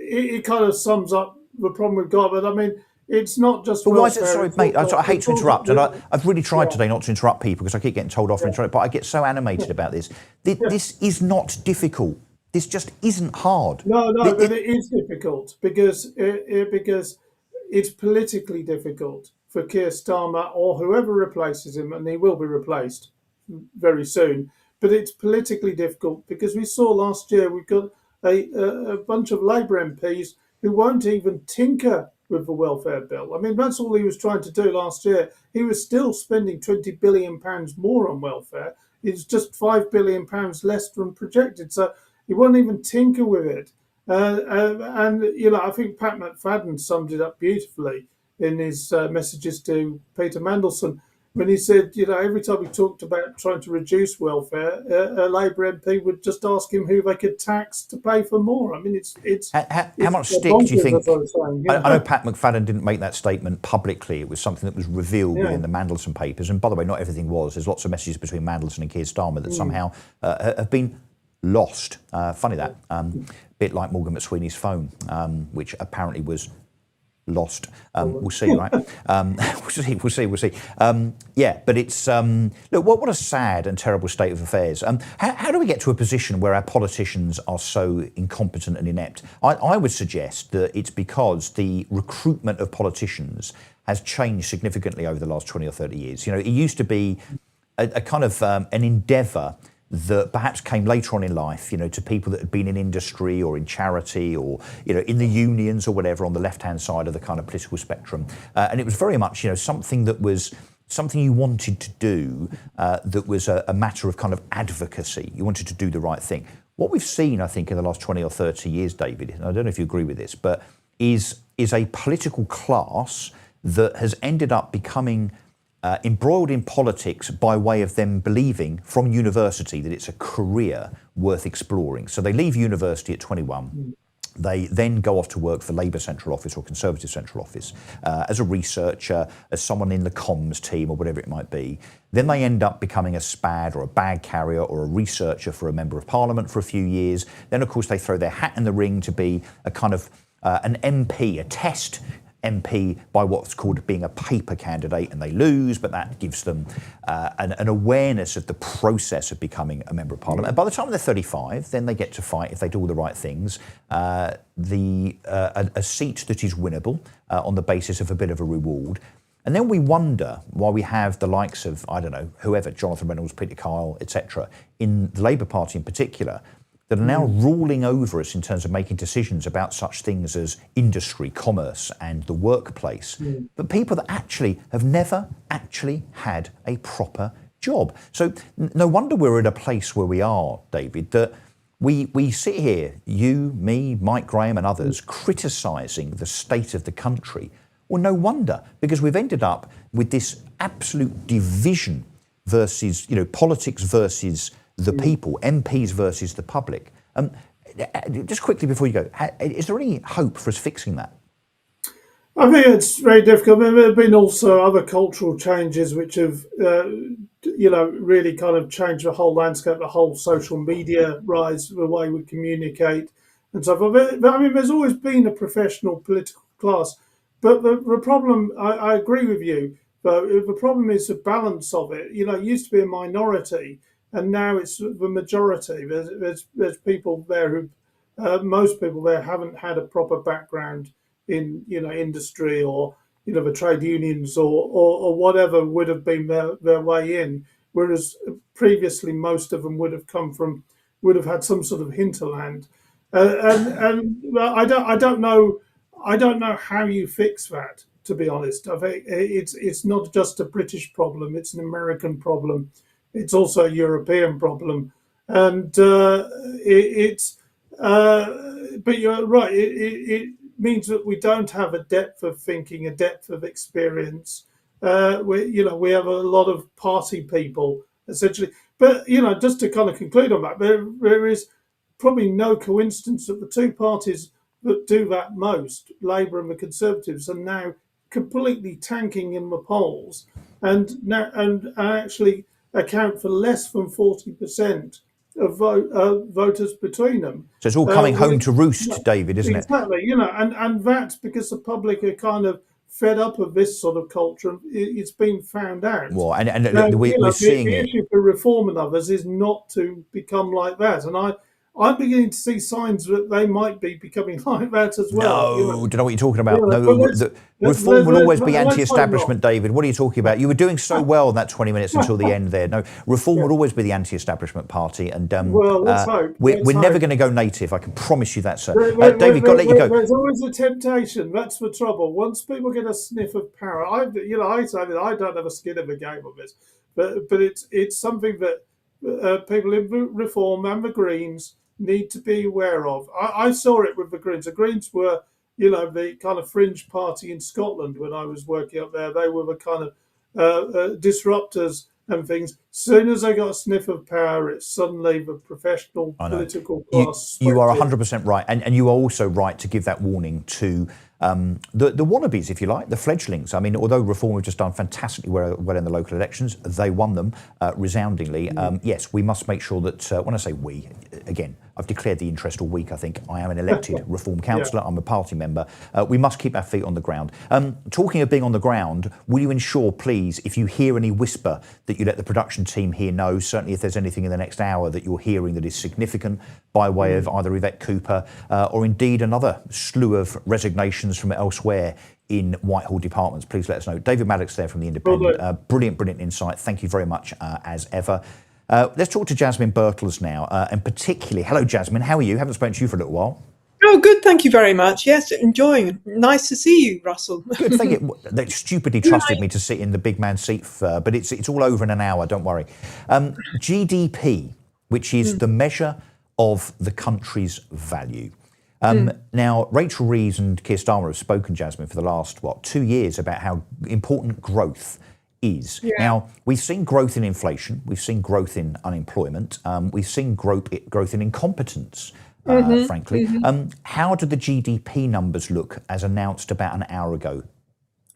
it kind of sums up the problem we've got, but I mean, it's not just.
But why is it? Sorry, mate. I hate to interrupt, and I've really tried today not to interrupt people because I keep getting told off and interrupt. But I get so animated about this. This is not difficult. This just isn't hard.
No, but it is difficult because it's politically difficult for Keir Starmer or whoever replaces him, and he will be replaced very soon. But it's politically difficult because we saw last year we've got a bunch of Labour MPs who won't even tinker with the welfare bill. I mean, that's all he was trying to do last year. He was still spending £20 billion more on welfare. It's just £5 billion less than projected. So he won't even tinker with it. And, you know, I think Pat McFadden summed it up beautifully in his messages to Peter Mandelson when he said, you know, every time he talked about trying to reduce welfare, a Labour MP would just ask him who they could tax to pay for more. I mean, it's
how much stick do you think? I know Pat McFadden didn't make that statement publicly. It was something that was revealed within the Mandelson papers. And by the way, not everything was. There's lots of messages between Mandelson and Keir Starmer that somehow have been lost. Funny that. Bit like Morgan McSweeney's phone, which apparently was lost. We'll see, right? We'll see. Yeah, but it's look. What a sad and terrible state of affairs. How do we get to a position where our politicians are so incompetent and inept? I would suggest that it's because the recruitment of politicians has changed significantly over the last 20 or 30 years. You know, it used to be a kind of an endeavour that perhaps came later on in life, you know, to people that had been in industry or in charity or, you know, in the unions or whatever on the left-hand side of the kind of political spectrum. And it was very much, you know, something you wanted to do that was a matter of kind of advocacy. You wanted to do the right thing. What we've seen, I think, in the last 20 or 30 years, David, and I don't know if you agree with this, but is a political class that has ended up becoming embroiled in politics by way of them believing from university that it's a career worth exploring. So they leave university at 21. They then go off to work for Labour Central Office or Conservative Central Office as a researcher, as someone in the comms team or whatever it might be. Then they end up becoming a SPAD or a bag carrier or a researcher for a Member of Parliament for a few years. Then, of course, they throw their hat in the ring to be a kind of an MP, a test MP by what's called being a paper candidate, and they lose, but that gives them an awareness of the process of becoming a Member of Parliament. And by the time they're 35, then they get to fight, if they do all the right things, a seat that is winnable on the basis of a bit of a reward. And then we wonder why we have the likes of, I don't know, whoever, Jonathan Reynolds, Peter Kyle, etc., in the Labour Party in particular, that are now ruling over us in terms of making decisions about such things as industry, commerce and the workplace. But people that actually have never actually had a proper job. So no wonder we're at a place where we are, David, that we sit here, you, me, Mike Graham and others, criticising the state of the country. Well, no wonder, because we've ended up with this absolute division versus, you know, politics versus the people, MPs versus the public. Just quickly before you go, is there any hope for us fixing that?
I think it's very difficult. I mean, there have been also other cultural changes which have, you know, really kind of changed the whole landscape, the whole social media rise, the way we communicate and so forth. But I mean, there's always been a professional political class. But the problem, I agree with you, but the problem is the balance of it. You know, it used to be a minority, and now it's the majority. There's people there who, most people there haven't had a proper background in, you know, industry or, you know, the trade unions or whatever would have been their way in. Whereas previously most of them would have had some sort of hinterland. And I don't know how you fix that, to be honest. I think it's not just a British problem, it's an American problem. It's also a European problem, and but you're right. It means that we don't have a depth of thinking, a depth of experience. We have a lot of party people essentially. But you know, just to kind of conclude on that, there is probably no coincidence that the two parties that do that most, Labour and the Conservatives, are now completely tanking in the polls, and actually account for less than 40% of voters between them.
So it's all coming home to roost, David, isn't it?
Exactly, you know, and that's because the public are kind of fed up of this sort of culture. It's been found out.
Well, and
now,
we're seeing
the
it.
issue for reform and others is not to become like that. And I'm beginning to see signs that they might be becoming like that as well.
No, don't know what you're talking about.
You know,
No,
but let's-
reform will always be
let's hope not.
anti-establishment, David. What are you talking about? You were doing so well in that 20 minutes until the end there. No, reform will always be the anti-establishment party, and
Well, let's hope.
we're
Let's
never
hope.
going to go native. I can promise you that, sir.
David,
got to let you go.
There's always a temptation. That's the trouble. Once people get a sniff of power, I say that I don't have a skin in the game on this, but it's something that people in Reform and the Greens need to be aware of. I saw it with the Greens. The Greens were, the kind of fringe party in Scotland when I was working up there. They were the kind of disruptors and things. Soon as they got a sniff of power, it's suddenly the professional political class.
You are 100% right, and you are also right to give that warning to the wannabes, if you like, the fledglings. I mean, although Reform have just done fantastically well in the local elections, they won them resoundingly. Yes, we must make sure that, when I say we, again, I've declared the interest all week, I think. I am an elected Reform councillor. I'm a party member. We must keep our feet on the ground. Talking of being on the ground, will you ensure, please, if you hear any whisper, that you let the production team here know, certainly if there's anything in the next hour that you're hearing that is significant by way of either Yvette Cooper or indeed another slew of resignations from elsewhere in Whitehall departments, please let us know. David Maddox there from The Independent. Brilliant insight. Thank you very much as ever. Let's talk to Jasmine Birtles now, and particularly, hello Jasmine, how are you? Haven't spoken to you for a little while.
Oh, good, thank you very much. Yes, enjoying. Nice to see you, Russell.
Good, thank you. They stupidly trusted me to sit in the big man seat, but it's all over in an hour, don't worry. GDP, which is the measure of the country's value. Now, Rachel Reeves and Keir Starmer have spoken, Jasmine, for the last, 2 years about how important growth is. Yeah. Now, we've seen growth in inflation, we've seen growth in unemployment, we've seen growth in incompetence, frankly. How do the GDP numbers look as announced about an hour ago?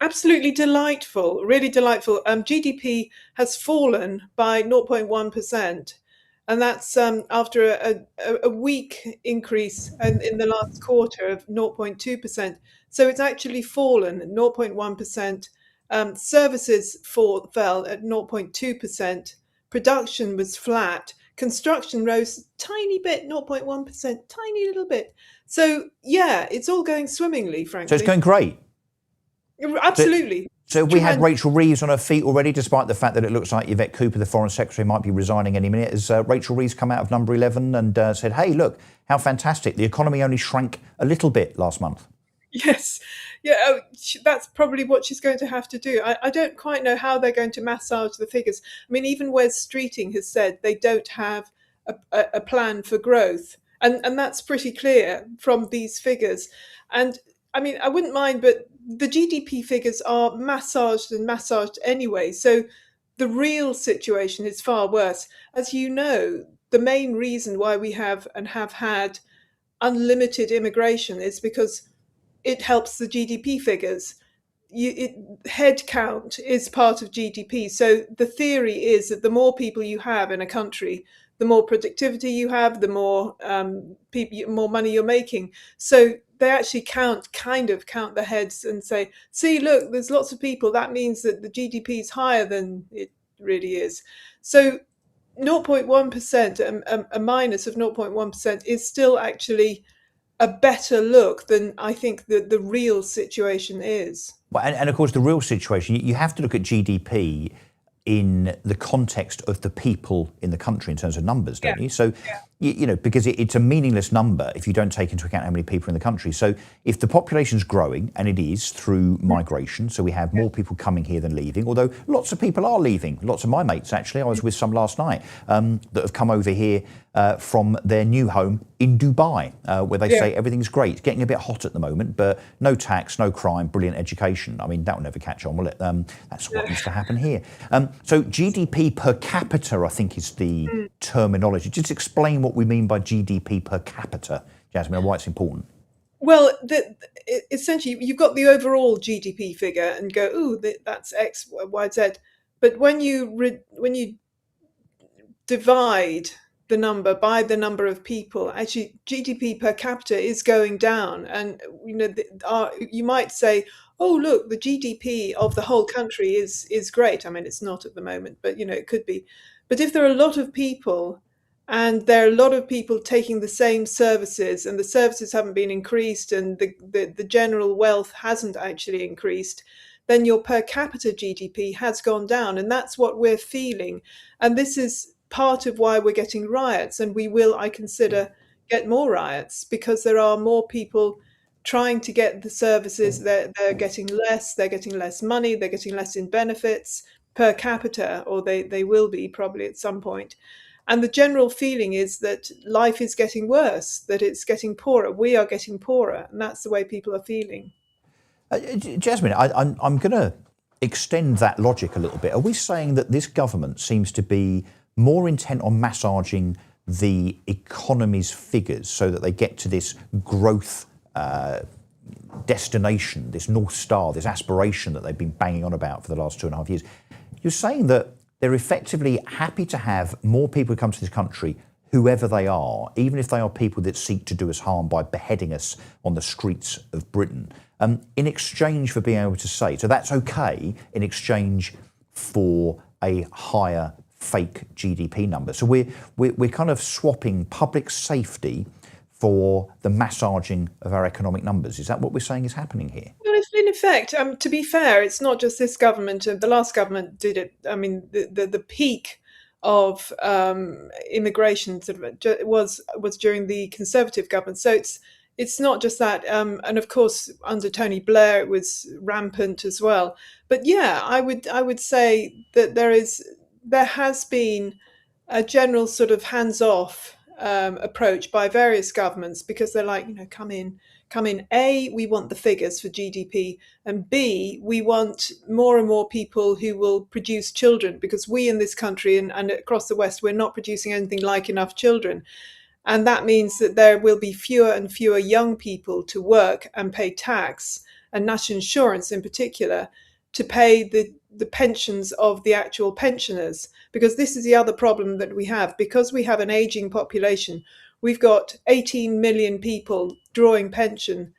Absolutely delightful, really delightful. GDP has fallen by 0.1%. And that's after a weak increase in the last quarter of 0.2%. So it's actually fallen 0.1%. Services fell at 0.2%. Production was flat. Construction rose a tiny bit, 0.1%, tiny little bit. So, yeah, it's all going swimmingly, frankly.
So it's going great?
Absolutely.
So we had Rachel Reeves on her feet already, despite the fact that it looks like Yvette Cooper, the Foreign Secretary, might be resigning any minute. Has Rachel Reeves come out of number 11 and said, hey, look, how fantastic. The economy only shrank a little bit last month.
Yes. Yeah, that's probably what she's going to have to do. I don't quite know how they're going to massage the figures. I mean, even Wes Streeting has said they don't have a plan for growth. And that's pretty clear from these figures. And I mean, I wouldn't mind, but the GDP figures are massaged anyway. So the real situation is far worse. As you know, the main reason why we have and have had unlimited immigration is because it helps the GDP figures. Head count is part of GDP. So the theory is that the more people you have in a country, the more productivity you have, the more more money you're making. So they actually count the heads and say, see, look, there's lots of people. That means that the GDP is higher than it really is. So 0.1%, a minus of 0.1% is still actually a better look than I think the real situation is.
Well, and of course, the real situation, you have to look at GDP in the context of the people in the country in terms of numbers, don't you? So, because it's a meaningless number if you don't take into account how many people in the country. So if the population's growing, and it is through migration, so we have more people coming here than leaving, although lots of people are leaving. Lots of my mates, actually, I was with some last night, that have come over here from their new home in Dubai, where they say everything's great. It's getting a bit hot at the moment, but no tax, no crime, brilliant education. I mean, that will never catch on, will it? That's what used to happen here. So GDP per capita, I think, is the terminology. Just explain what we mean by GDP per capita, Jasmine, and why it's important.
Well, essentially, you've got the overall GDP figure and go, ooh, that's X, Y, Z. But when you divide the number by the number of people, actually GDP per capita is going down. And you might say, oh, look, the GDP of the whole country is great. I mean, it's not at the moment, but it could be. But if there are a lot of people And there are a lot of people taking the same services, and the services haven't been increased, and the general wealth hasn't actually increased, then your per capita GDP has gone down. And that's what we're feeling. And this is part of why we're getting riots. And we will, I consider, get more riots, because there are more people trying to get the services. They're getting less money, they're getting less in benefits per capita, or they will be probably at some point. And the general feeling is that life is getting worse, that it's getting poorer. We are getting poorer, and that's the way people are feeling.
Jasmine, I'm going to extend that logic a little bit. Are we saying that this government seems to be more intent on massaging the economy's figures so that they get to this growth destination, this North Star, this aspiration that they've been banging on about for the last 2.5 years? You're saying that they're effectively happy to have more people come to this country, whoever they are, even if they are people that seek to do us harm by beheading us on the streets of Britain, in exchange for being able to say, so that's okay in exchange for a higher fake GDP number. So we're kind of swapping public safety for the massaging of our economic numbers. Is that what we're saying is happening here?
Well, in effect, to be fair, it's not just this government. The last government did it. I mean, the peak of immigration sort of was during the Conservative government. So it's not just that. And of course, under Tony Blair, it was rampant as well. But yeah, I would say that there has been a general sort of hands-off approach by various governments, because they're like, come in. A, we want the figures for GDP, and B, we want more and more people who will produce children, because we in this country and across the West, we're not producing anything like enough children. And that means that there will be fewer and fewer young people to work and pay tax and national insurance in particular, to pay the pensions of the actual pensioners. Because this is the other problem that we have. Because we have an aging population, we've got 18 million people drawing pension.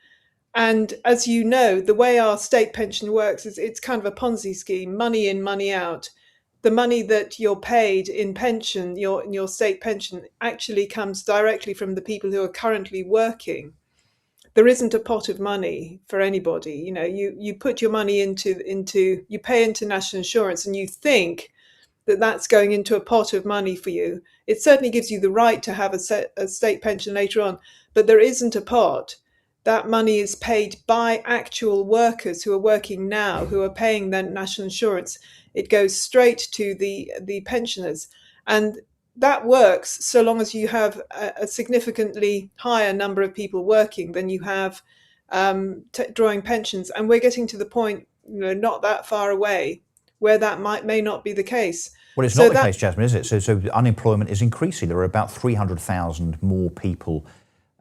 And as you know, the way our state pension works is it's kind of a Ponzi scheme, money in, money out. The money that you're paid in pension, in your state pension, actually comes directly from the people who are currently working. There isn't a pot of money for anybody. You put your money you pay into national insurance, and you think that that's going into a pot of money for you. It certainly gives you the right to have a state pension later on, but there isn't a pot. That money is paid by actual workers who are working now, who are paying their national insurance. It goes straight to the pensioners. And that works so long as you have a significantly higher number of people working than you have drawing pensions. And we're getting to the point, not that far away, where that may not be the case.
Well, it's not the case, Jasmine, is it? So unemployment is increasing. There are about 300,000 more people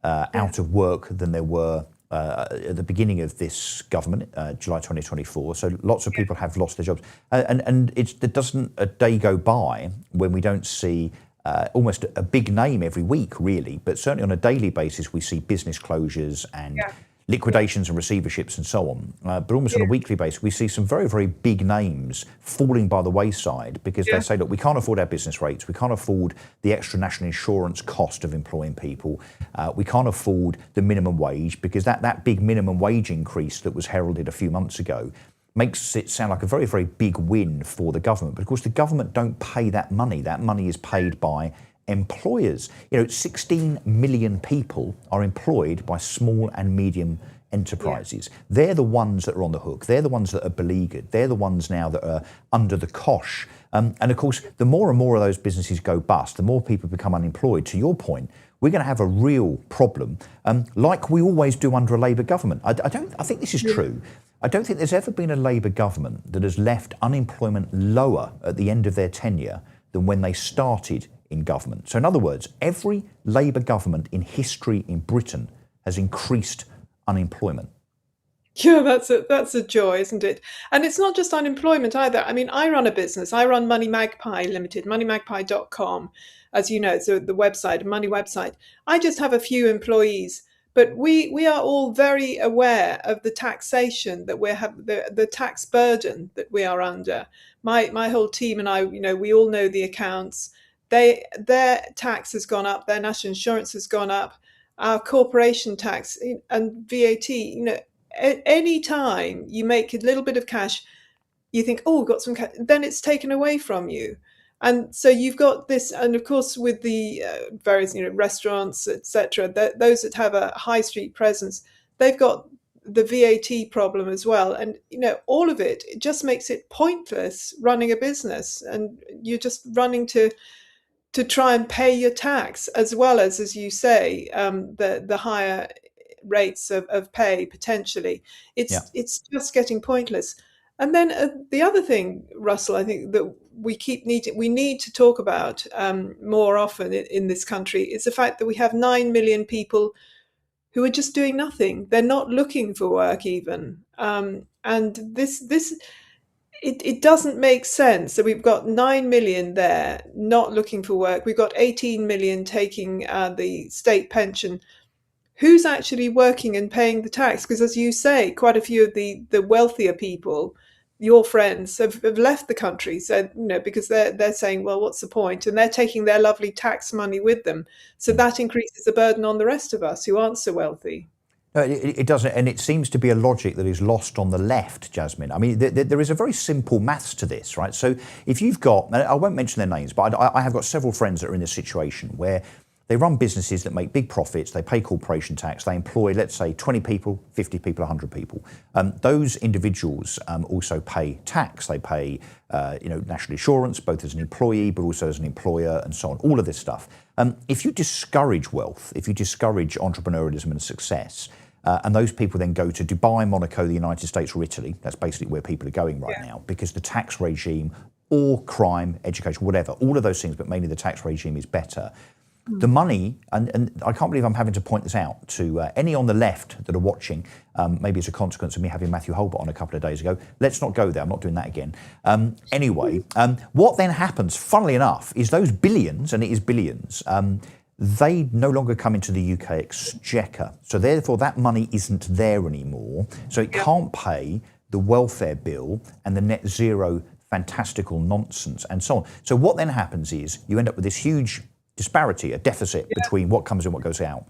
out of work than there were at the beginning of this government, July 2024. So lots of people have lost their jobs. And there doesn't a day go by when we don't see almost a big name every week, really. But certainly on a daily basis, we see business closures and liquidations and receiverships and so on. But almost on a weekly basis, we see some very, very big names falling by the wayside because they say, look, we can't afford our business rates. We can't afford the extra national insurance cost of employing people. We can't afford the minimum wage, because that big minimum wage increase that was heralded a few months ago makes it sound like a very, very big win for the government. But of course, the government don't pay that money. That money is paid by employers. 16 million people are employed by small and medium enterprises. They're the ones that are on the hook. They're the ones that are beleaguered. They're the ones now that are under the cosh. And of course, the more and more of those businesses go bust, the more people become unemployed. To your point, we're going to have a real problem, like we always do under a Labour government. I think this is true. I don't think there's ever been a Labour government that has left unemployment lower at the end of their tenure than when they started in government. So in other words, every Labour government in history in Britain has increased unemployment.
Yeah, that's a joy, isn't it? And it's not just unemployment either. I mean, I run a business. I run Money Magpie Limited, moneymagpie.com, as you know, so the website, money website. I just have a few employees, but we are all very aware of the taxation that we have, the tax burden that we are under. My whole team and I, we all know the accounts. their tax has gone up, their national insurance has gone up, our corporation tax and VAT. Any time you make a little bit of cash, you think, oh, we've got some cash, then it's taken away from you. And so you've got this, and of course with the various restaurants, etc., those that have a high street presence, they've got the VAT problem as well. And all of it just makes it pointless running a business, and you're just running to try and pay your tax, as well as you say, the higher rates of pay potentially. It's just getting pointless. And then the other thing, Russell, I think that we need to talk about more often in this country is the fact that we have 9 million people who are just doing nothing. They're not looking for work even. And it doesn't make sense. So we've got 9 million there not looking for work. We've got 18 million taking the state pension. Who's actually working and paying the tax? Because as you say, quite a few of the wealthier people, your friends, have left the country. So, because they're saying, well, what's the point? And they're taking their lovely tax money with them. So that increases the burden on the rest of us who aren't so wealthy.
No, it doesn't, and it seems to be a logic that is lost on the left, Jasmine. I mean, there is a very simple maths to this, right? So if you've got, and I won't mention their names, but I have got several friends that are in this situation where they run businesses that make big profits, they pay corporation tax, they employ, let's say, 20 people, 50 people, 100 people. Those individuals also pay tax. They pay national insurance, both as an employee, but also as an employer, and so on, all of this stuff. If you discourage wealth, if you discourage entrepreneurialism and success, and those people then go to Dubai, Monaco, the United States, or Italy, that's basically where people are going right now, because the tax regime, or crime, education, whatever, all of those things, but mainly the tax regime is better. The money, and I can't believe I'm having to point this out to any on the left that are watching, maybe as a consequence of me having Matthew Holbert on a couple of days ago. Let's not go there. I'm not doing that again. Anyway, what then happens, funnily enough, is those billions, and it is billions, they no longer come into the UK exchequer. So therefore, that money isn't there anymore. So it can't pay the welfare bill and the net zero fantastical nonsense and so on. So what then happens is you end up with this huge disparity, a deficit between what comes in and what goes out.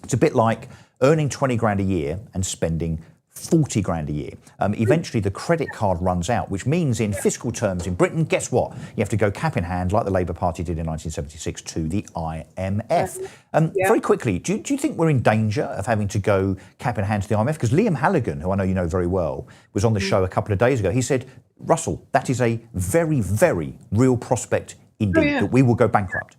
It's a bit like earning 20 grand a year and spending 40 grand a year. Eventually the credit card runs out, which means in fiscal terms in Britain, guess what? You have to go cap in hand, like the Labour Party did in 1976, to the IMF. Very quickly, do you think we're in danger of having to go cap in hand to the IMF? Because Liam Halligan, who I know you know very well, was on the show a couple of days ago. He said, Russell, that is a very, very real prospect indeed, that we will go bankrupt.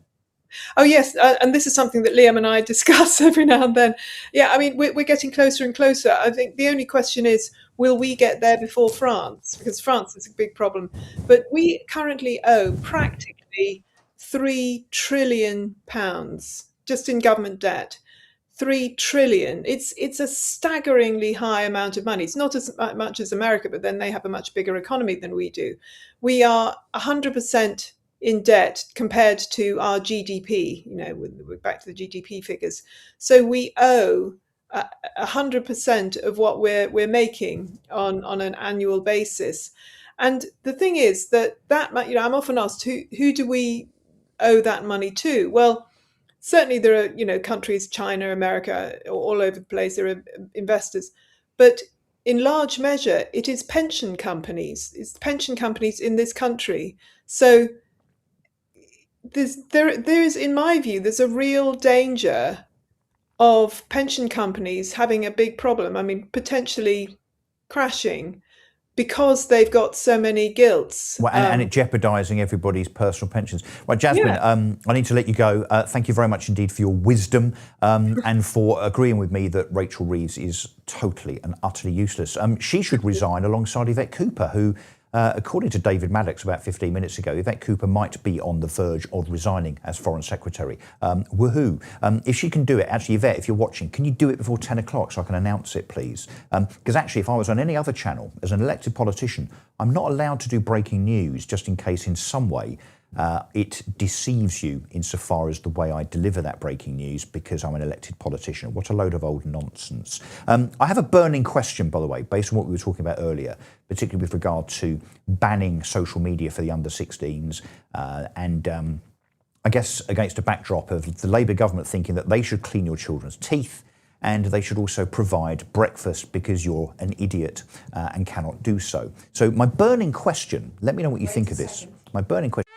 Oh, yes. And this is something that Liam and I discuss every now and then. Yeah, I mean, we're getting closer and closer. I think the only question is, will we get there before France? Because France is a big problem. But we currently owe practically £3 trillion just in government debt. 3 trillion. It's a staggeringly high amount of money. It's not as much as America, but then they have a much bigger economy than we do. We are 100% in debt compared to our GDP, we're back to the GDP figures. So we owe 100% of what we're making on an annual basis. And the thing is that I'm often asked, who do we owe that money to? Well, certainly there are, countries, China, America, all over the place, there are investors. But in large measure, it is pension companies. It's pension companies in this country. So there is, in my view, there's a real danger of pension companies having a big problem. I mean, potentially crashing because they've got so many gilts.
Well, and it jeopardising everybody's personal pensions. Right, Jasmine, I need to let you go. Thank you very much indeed for your wisdom and for agreeing with me that Rachel Reeves is totally and utterly useless. She should resign alongside Yvette Cooper, who, according to David Maddox about 15 minutes ago, Yvette Cooper might be on the verge of resigning as Foreign Secretary. Woohoo. If she can do it, actually, Yvette, if you're watching, can you do it before 10 o'clock so I can announce it, please? Because actually, if I was on any other channel as an elected politician, I'm not allowed to do breaking news just in case in some way it deceives you insofar as the way I deliver that breaking news because I'm an elected politician. What a load of old nonsense. I have a burning question, by the way, based on what we were talking about earlier, particularly with regard to banning social media for the under-16s. I guess, against a backdrop of the Labour government thinking that they should clean your children's teeth and they should also provide breakfast because you're an idiot and cannot do so. So my burning question, let me know what you think of this. My burning question.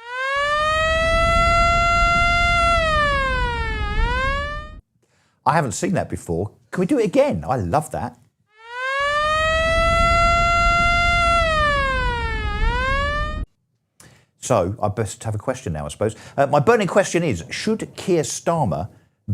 I haven't seen that before. Can we do it again? I love that. So I best have a question now, I suppose. My burning question is, should Keir Starmer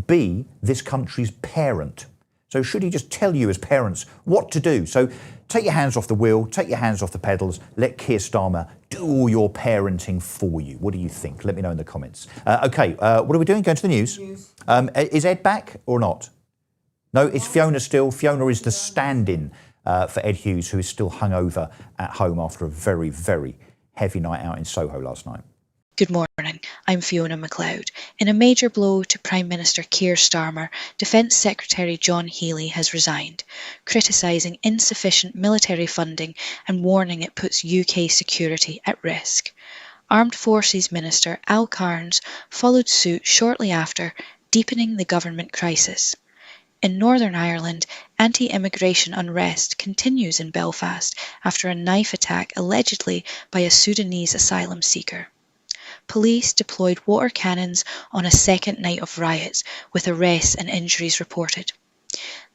be this country's parent? So should he just tell you as parents what to do? So take your hands off the wheel, take your hands off the pedals, let Keir Starmer do all your parenting for you. What do you think? Let me know in the comments. Okay, what are we doing? Going to the news? Is Ed back or not? No, it's Fiona still. Fiona is the stand-in for Ed Hughes, who is still hungover at home after a very, very heavy night out in Soho last night.
Good morning, I'm Fiona MacLeod. In a major blow to Prime Minister Keir Starmer, Defence Secretary John Healey has resigned, criticising insufficient military funding and warning it puts UK security at risk. Armed Forces Minister Al Carns followed suit shortly after, deepening the government crisis. In Northern Ireland, anti-immigration unrest continues in Belfast after a knife attack allegedly by a Sudanese asylum seeker. Police deployed water cannons on a second night of riots, with arrests and injuries reported.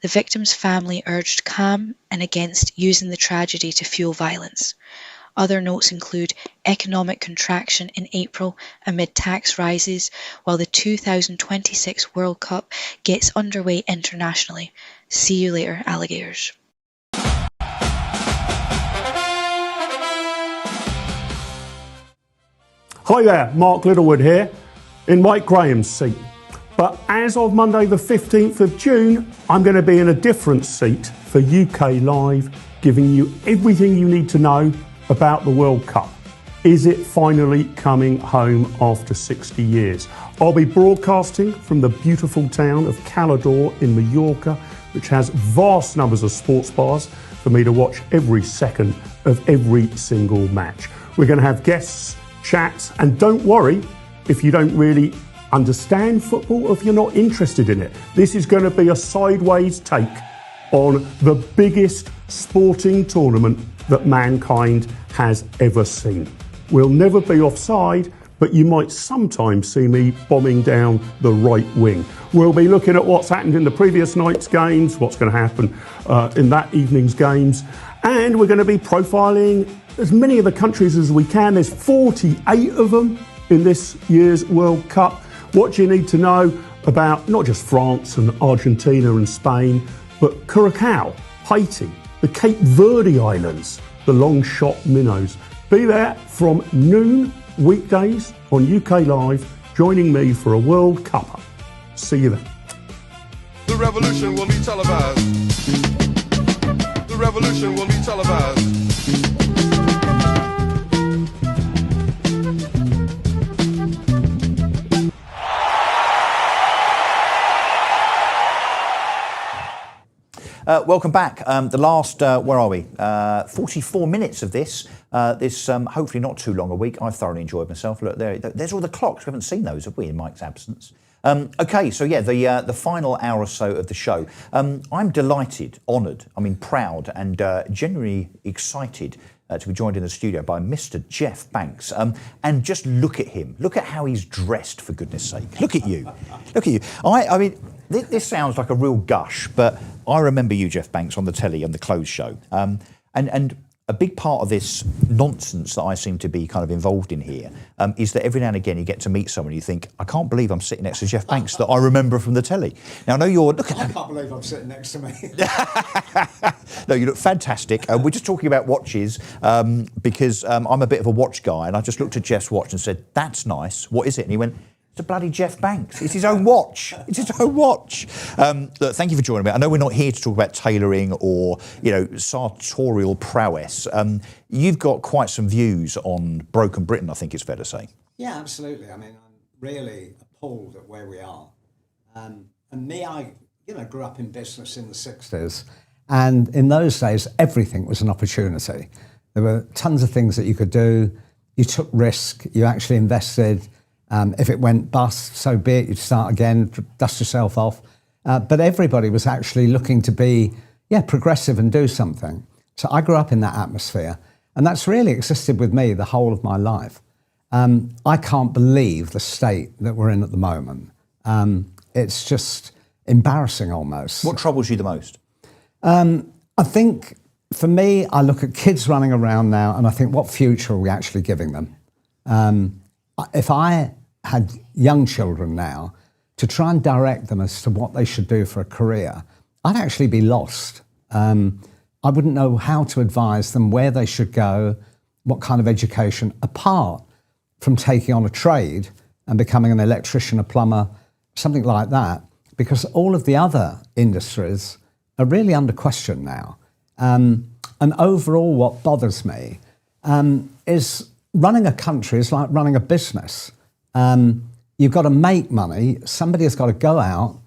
The victim's family urged calm and against using the tragedy to fuel violence. Other notes include economic contraction in April amid tax rises, while the 2026 World Cup gets underway internationally. See you later, alligators.
Hi there, Mark Littlewood here, in Mike Graham's seat. But as of Monday the 15th of June, I'm going to be in a different seat for UK Live, giving you everything you need to know about the World Cup. Is it finally coming home after 60 years? I'll be broadcasting from the beautiful town of Calador in Mallorca, which has vast numbers of sports bars for me to watch every second of every single match. We're going to have guests, chats, and don't worry if you don't really understand football or if you're not interested in it. This is going to be a sideways take on the biggest sporting tournament that mankind has ever seen. We'll never be offside, but you might sometimes see me bombing down the right wing. We'll be looking at what's happened in the previous night's games, what's going to happen in that evening's games, and we're going to be profiling as many of the countries as we can. There's 48 of them in this year's World Cup. What do you need to know about not just France and Argentina and Spain, but Curacao, Haiti, the Cape Verde Islands, the long shot minnows. Be there from noon weekdays on UK Live, joining me for a World Cupper. See you then.
The revolution will be televised. The revolution will be televised.
Welcome back. The last, where are we? 44 minutes of this. Hopefully not too long a week. I've thoroughly enjoyed myself. Look, there's all the clocks. We haven't seen those, have we, in Mike's absence? Okay, so yeah, the final hour or so of the show. I'm delighted, honoured, proud and genuinely excited to be joined in the studio by Mr. Jeff Banks. And just look at him. Look at how he's dressed, for goodness sake. Look at you. Look at you. I mean, this sounds like a real gush, but I remember you, Jeff Banks, on the telly, on the Clothes Show. And a big part of this nonsense that I seem to be kind of involved in here is that every now and again you get to meet someone and you think, I can't believe I'm sitting next to Jeff Banks that I remember from the telly. Now, I know you're... I
can't believe I'm sitting next to me.
No, you look fantastic. We're just talking about watches because I'm a bit of a watch guy, and I just looked at Jeff's watch and said, that's nice. What is it? And he went, it's a bloody Jeff Banks. It's his own watch. It's his own watch. Look, thank you for joining me. I know we're not here to talk about tailoring or, sartorial prowess. You've got quite some views on broken Britain, I think it's fair to say.
Yeah, absolutely. I mean, I'm really appalled at where we are. And me, I grew up in business in the 60s. And in those days, everything was an opportunity. There were tons of things that you could do. You took risk. You actually invested. If it went bust, so be it. You'd start again, dust yourself off. But everybody was actually looking to be, progressive and do something. So I grew up in that atmosphere, and that's really existed with me the whole of my life. I can't believe the state that we're in at the moment. It's just embarrassing almost.
What troubles you the most?
I think, for me, I look at kids running around now and I think, what future are we actually giving them? If I had young children now, to try and direct them as to what they should do for a career, I'd actually be lost. I wouldn't know how to advise them where they should go, what kind of education, apart from taking on a trade and becoming an electrician, a plumber, something like that, because all of the other industries are really under question now. And overall, what bothers me is running a country is like running a business. You've got to make money. Somebody has got to go out,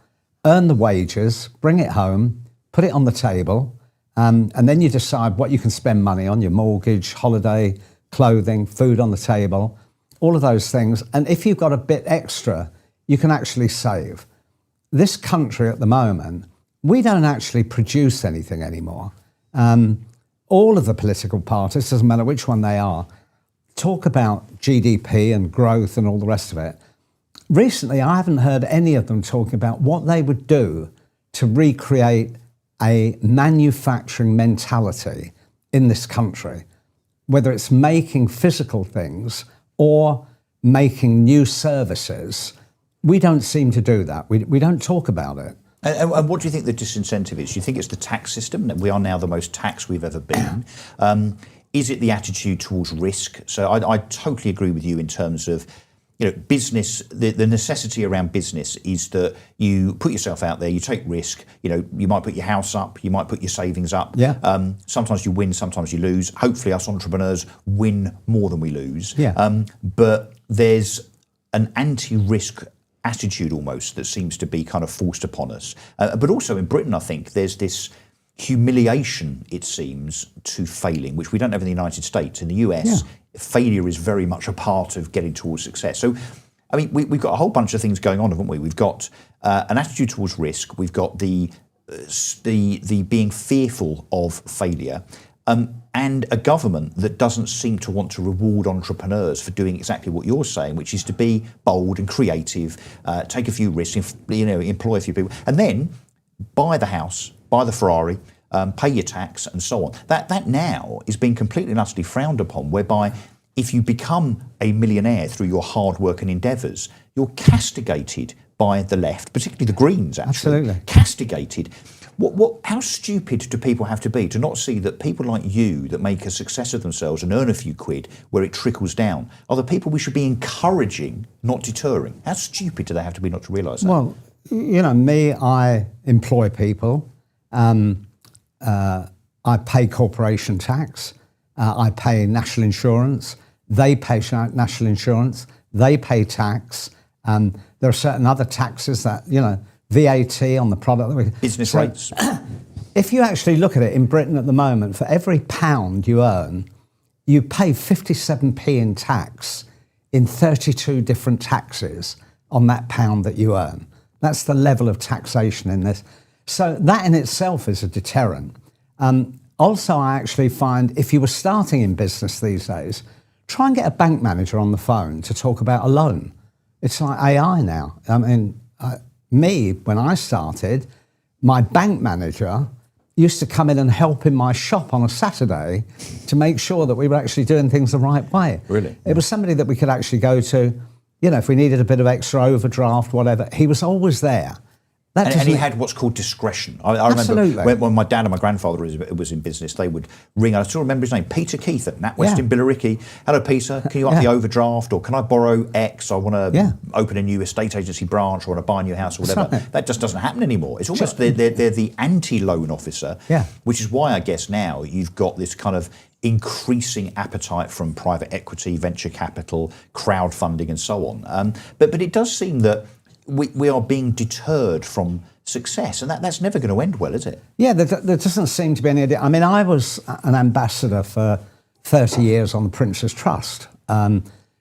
earn the wages, bring it home, put it on the table, and then you decide what you can spend money on, your mortgage, holiday, clothing, food on the table, all of those things. And if you've got a bit extra, you can actually save. This country at the moment, we don't actually produce anything anymore. All of the political parties, doesn't matter which one they are, talk about GDP and growth and all the rest of it. Recently, I haven't heard any of them talking about what they would do to recreate a manufacturing mentality in this country, whether it's making physical things or making new services. We don't seem to do that. We don't talk about it.
And what do you think the disincentive is? Do you think it's the tax system? That we are now the most taxed we've ever been. Is it the attitude towards risk? So I totally agree with you in terms of, business. The necessity around business is that you put yourself out there, you take risk. You might put your house up, you might put your savings up.
Yeah.
Sometimes you win, sometimes you lose. Hopefully, us entrepreneurs win more than we lose.
Yeah.
But there's an anti-risk attitude almost that seems to be kind of forced upon us. But also in Britain, I think there's this humiliation, it seems, to failing, which we don't have in the United States. In the US, failure is very much a part of getting towards success. So, I mean, we've got a whole bunch of things going on, haven't we? We've got an attitude towards risk. We've got the being fearful of failure. And a government that doesn't seem to want to reward entrepreneurs for doing exactly what you're saying, which is to be bold and creative, take a few risks, employ a few people, and then buy the house, buy the Ferrari, pay your tax, and so on. That now is being completely and utterly frowned upon, whereby if you become a millionaire through your hard work and endeavours, you're castigated by the left, particularly the Greens, actually.
Absolutely.
Castigated. How stupid do people have to be to not see that people like you that make a success of themselves and earn a few quid where it trickles down are the people we should be encouraging, not deterring? How stupid do they have to be not to realise that?
Well, me, I employ people. I pay corporation tax. I pay national insurance. They pay national insurance. They pay tax. There are certain other taxes that, VAT on the product.
Business rates.
If you actually look at it in Britain at the moment, for every pound you earn, you pay 57p in tax in 32 different taxes on that pound that you earn. That's the level of taxation in this. So that in itself is a deterrent. Also, I actually find if you were starting in business these days, try and get a bank manager on the phone to talk about a loan. It's like AI now. I mean, when I started, my bank manager used to come in and help in my shop on a Saturday to make sure that we were actually doing things the right way.
Really?
It was somebody that we could actually go to, if we needed a bit of extra overdraft, whatever. He was always there.
And he had what's called discretion. I remember when my dad and my grandfather was in business, they would ring. I still remember his name, Peter Keith at NatWest in Billericay. Hello, Peter. Can you up the overdraft, or can I borrow X? I want to open a new estate agency branch, or want to buy a new house, or whatever.
Right.
That just doesn't happen anymore. It's almost they're the anti-loan officer, which is why I guess now you've got this kind of increasing appetite from private equity, venture capital, crowdfunding, and so on. But it does seem that we are being deterred from success, and that's never going to end well, is it?
Yeah, there doesn't seem to be any idea. I mean, I was an ambassador for 30 years on the Prince's Trust.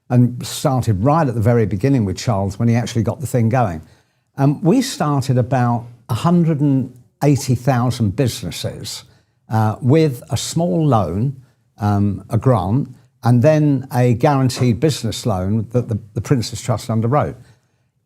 and started right at the very beginning with Charles when he actually got the thing going. We started about 180,000 businesses with a small loan, a grant, and then a guaranteed business loan that the Prince's Trust underwrote.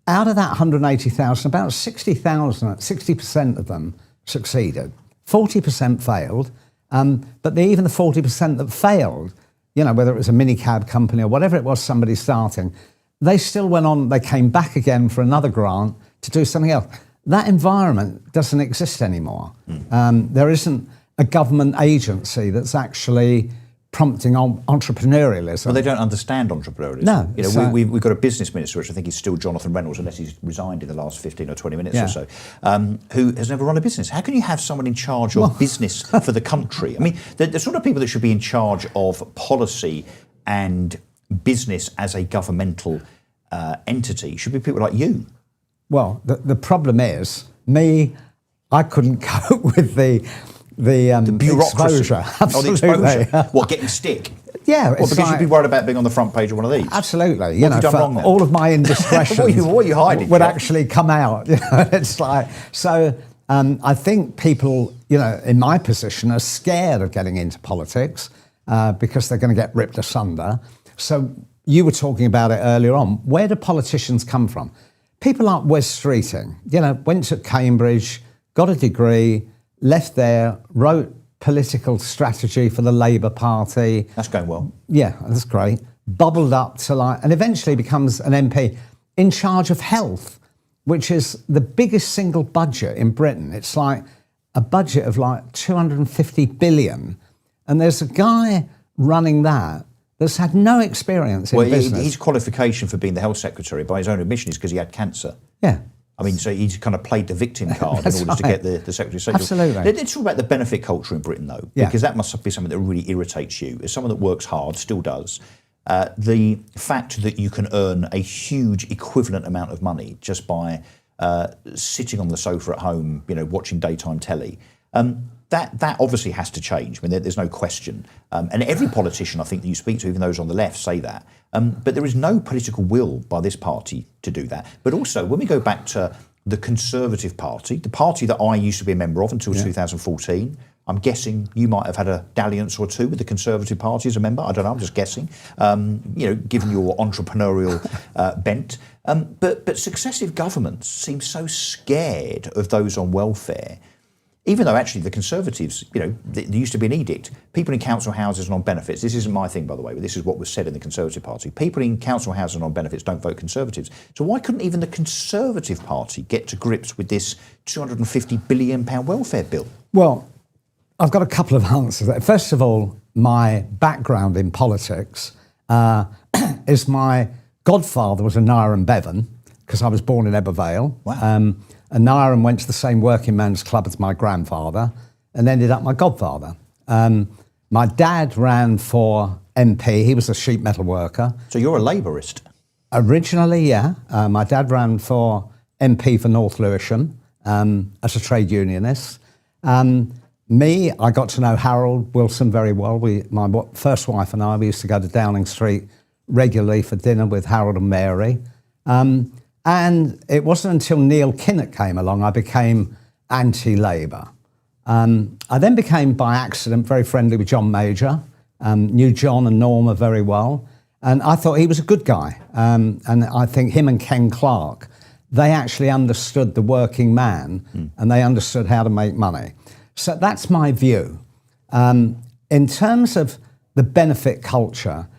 Out of that 180,000, about 60% of them succeeded. 40% failed, but even the 40% that failed, you know, whether it was a minicab company or whatever it was somebody starting, they still went on, they came back again for another grant to do something else. That environment doesn't exist anymore. There isn't a government agency that's actually prompting on entrepreneurialism.
Well, they don't understand entrepreneurialism.
No.
You know, we've got a business minister, which I think is still Jonathan Reynolds, unless he's resigned in the last 15 or 20 minutes or so, who has never run a business. How can you have someone in charge of business for the country? I mean, the sort of people that should be in charge of policy and business as a governmental entity should be people like you.
Well, the problem is, I couldn't cope with the
bureaucracy.
exposure.
Absolutely. Oh, the exposure. What, getting stick?
Yeah.
Well, because you'd be worried about being on the front page of one of these.
Absolutely.
What have you done wrong then?
All of my indiscretions
what are you hiding?
would actually come out. You know, it's like, so I think people, you know, in my position are scared of getting into politics because they're going to get ripped asunder. So you were talking about it earlier on. Where do politicians come from? People like Wes Streeting, you know, went to Cambridge, got a degree, left there, wrote political strategy for the Labour Party.
That's going well.
Yeah, that's great. Bubbled up to and eventually becomes an MP in charge of health, which is the biggest single budget in Britain. It's like a budget of like 250 billion. And there's a guy running that that's had no experience in business.
His qualification for being the health secretary, by his own admission, is because he had cancer.
Yeah.
I mean, so he's kind of played the victim card in order to get the Secretary of State.
Absolutely.
Let's talk about the benefit culture in Britain, though, because that must be something that really irritates you. As someone that works hard, still does, the fact that you can earn a huge equivalent amount of money just by sitting on the sofa at home, you know, watching daytime telly, that obviously has to change. I mean, there's no question. And every politician, I think, that you speak to, even those on the left, say that. But there is no political will by this party to do that. But also, when we go back to the Conservative Party, the party that I used to be a member of until 2014, I'm guessing you might have had a dalliance or two with the Conservative Party as a member. I don't know, I'm just guessing, you know, given your entrepreneurial bent. But successive governments seem so scared of those on welfare, even though actually the Conservatives, you know, there used to be an edict. People in council houses and on benefits, this isn't my thing, by the way, but this is what was said in the Conservative Party. People in council houses and on benefits don't vote Conservatives. So why couldn't even the Conservative Party get to grips with this £250 billion welfare bill?
Well, I've got a couple of answers. First of all, my background in politics is my godfather was a Nyren Bevan, because I was born in Ebervale.
Wow.
And Nyren went to the same working men's club as my grandfather and ended up my godfather. My dad ran for MP. He was a sheet metal worker.
So you're a Labourist?
Originally, yeah. My dad ran for MP for North Lewisham as a trade unionist. I got to know Harold Wilson very well. My first wife and I, we used to go to Downing Street regularly for dinner with Harold and Mary. And it wasn't until Neil Kinnock came along I became anti-Labour. I then became, by accident, very friendly with John Major, knew John and Norma very well, and I thought he was a good guy. And I think him and Ken Clarke, they actually understood the working man and they understood how to make money. So that's my view. In terms of the benefit culture,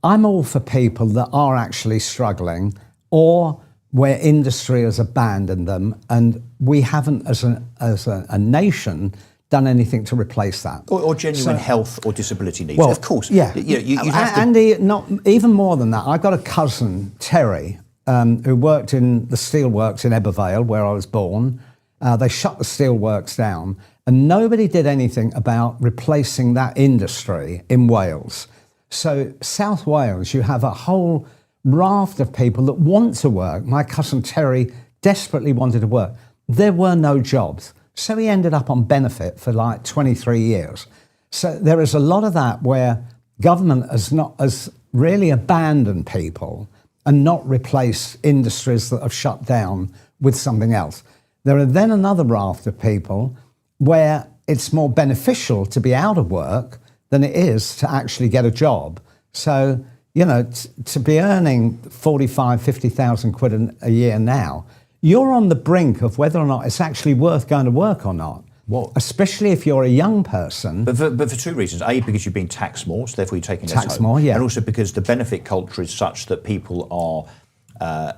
I'm all for people that are actually struggling or where industry has abandoned them, and we haven't, as a nation, done anything to replace that.
Or genuine health or disability needs.
Well,
of course.
Yeah.
You have to...
Andy, not even more than that. I've got a cousin, Terry, who worked in the steelworks in Ebervale, where I was born. They shut the steelworks down, and nobody did anything about replacing that industry in Wales. So South Wales, you have a whole raft of people that want to work. My cousin Terry desperately wanted to work. There were no jobs. So he ended up on benefit for like 23 years. So there is a lot of that where government has really abandon people and not replace industries that have shut down with something else. There are then another raft of people where it's more beneficial to be out of work than it is to actually get a job. So, you know, to be earning 45, 50,000 quid a year now, you're on the brink of whether or not it's actually worth going to work or not.
What?
Especially if you're a young person.
But for two reasons. A, because you're being taxed more, so therefore you're taking less
Taxed
home.
more, yeah.
And also because the benefit culture is such that people are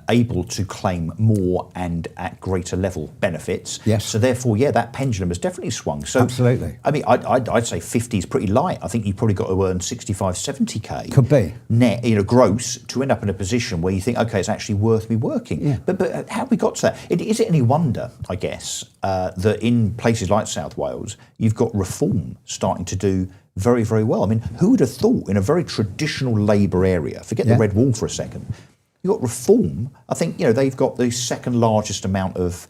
able to claim more and at greater level benefits.
Yes.
So therefore, yeah, that pendulum has definitely swung. So
absolutely.
I mean, I'd say 50 is pretty light. I think you've probably got to earn 65, 70k.
Could be.
Net, you know, gross, to end up in a position where you think, okay, it's actually worth me working.
Yeah.
But how have we got to that? Is it any wonder, I guess, that in places like South Wales, you've got reform starting to do very, very well? I mean, who would have thought in a very traditional Labour area, forget the Red Wall for a second, you've got reform. I think, you know, they've got the second largest amount of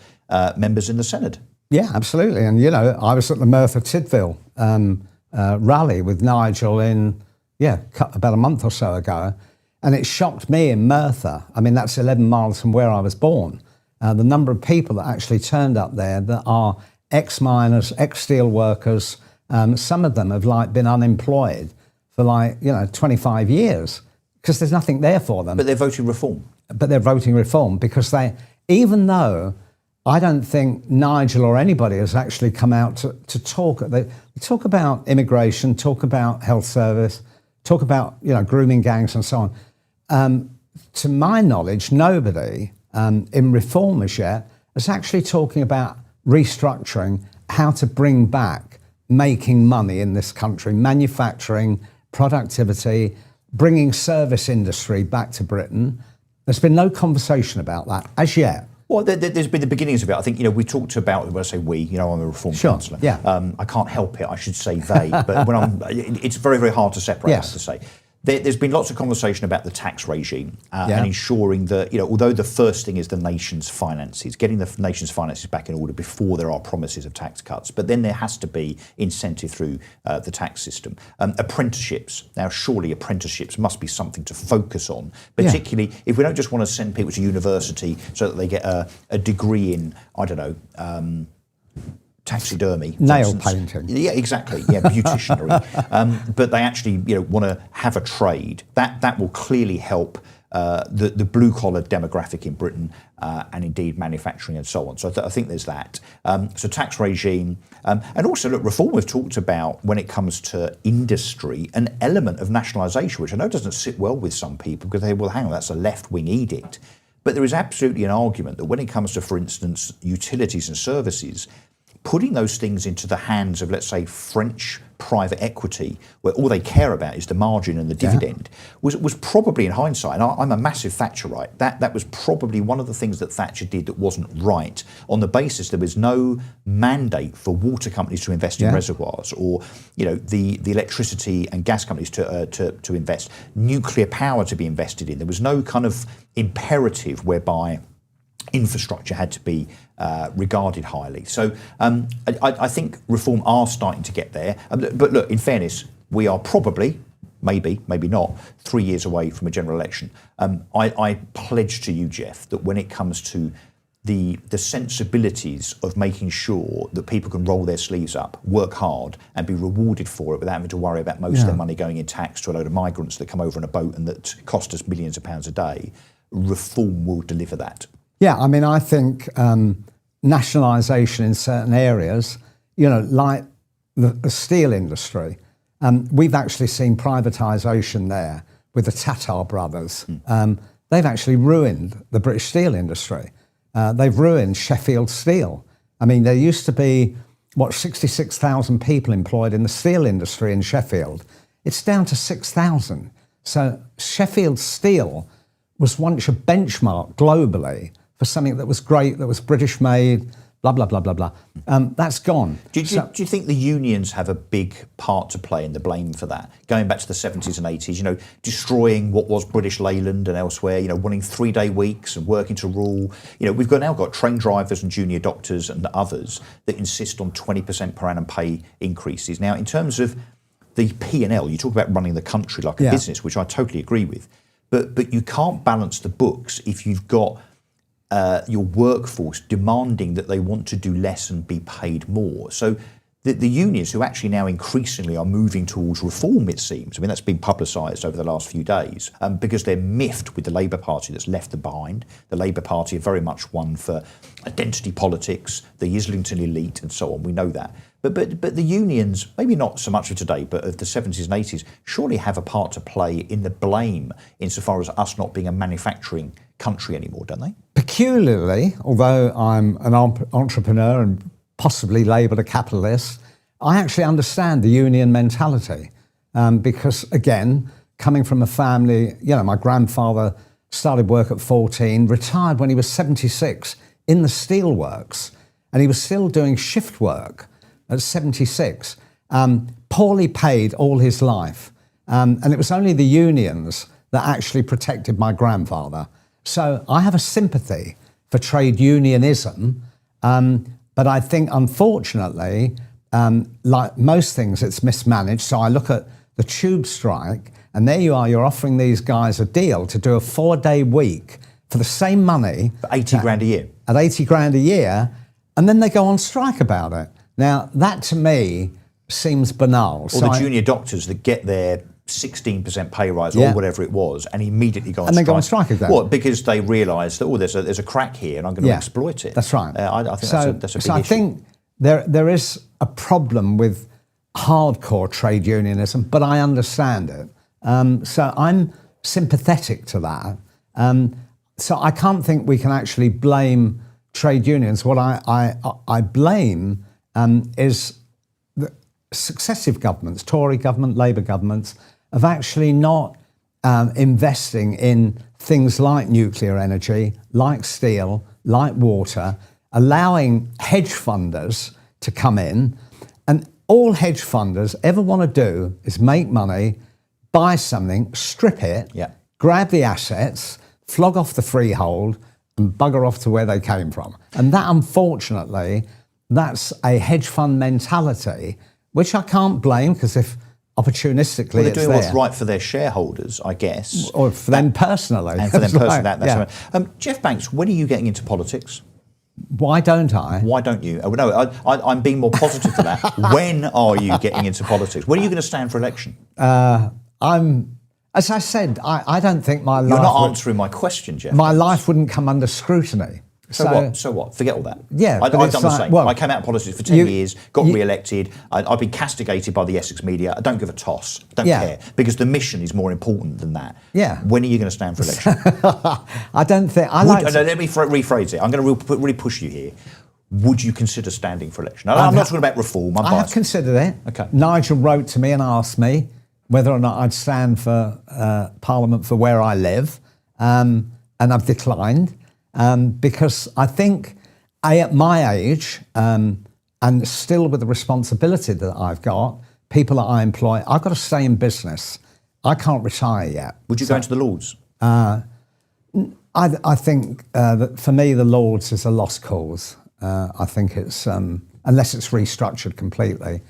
members in the Senate.
Yeah, absolutely. And, you know, I was at the Merthyr Tydfil rally with Nigel about a month or so ago. And it shocked me in Merthyr. I mean, that's 11 miles from where I was born. The number of people that actually turned up there that are ex-miners, ex-steel workers. Some of them have been unemployed for 25 years. Because there's nothing there for them.
But they're voting reform.
But they're voting reform because even though I don't think Nigel or anybody has actually come out to talk. They talk about immigration, talk about health service, talk about, you know, grooming gangs and so on. To my knowledge, nobody in reform as yet is actually talking about restructuring, how to bring back making money in this country, manufacturing, productivity, bringing service industry back to Britain. There's been no conversation about that as yet.
Well, there's been the beginnings of it. I think, you know, we talked about, when I say we, you know, I'm a reform councillor.
Yeah.
I can't help it, I should say they, but it's very, very hard to separate,
Yes.
I have to say. There's been lots of conversation about the tax regime and ensuring that, you know, although the first thing is the nation's finances, getting the nation's finances back in order before there are promises of tax cuts, but then there has to be incentive through the tax system. Apprenticeships. Now, surely apprenticeships must be something to focus on, particularly if we don't just want to send people to university so that they get a degree in, I don't know, taxidermy,
nail painting.
Yeah, exactly. Yeah, beauticianry. But they actually, you know, want to have a trade. That will clearly help the blue collar demographic in Britain and indeed manufacturing and so on. So I think there's that. So tax regime and also look, reform we've talked about when it comes to industry, an element of nationalisation, which I know doesn't sit well with some people because they will hang on, that's a left wing edict. But there is absolutely an argument that when it comes to, for instance, utilities and services, putting those things into the hands of, let's say, French private equity, where all they care about is the margin and the dividend, was probably, in hindsight, and I'm a massive Thatcherite, that was probably one of the things that Thatcher did that wasn't right, on the basis there was no mandate for water companies to invest in reservoirs, or, you know, the electricity and gas companies to invest, nuclear power to be invested in. There was no kind of imperative whereby infrastructure had to be regarded highly. So I think reform are starting to get there. But look, in fairness, we are probably, maybe not, 3 years away from a general election. I pledge to you, Jeff, that when it comes to the sensibilities of making sure that people can roll their sleeves up, work hard and be rewarded for it without having to worry about most of their money going in tax to a load of migrants that come over on a boat and that cost us millions of pounds a day, reform will deliver that.
Yeah, I mean, I think nationalisation in certain areas, you know, like the steel industry, we've actually seen privatisation there with the Tatar brothers. They've actually ruined the British steel industry. They've ruined Sheffield Steel. I mean, there used to be, 66,000 people employed in the steel industry in Sheffield. It's down to 6,000. So Sheffield Steel was once a benchmark globally for something that was great, that was British made, blah, blah, blah, blah, blah. That's gone.
Do you think the unions have a big part to play in the blame for that? Going back to the 70s and 80s, you know, destroying what was British Leyland and elsewhere, you know, wanting 3-day weeks and working to rule. You know, we've now got train drivers and junior doctors and others that insist on 20% per annum pay increases. Now, in terms of the P&L, you talk about running the country like a business, which I totally agree with, but you can't balance the books if you've got your workforce demanding that they want to do less and be paid more. So the unions, who actually now increasingly are moving towards reform, it seems, I mean, that's been publicised over the last few days, because they're miffed with the Labour Party that's left them behind. The Labour Party are very much one for identity politics, the Islington elite and so on, we know that. But the unions, maybe not so much of today, but of the 70s and 80s, surely have a part to play in the blame insofar as us not being a manufacturing country anymore, don't they?
Peculiarly, although I'm an entrepreneur and possibly labelled a capitalist, I actually understand the union mentality because, again, coming from a family, my grandfather started work at 14, retired when he was 76 in the steelworks, and he was still doing shift work at 76, poorly paid all his life. And it was only the unions that actually protected my grandfather. So I have a sympathy for trade unionism, but I think, unfortunately, like most things, it's mismanaged. So I look at the tube strike, and there you are, you're offering these guys a deal to do a 4-day week for the same money.
For 80 grand a year.
At 80 grand a year, and then they go on strike about it. Now, that to me seems banal.
Or the junior doctors that get their 16% pay rise or whatever it was and immediately go on strike.
And then go on strike again.
What? Because they realise that, there's a crack here and I'm going to exploit it.
That's right.
I think that's a big issue.
I think there is a problem with hardcore trade unionism, but I understand it. So I'm sympathetic to that. So I can't think we can actually blame trade unions. What I blame is the successive governments, Tory government, Labour governments, of actually not investing in things like nuclear energy, like steel, like water, allowing hedge funders to come in. And all hedge funders ever want to do is make money, buy something, strip it, grab the assets, flog off the freehold, and bugger off to where they came from. And that, unfortunately, that's a hedge fund mentality, which I can't blame, because if opportunistically
they're
it's
doing
there,
what's right for their shareholders, I guess.
Or for them personally.
And for them personally,
Right,
that's right. Jeff Banks, when are you getting into politics?
Why don't I?
Why don't you? Oh, no, I'm being more positive to that. When are you getting into politics? When are you going to stand for election?
As I said, I don't think my life...
You're not answering my question, Jeff.
My life wouldn't come under scrutiny.
So what? Forget all that.
Yeah.
I've done the same. I came out of politics for 10 years, got re-elected. I've been castigated by the Essex media. I don't give a toss. Don't care. Because the mission is more important than that.
Yeah.
When are you going to stand for election?
I don't think...
Let me rephrase it. I'm going to really push you here. Would you consider standing for election? I'm not talking about reform.
I have considered it.
Okay.
Nigel wrote to me and asked me whether or not I'd stand for Parliament for where I live, and I've declined because I think at my age, and still with the responsibility that I've got, people that I employ, I've got to stay in business. I can't retire yet.
Would you go into the Lords?
I think that for me, the Lords is a lost cause. I think it's, unless it's restructured completely.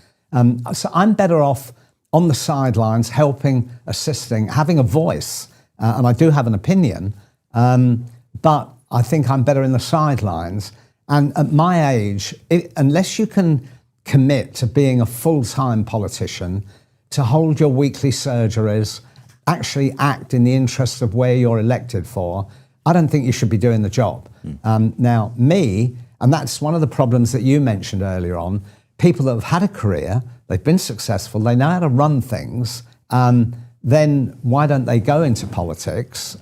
So I'm better off on the sidelines, helping, assisting, having a voice, and I do have an opinion, but I think I'm better in the sidelines. And at my age, unless you can commit to being a full-time politician, to hold your weekly surgeries, actually act in the interest of where you're elected for, I don't think you should be doing the job. Now, me, and that's one of the problems that you mentioned earlier on, people that have had a career, they've been successful, they know how to run things, then why don't they go into politics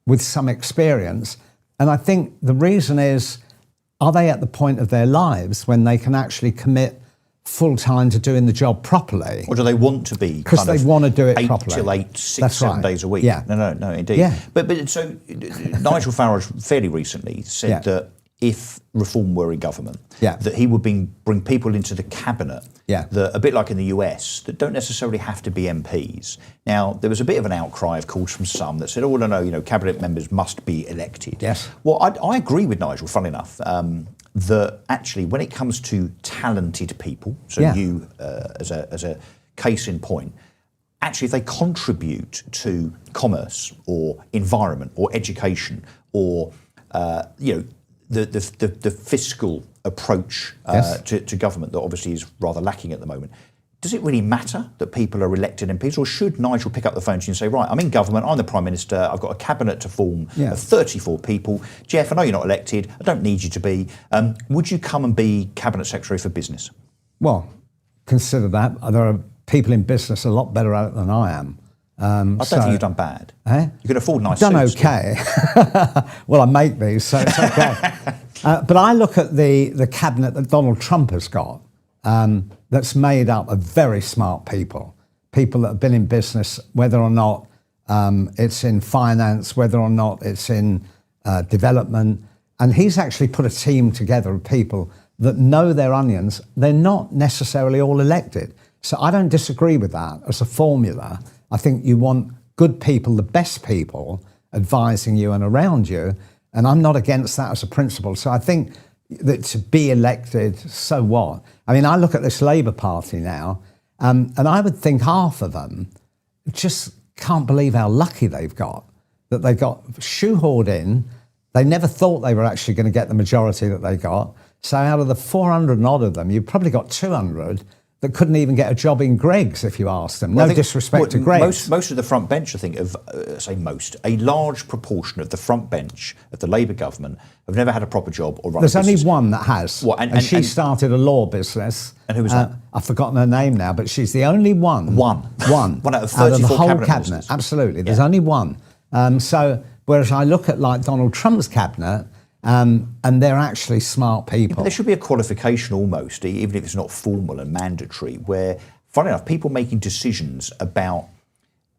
with some experience? And I think the reason is, are they at the point of their lives when they can actually commit full-time to doing the job properly?
Or do they want to be?
Because they want to do it
8
properly.
till 8, 6,
That's
7
right.
days a week.
Yeah.
No, indeed.
Yeah.
But so Nigel Farage fairly recently said that if Reform were in government, that he would bring people into the cabinet that, a bit like in the US, that don't necessarily have to be MPs. Now, there was a bit of an outcry, of course, from some that said, oh, no, cabinet members must be elected.
Yes.
Well, I agree with Nigel, funnily enough, that actually when it comes to talented people, so you as a case in point, actually, if they contribute to commerce or environment or education or the fiscal approach to government that obviously is rather lacking at the moment, does it really matter that people are elected MPs, or should Nigel pick up the phone to you and say, right, I'm in government, I'm the Prime Minister, I've got a cabinet to form of 34 people. Jeff, I know you're not elected, I don't need you to be. Would you come and be Cabinet Secretary for Business?
Well, consider that. There are people in business a lot better at it than I am.
I don't think you've done bad. You can afford nice
done
suits.
Okay. Well, I make these, so it's okay. But I look at the cabinet that Donald Trump has got, that's made up of very smart people that have been in business, whether or not it's in finance, whether or not it's in development. And he's actually put a team together of people that know their onions. They're not necessarily all elected. So I don't disagree with that as a formula. I think you want good people, the best people, advising you and around you. And I'm not against that as a principle. So I think that to be elected, so what? I mean, I look at this Labour Party now, and I would think half of them just can't believe how lucky they've got, that they got shoehorned in. They never thought they were actually going to get the majority that they got. So out of the 400 and odd of them, you've probably got 200 that couldn't even get a job in Greggs if you asked them. No disrespect to Greggs.
Most of the front bench, I think, a large proportion of the front bench of the Labour government have never had a proper job or run
There's
a business.
only one that has. And she started a law business.
And who was that?
I've forgotten her name now, but she's the only one. One out of 34
the whole
cabinet.
ministers.
Absolutely. There's only one. So whereas I look at like Donald Trump's cabinet, and they're actually smart people.
But there should be a qualification almost, even if it's not formal and mandatory, where, funny enough, people making decisions about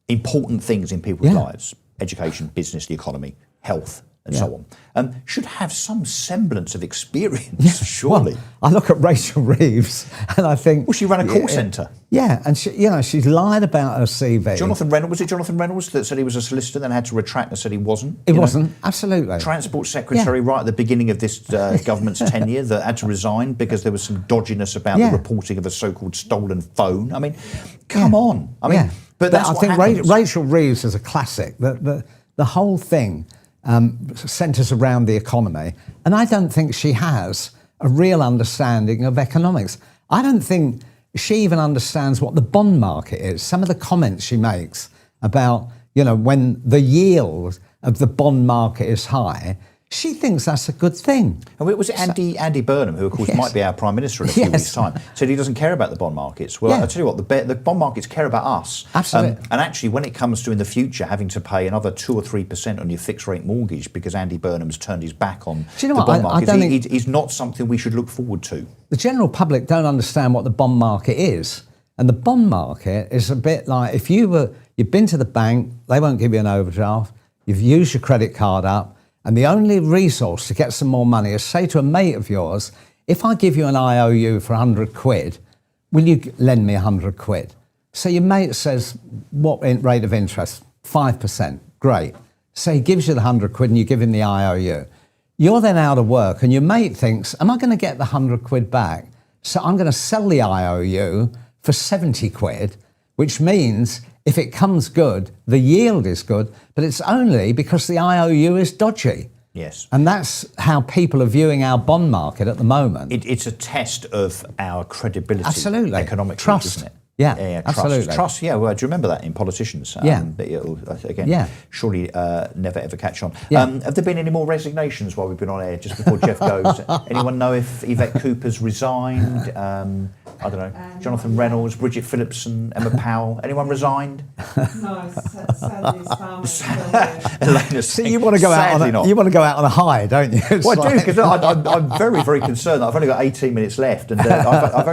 important things in people's lives, education, business, the economy, health, and so on, should have some semblance of experience, surely.
Well, I look at Rachel Reeves and I think...
Well, she ran a call centre.
Yeah, and she's lied about her CV.
Jonathan Reynolds, was it Jonathan Reynolds that said he was a solicitor, then had to retract and said he wasn't?
It wasn't, absolutely.
Transport Secretary right at the beginning of this government's tenure that had to resign because there was some dodginess about the reporting of a so-called stolen phone. I mean, come on. I mean, but that's
I
what
think
happens.
Rachel Reeves is a classic. The whole thing centres around the economy, and I don't think she has a real understanding of economics. I don't think she even understands what the bond market is. Some of the comments she makes about, when the yield of the bond market is high, she thinks that's a good thing.
And was it Andy Burnham, who of course might be our Prime Minister in a few weeks' time, said he doesn't care about the bond markets? Well, I'll tell you what, the bond markets care about us.
Absolutely.
And actually, when it comes to in the future having to pay another 2 or 3% on your fixed rate mortgage because Andy Burnham's turned his back on the bond markets, is not something we should look forward to.
The general public don't understand what the bond market is. And the bond market is a bit like if you've been to the bank, they won't give you an overdraft, you've used your credit card up, and the only resource to get some more money is say to a mate of yours, if I give you an IOU for 100 quid, will you lend me 100 quid? So your mate says, what rate of interest? 5%. Great. So he gives you the 100 quid and you give him the IOU. You're then out of work and your mate thinks, am I going to get the 100 quid back? So I'm going to sell the IOU for 70 quid, which means if it comes good, the yield is good, but it's only because the IOU is dodgy.
Yes.
And that's how people are viewing our bond market at the moment.
It's a test of our credibility economically,
Trust.
isn't it?
Yeah,
trust.
absolutely.
Trust, well, do you remember that in politicians? It'll, again, surely never ever catch on. Have there been any more resignations while we've been on air, just before Jeff goes? Anyone know if Yvette Cooper's resigned? I don't know, Jonathan Reynolds, Bridget Phillipson, Emma Powell. Anyone resigned?
No, sadly his family.
So you want to go out on a high, don't you?
Well, I do, because I'm very, very concerned that I've only got 18 minutes left, and I've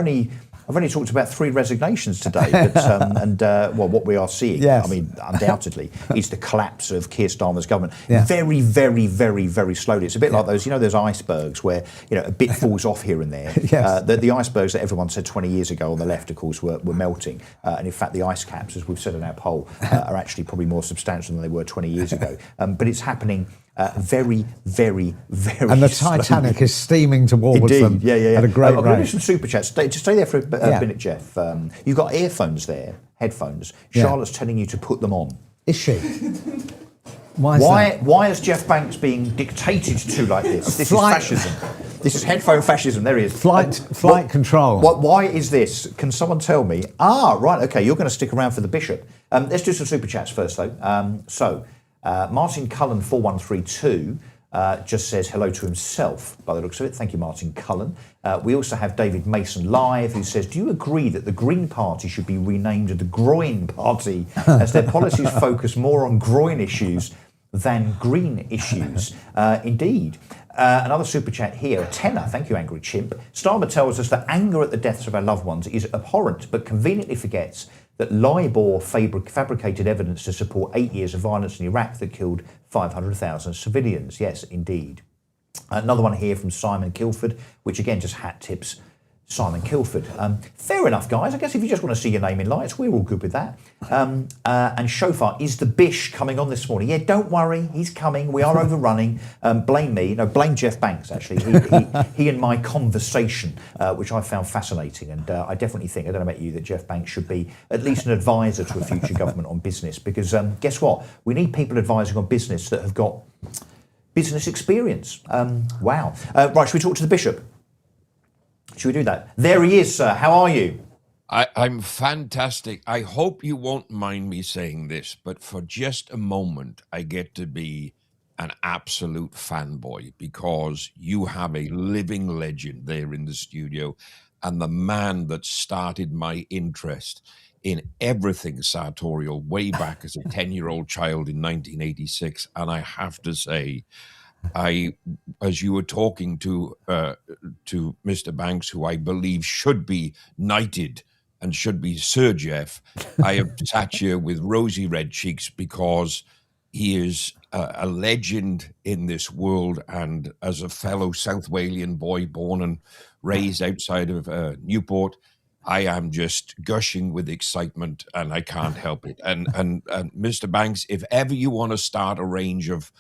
only talked about 3 resignations today, but what we are seeing, I mean, undoubtedly, is the collapse of Keir Starmer's government. Very, very, very, very slowly. It's a bit like those icebergs where a bit falls off here and there. The icebergs that everyone said 20 years ago on the left, of course, were melting, and in fact, the ice caps, as we've said in our poll, are actually probably more substantial than they were 20 years ago. But it's happening Very, very, very
And the
slowly.
Titanic is steaming towards
Indeed,
them
yeah.
at a great
I'm going to do
rate.
some super chats. Just stay there for a
Yeah.
minute, Jeff. You've got earphones there, headphones.
Yeah.
Charlotte's telling you to put them on.
Is she? Why is that?
Why is Jeff Banks being dictated to like this? This
Flight-
is fascism. This is headphone fascism. There he is.
Flight control.
Why is this? Can someone tell me? Right, okay, you're going to stick around for the bishop. Let's do some super chats first, though. Martin Cullen 4132 just says hello to himself, by the looks of it. Thank you, Martin Cullen. We also have David Mason live, who says, do you agree that the Green Party should be renamed the Groin Party, as their policies focus more on groin issues than green issues? Indeed. Another super chat here, a tenner. Thank you, Angry Chimp. Starmer tells us that anger at the deaths of our loved ones is abhorrent, but conveniently forgets that lie bore fabricated evidence to support 8 years of violence in Iraq that killed 500,000 civilians. Yes, indeed. Another one here from Simon Kilford, which again just hat tips Simon Kilford. Fair enough, guys. I guess if you just want to see your name in lights, we're all good with that. And Shofar, is the Bish coming on this morning? Yeah, don't worry, he's coming. We are overrunning. Blame me. No, blame Jeff Banks, actually. He and my conversation, which I found fascinating. And I definitely think, I don't know about you, that Jeff Banks should be at least an advisor to a future government on business. Because guess what? We need people advising on business that have got business experience. Wow. Right, should we talk to the Bishop? Should we do that? There he is, sir. How are you?
I'm fantastic. I hope you won't mind me saying this, but for just a moment, I get to be an absolute fanboy because you have a living legend there in the studio and the man that started my interest in everything sartorial way back as a 10-year-old child in 1986. And I have to say, as you were talking to Mr. Banks, who I believe should be knighted and should be Sir Jeff, I have sat here with rosy red cheeks because he is a legend in this world. And as a fellow South Walian boy born and raised outside of Newport, I am just gushing with excitement and I can't help it. And Mr. Banks, if ever you want to start a range of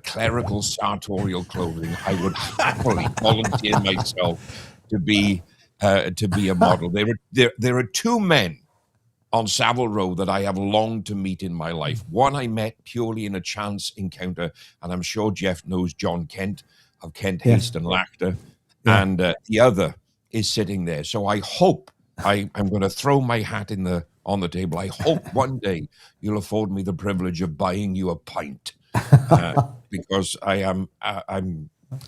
clerical sartorial clothing, I would happily volunteer myself to be a model. There are two men on Savile Row that I have longed to meet in my life. One I met purely in a chance encounter, and I'm sure Jeff knows John Kent of Kent, Haste and Laughter, and the other is sitting there. So I hope I'm going to throw my hat on the table. I hope one day you'll afford me the privilege of buying you a pint. Because I'm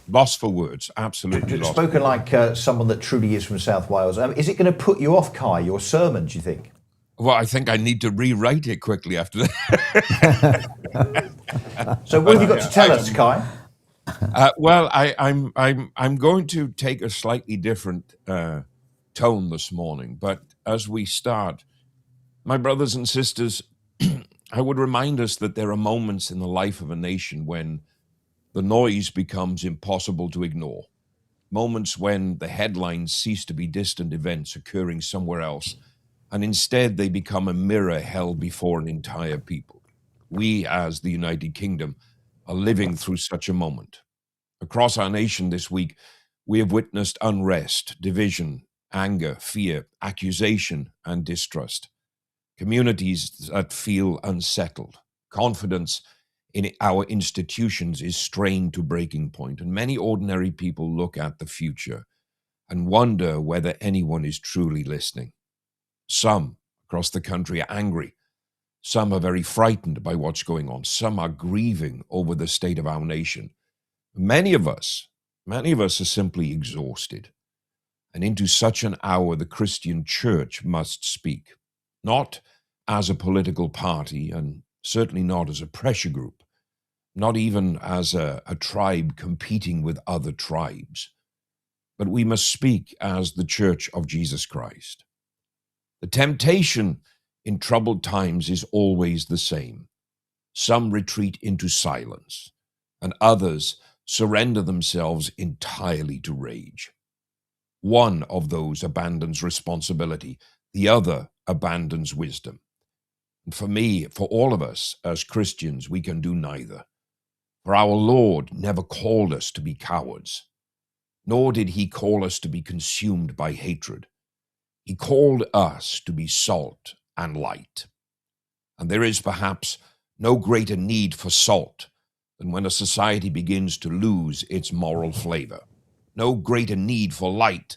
lost for words, absolutely lost.
Spoken like someone that truly is from South Wales. Is it going to put you off, Kai, your sermon, do you think?
Well, I think I need to rewrite it quickly after that.
So what have you got to tell us, Kai?
Well, I'm going to take a slightly different tone this morning. But as we start, my brothers and sisters, I would remind us that there are moments in the life of a nation when the noise becomes impossible to ignore. Moments when the headlines cease to be distant events occurring somewhere else, and instead they become a mirror held before an entire people. We, as the United Kingdom, are living through such a moment. Across our nation this week, we have witnessed unrest, division, anger, fear, accusation, and distrust. Communities that feel unsettled. Confidence in our institutions is strained to breaking point, and many ordinary people look at the future and wonder whether anyone is truly listening. Some across the country are angry. Some are very frightened by what's going on. Some are grieving over the state of our nation. Many of us are simply exhausted. And into such an hour, the Christian church must speak. Not as a political party, and certainly not as a pressure group, not even as a tribe competing with other tribes, but we must speak as the Church of Jesus Christ. The temptation in troubled times is always the same. Some retreat into silence, and others surrender themselves entirely to rage. One of those abandons responsibility, the other abandons wisdom. And for me, for all of us as Christians, we can do neither. For our Lord never called us to be cowards, nor did he call us to be consumed by hatred. He called us to be salt and light. And there is perhaps no greater need for salt than when a society begins to lose its moral flavor. No greater need for light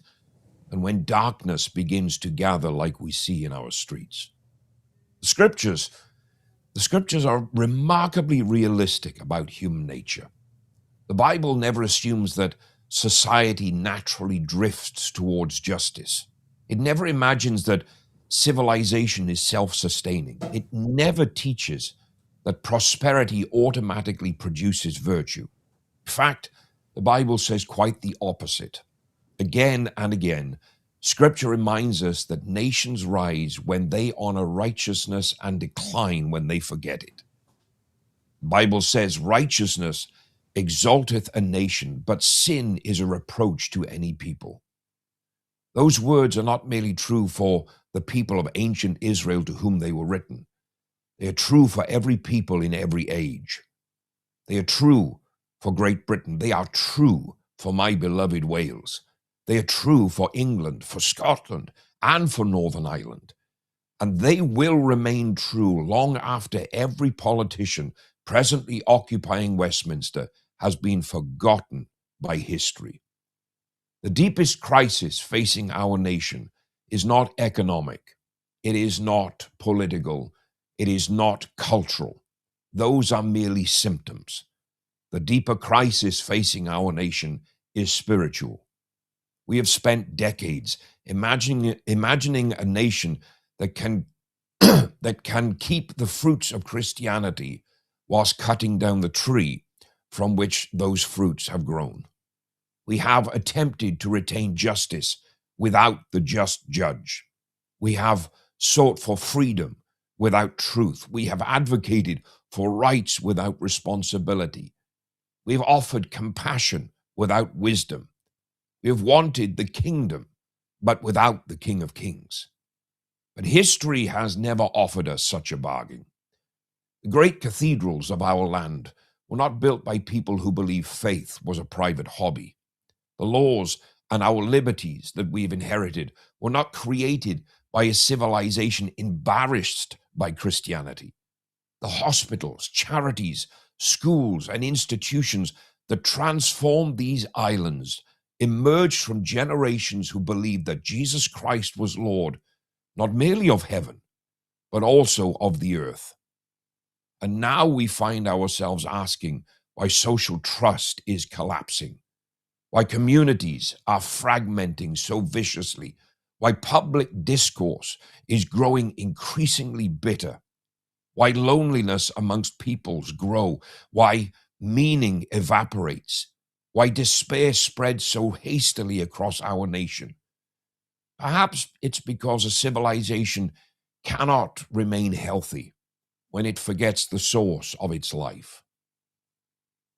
than when darkness begins to gather like we see in our streets. The scriptures are remarkably realistic about human nature. The Bible never assumes that society naturally drifts towards justice. It never imagines that civilization is self-sustaining. It never teaches that prosperity automatically produces virtue. In fact, the Bible says quite the opposite. Again and again, Scripture reminds us that nations rise when they honor righteousness and decline when they forget it. The Bible says righteousness exalteth a nation, but sin is a reproach to any people. Those words are not merely true for the people of ancient Israel to whom they were written. They are true for every people in every age. They are true for Great Britain. They are true for my beloved Wales. They are true for England, for Scotland, and for Northern Ireland. And they will remain true long after every politician presently occupying Westminster has been forgotten by history. The deepest crisis facing our nation is not economic. It is not political. It is not cultural. Those are merely symptoms. The deeper crisis facing our nation is spiritual. We have spent decades imagining a nation that can that can keep the fruits of Christianity whilst cutting down the tree from which those fruits have grown. We have attempted to retain justice without the just judge. We have sought for freedom without truth. We have advocated for rights without responsibility. We've offered compassion without wisdom. We have wanted the kingdom, but without the King of Kings. But history has never offered us such a bargain. The great cathedrals of our land were not built by people who believed faith was a private hobby. The laws and our liberties that we've inherited were not created by a civilization embarrassed by Christianity. The hospitals, charities, schools, and institutions that transformed these islands emerged from generations who believed that Jesus Christ was Lord, not merely of heaven, but also of the earth. And now we find ourselves asking why social trust is collapsing, why communities are fragmenting so viciously, why public discourse is growing increasingly bitter, why loneliness amongst peoples grow, why meaning evaporates, why despair spreads so hastily across our nation. Perhaps it's because a civilization cannot remain healthy when it forgets the source of its life.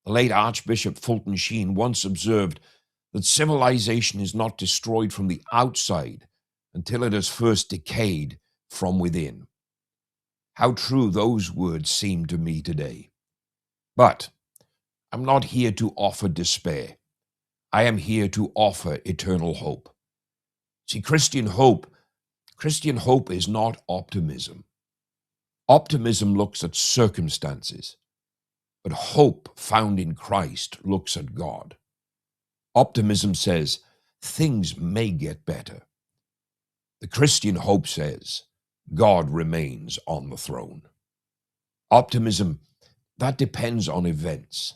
The late Archbishop Fulton Sheen once observed that civilization is not destroyed from the outside until it has first decayed from within. How true those words seem to me today. But I'm not here to offer despair. I am here to offer eternal hope. See, Christian hope is not optimism. Optimism looks at circumstances, but hope found in Christ looks at God. Optimism says things may get better. The Christian hope says God remains on the throne. Optimism, that depends on events.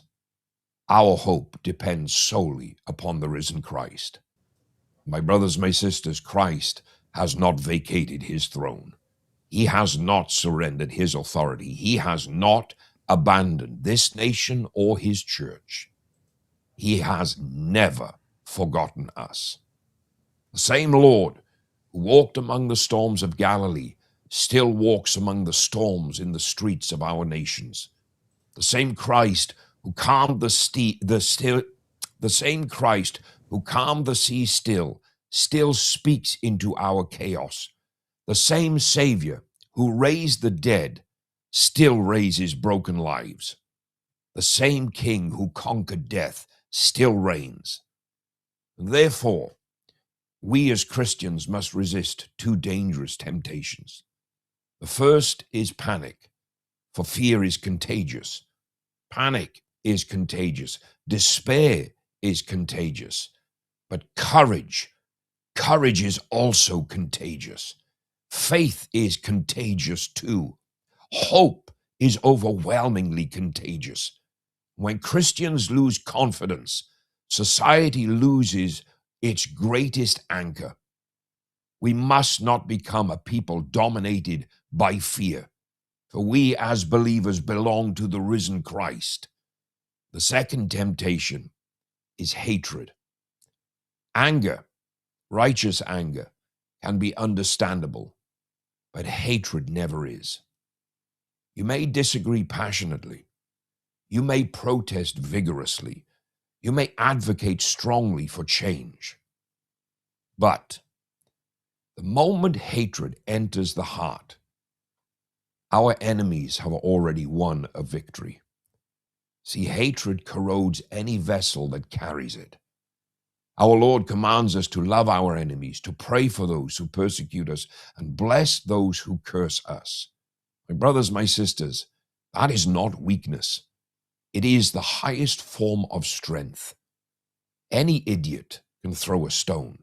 Our hope depends solely upon the risen Christ. My brothers, my sisters, Christ has not vacated his throne. He has not surrendered his authority. He has not abandoned this nation or his church. He has never forgotten us. The same Lord who walked among the storms of Galilee still walks among the storms in the streets of our nations. The same Christ who calmed the sea still speaks into our chaos. The same Savior who raised the dead still raises broken lives. The same King who conquered death still reigns. Therefore, we as Christians must resist two dangerous temptations. The first is panic, for fear is contagious. Panic is contagious. Despair is contagious. But courage is also contagious. Faith is contagious too. Hope is overwhelmingly contagious. When Christians lose confidence, society loses its greatest anchor. We must not become a people dominated by fear, for we as believers belong to the risen Christ. The second temptation is hatred. Anger, righteous anger, can be understandable, but hatred never is. You may disagree passionately. You may protest vigorously. You may advocate strongly for change. But the moment hatred enters the heart, our enemies have already won a victory. See, hatred corrodes any vessel that carries it. Our Lord commands us to love our enemies, to pray for those who persecute us, and bless those who curse us. My brothers, my sisters, that is not weakness. It is the highest form of strength. Any idiot can throw a stone,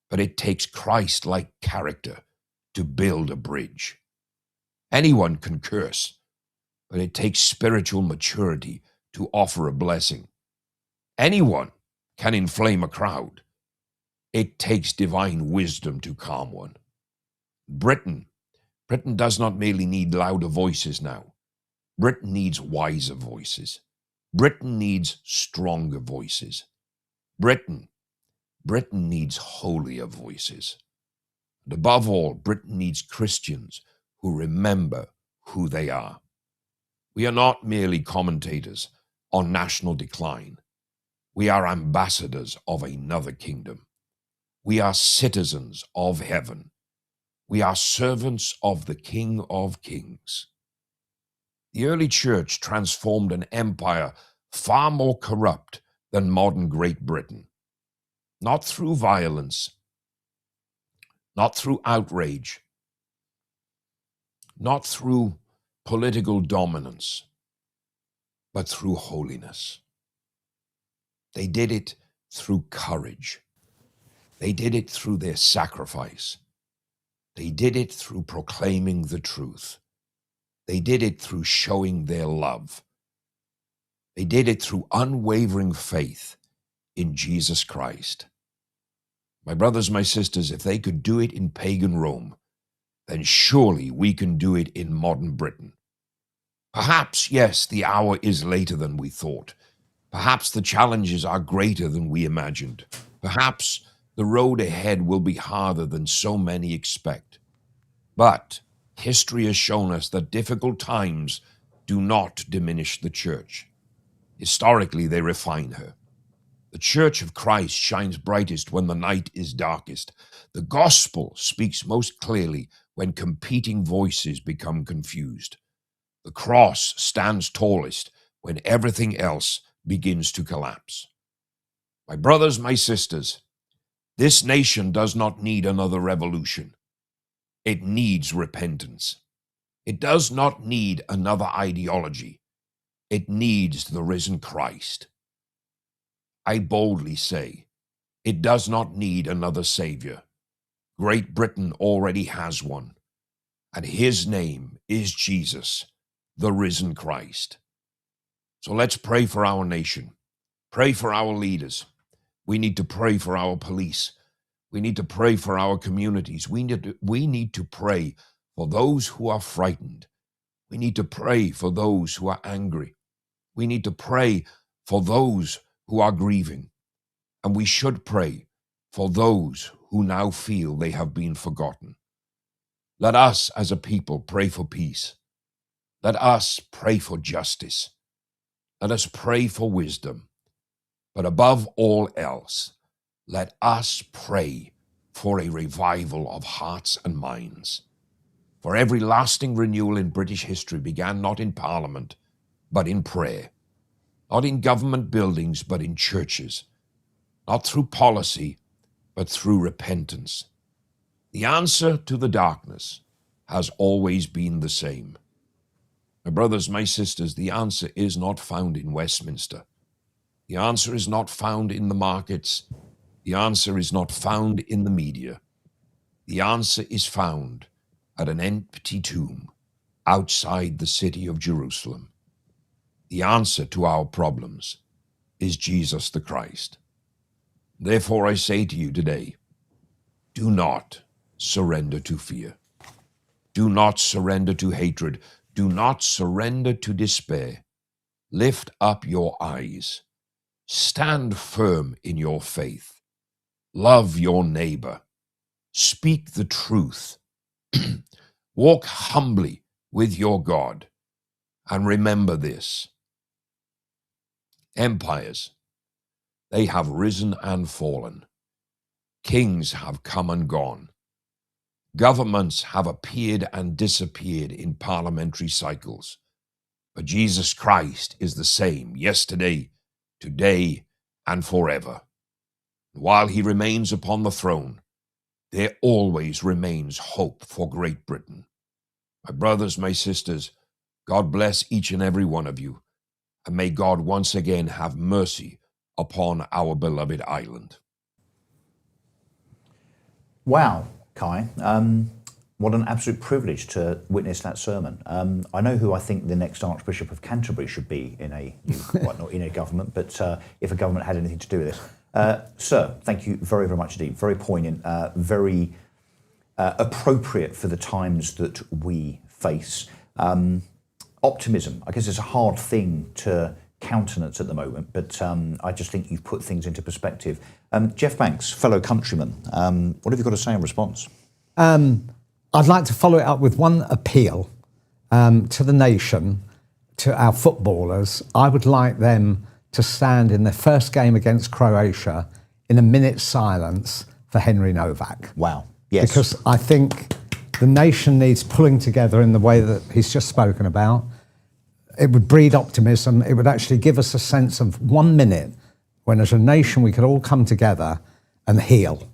but it takes Christ-like character to build a bridge. Anyone can curse, but it takes spiritual maturity to offer a blessing. Anyone can inflame a crowd. It takes divine wisdom to calm one. Britain does not merely need louder voices now. Britain needs wiser voices. Britain needs stronger voices. Britain needs holier voices. And above all, Britain needs Christians who remember who they are. We are not merely commentators on national decline. We are ambassadors of another kingdom. We are citizens of heaven. We are servants of the King of Kings. The early church transformed an empire far more corrupt than modern Great Britain. Not through violence, not through outrage, not through political dominance, but through holiness. They did it through courage. They did it through their sacrifice. They did it through proclaiming the truth. They did it through showing their love. They did it through unwavering faith in Jesus Christ. My brothers, my sisters, if they could do it in pagan Rome, then surely we can do it in modern Britain. Perhaps, yes, the hour is later than we thought. Perhaps the challenges are greater than we imagined. Perhaps the road ahead will be harder than so many expect. But history has shown us that difficult times do not diminish the church. Historically, they refine her. The church of Christ shines brightest when the night is darkest. The gospel speaks most clearly when competing voices become confused. The cross stands tallest when everything else begins to collapse. My brothers, my sisters, this nation does not need another revolution. It needs repentance. It does not need another ideology. It needs the risen Christ. I boldly say, it does not need another savior. Great Britain already has one, and his name is Jesus, the risen Christ. So let's pray for our nation. Pray for our leaders. We need to pray for our police. We need to pray for our communities. We need to pray for those who are frightened. We need to pray for those who are angry. We need to pray for those who are grieving. And we should pray for those who now feel they have been forgotten. Let us as a people pray for peace. Let us pray for justice. Let us pray for wisdom. But above all else, let us pray for a revival of hearts and minds. For every lasting renewal in British history began not in Parliament, but in prayer. not in government buildings, but in churches, not through policy, but through repentance. The answer to the darkness has always been the same. My brothers, my sisters, the answer is not found in Westminster. The answer is not found in the markets. The answer is not found in the media. The answer is found at an empty tomb outside the city of Jerusalem. The answer to our problems is Jesus the Christ. Therefore, I say to you today, do not surrender to fear. Do not surrender to hatred. Do not surrender to despair. Lift up your eyes. Stand firm in your faith. Love your neighbor. Speak the truth. Walk humbly with your God. And remember this. Empires, they have risen and fallen. Kings have come and gone. Governments have appeared and disappeared in parliamentary cycles. But Jesus Christ is the same yesterday, today, and forever. While he remains upon the throne, there always remains hope for Great Britain. My brothers, my sisters, God bless each and every one of you, and may God once again have mercy upon our beloved island.
Wow, Kai. What an absolute privilege to witness that sermon. I know who I think the next Archbishop of Canterbury should be in not in a government, but if a government had anything to do with it. Sir, thank you very, very much indeed. Very poignant, very appropriate for the times that we face. Optimism, I guess it's a hard thing to countenance at the moment, but I just think you've put things into perspective. Jeff Banks, fellow countryman, what have you got to say in response?
I'd like to follow it up with one appeal to the nation, to our footballers. I would like them to stand in their first game against Croatia in a minute's silence for Henry Novak.
Wow, yes.
Because I think the nation needs pulling together in the way that he's just spoken about. It would breed optimism. It would actually give us a sense of 1 minute when as a nation we could all come together and heal.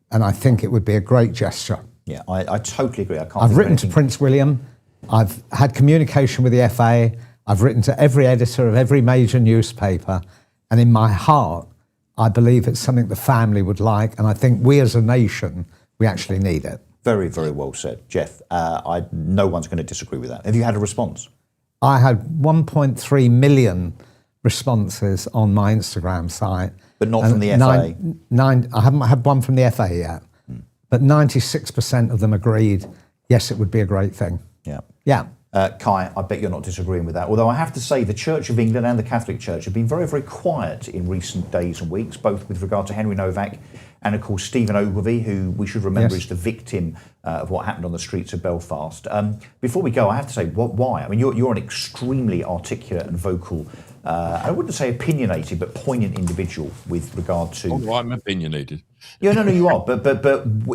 And I think it would be a great gesture.
Yeah, I totally agree.
I've written to Prince William. I've had communication with the FA. I've written to every editor of every major newspaper. And in my heart, I believe it's something the family would like. And I think we as a nation, we actually need it.
Very, very well said. Jeff, no one's going to disagree with that. Have you had a response?
I had 1.3 million responses on my Instagram site.
But not from the FA?
I haven't had one from the FA yet. But 96% of them agreed, yes, it would be a great thing.
Yeah.
Yeah.
Kai, I bet you're not disagreeing with that. Although I have to say the Church of England and the Catholic Church have been very, very quiet in recent days and weeks, both with regard to Henry Novak and, of course, Stephen Ogilvie, who we should remember is the victim of what happened on the streets of Belfast. Before we go, I have to say, why? I mean, you're an extremely articulate and vocal, I wouldn't say opinionated, but poignant individual with regard to...
Oh, I'm opinionated.
Yeah, no, you are, but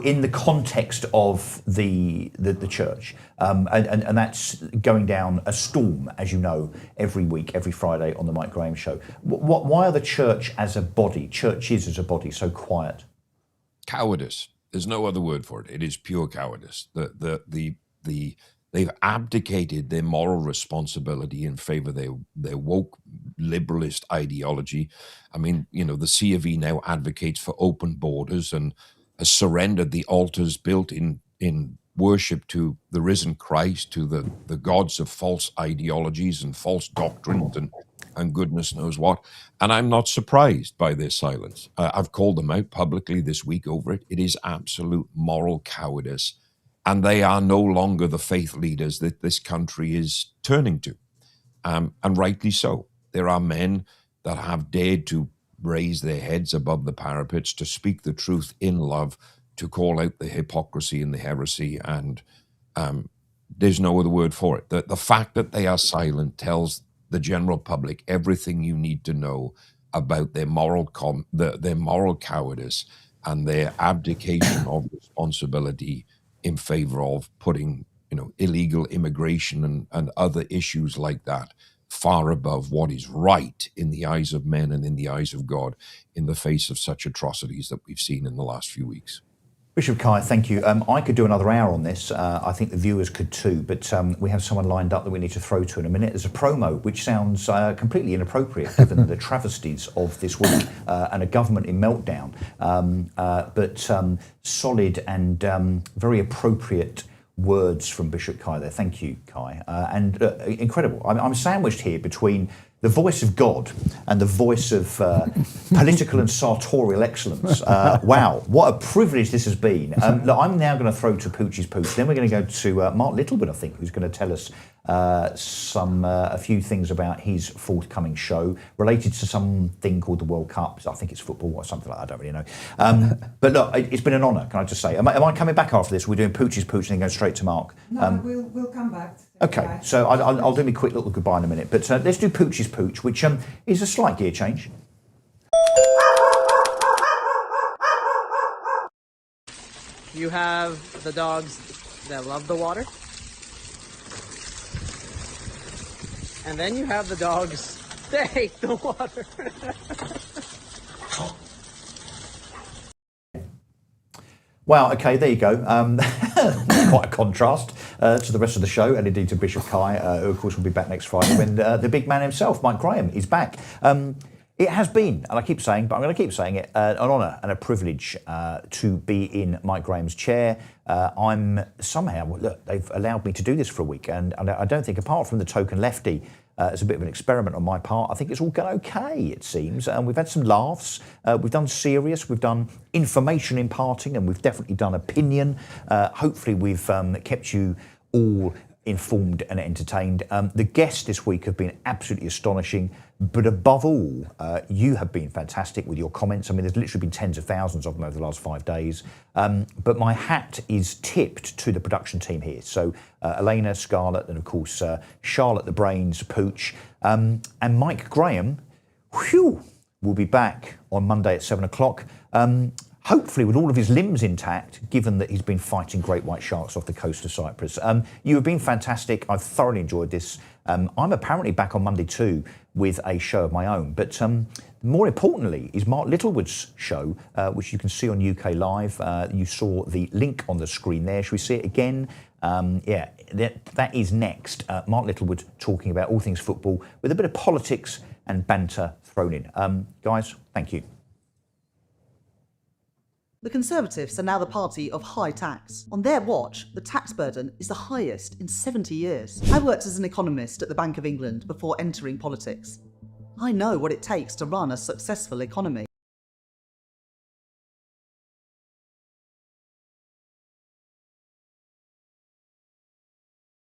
in the context of the church, and that's going down a storm, as you know, every week, every Friday on the Mike Graham Show. Why are the church as a body, churches as a body, so quiet?
Cowardice. There's no other word for it. It is pure cowardice. They've abdicated their moral responsibility in favor of their woke liberalist ideology. I mean, you know, the C of E now advocates for open borders and has surrendered the altars built in worship to the risen Christ, to the gods of false ideologies and false doctrines and goodness knows what. And I'm not surprised by their silence. I've called them out publicly this week over it. It is absolute moral cowardice. And they are no longer the faith leaders that this country is turning to. And rightly so. There are men that have dared to raise their heads above the parapets, to speak the truth in love, to call out the hypocrisy and the heresy. And there's no other word for it. The fact that they are silent tells the general public everything you need to know about their moral cowardice and their abdication of responsibility in favor of putting, illegal immigration and other issues like that far above what is right in the eyes of men and in the eyes of God in the face of such atrocities that we've seen in the last few weeks.
Bishop Kai, thank you. I could do another hour on this. I think the viewers could too, but we have someone lined up that we need to throw to in a minute. There's a promo which sounds completely inappropriate given the travesties of this week and a government in meltdown, but solid and very appropriate words from Bishop Kai there. Thank you, Kai. And incredible. I'm sandwiched here between the voice of God and the voice of political and sartorial excellence. Wow, what a privilege this has been. Look, I'm now going to throw to Poochie's Pooch. Then we're going to go to Mark Littlewood, I think, who's going to tell us a few things about his forthcoming show related to something called the World Cup. I think it's football or something like that. I don't really know. But look, it's been an honour, can I just say. Am I coming back after this? We're doing Poochie's Pooch and then go straight to Mark.
No, we'll come back.
Okay, so I'll do me quick little goodbye in a minute. But let's do Poochie's Pooch, which is a slight gear change.
You have the dogs that love the water. And then you have the dogs that hate the water.
Wow, okay, there you go. Quite a contrast to the rest of the show, and indeed to Bishop Kai, who of course will be back next Friday when the big man himself, Mike Graham, is back. It has been, and I keep saying, but I'm going to keep saying it, an honour and a privilege to be in Mike Graham's chair. I'm somehow, look, they've allowed me to do this for a week, and I don't think, apart from the token lefty, it's a bit of an experiment on my part. I think it's all gone okay, it seems. And we've had some laughs. We've done serious. We've done information imparting, and we've definitely done opinion. Hopefully, we've kept you all informed and entertained. The guests this week have been absolutely astonishing. But above all, you have been fantastic with your comments. I mean, there's literally been tens of thousands of them over the last 5 days. But my hat is tipped to the production team here. So Elena, Scarlett, and of course, Charlotte the Brains, Pooch, and Mike Graham, will be back on Monday at 7 o'clock. Hopefully with all of his limbs intact, given that he's been fighting great white sharks off the coast of Cyprus. You have been fantastic. I've thoroughly enjoyed this. I'm apparently back on Monday too with a show of my own. But more importantly is Mark Littlewood's show, which you can see on UK Live. You saw the link on the screen there. Should we see it again? Yeah, that is next. Mark Littlewood talking about all things football with a bit of politics and banter thrown in. Guys, thank you.
The Conservatives are now the party of high tax. On their watch, the tax burden is the highest in 70 years. I worked as an economist at the Bank of England before entering politics. I know what it takes to run a successful economy.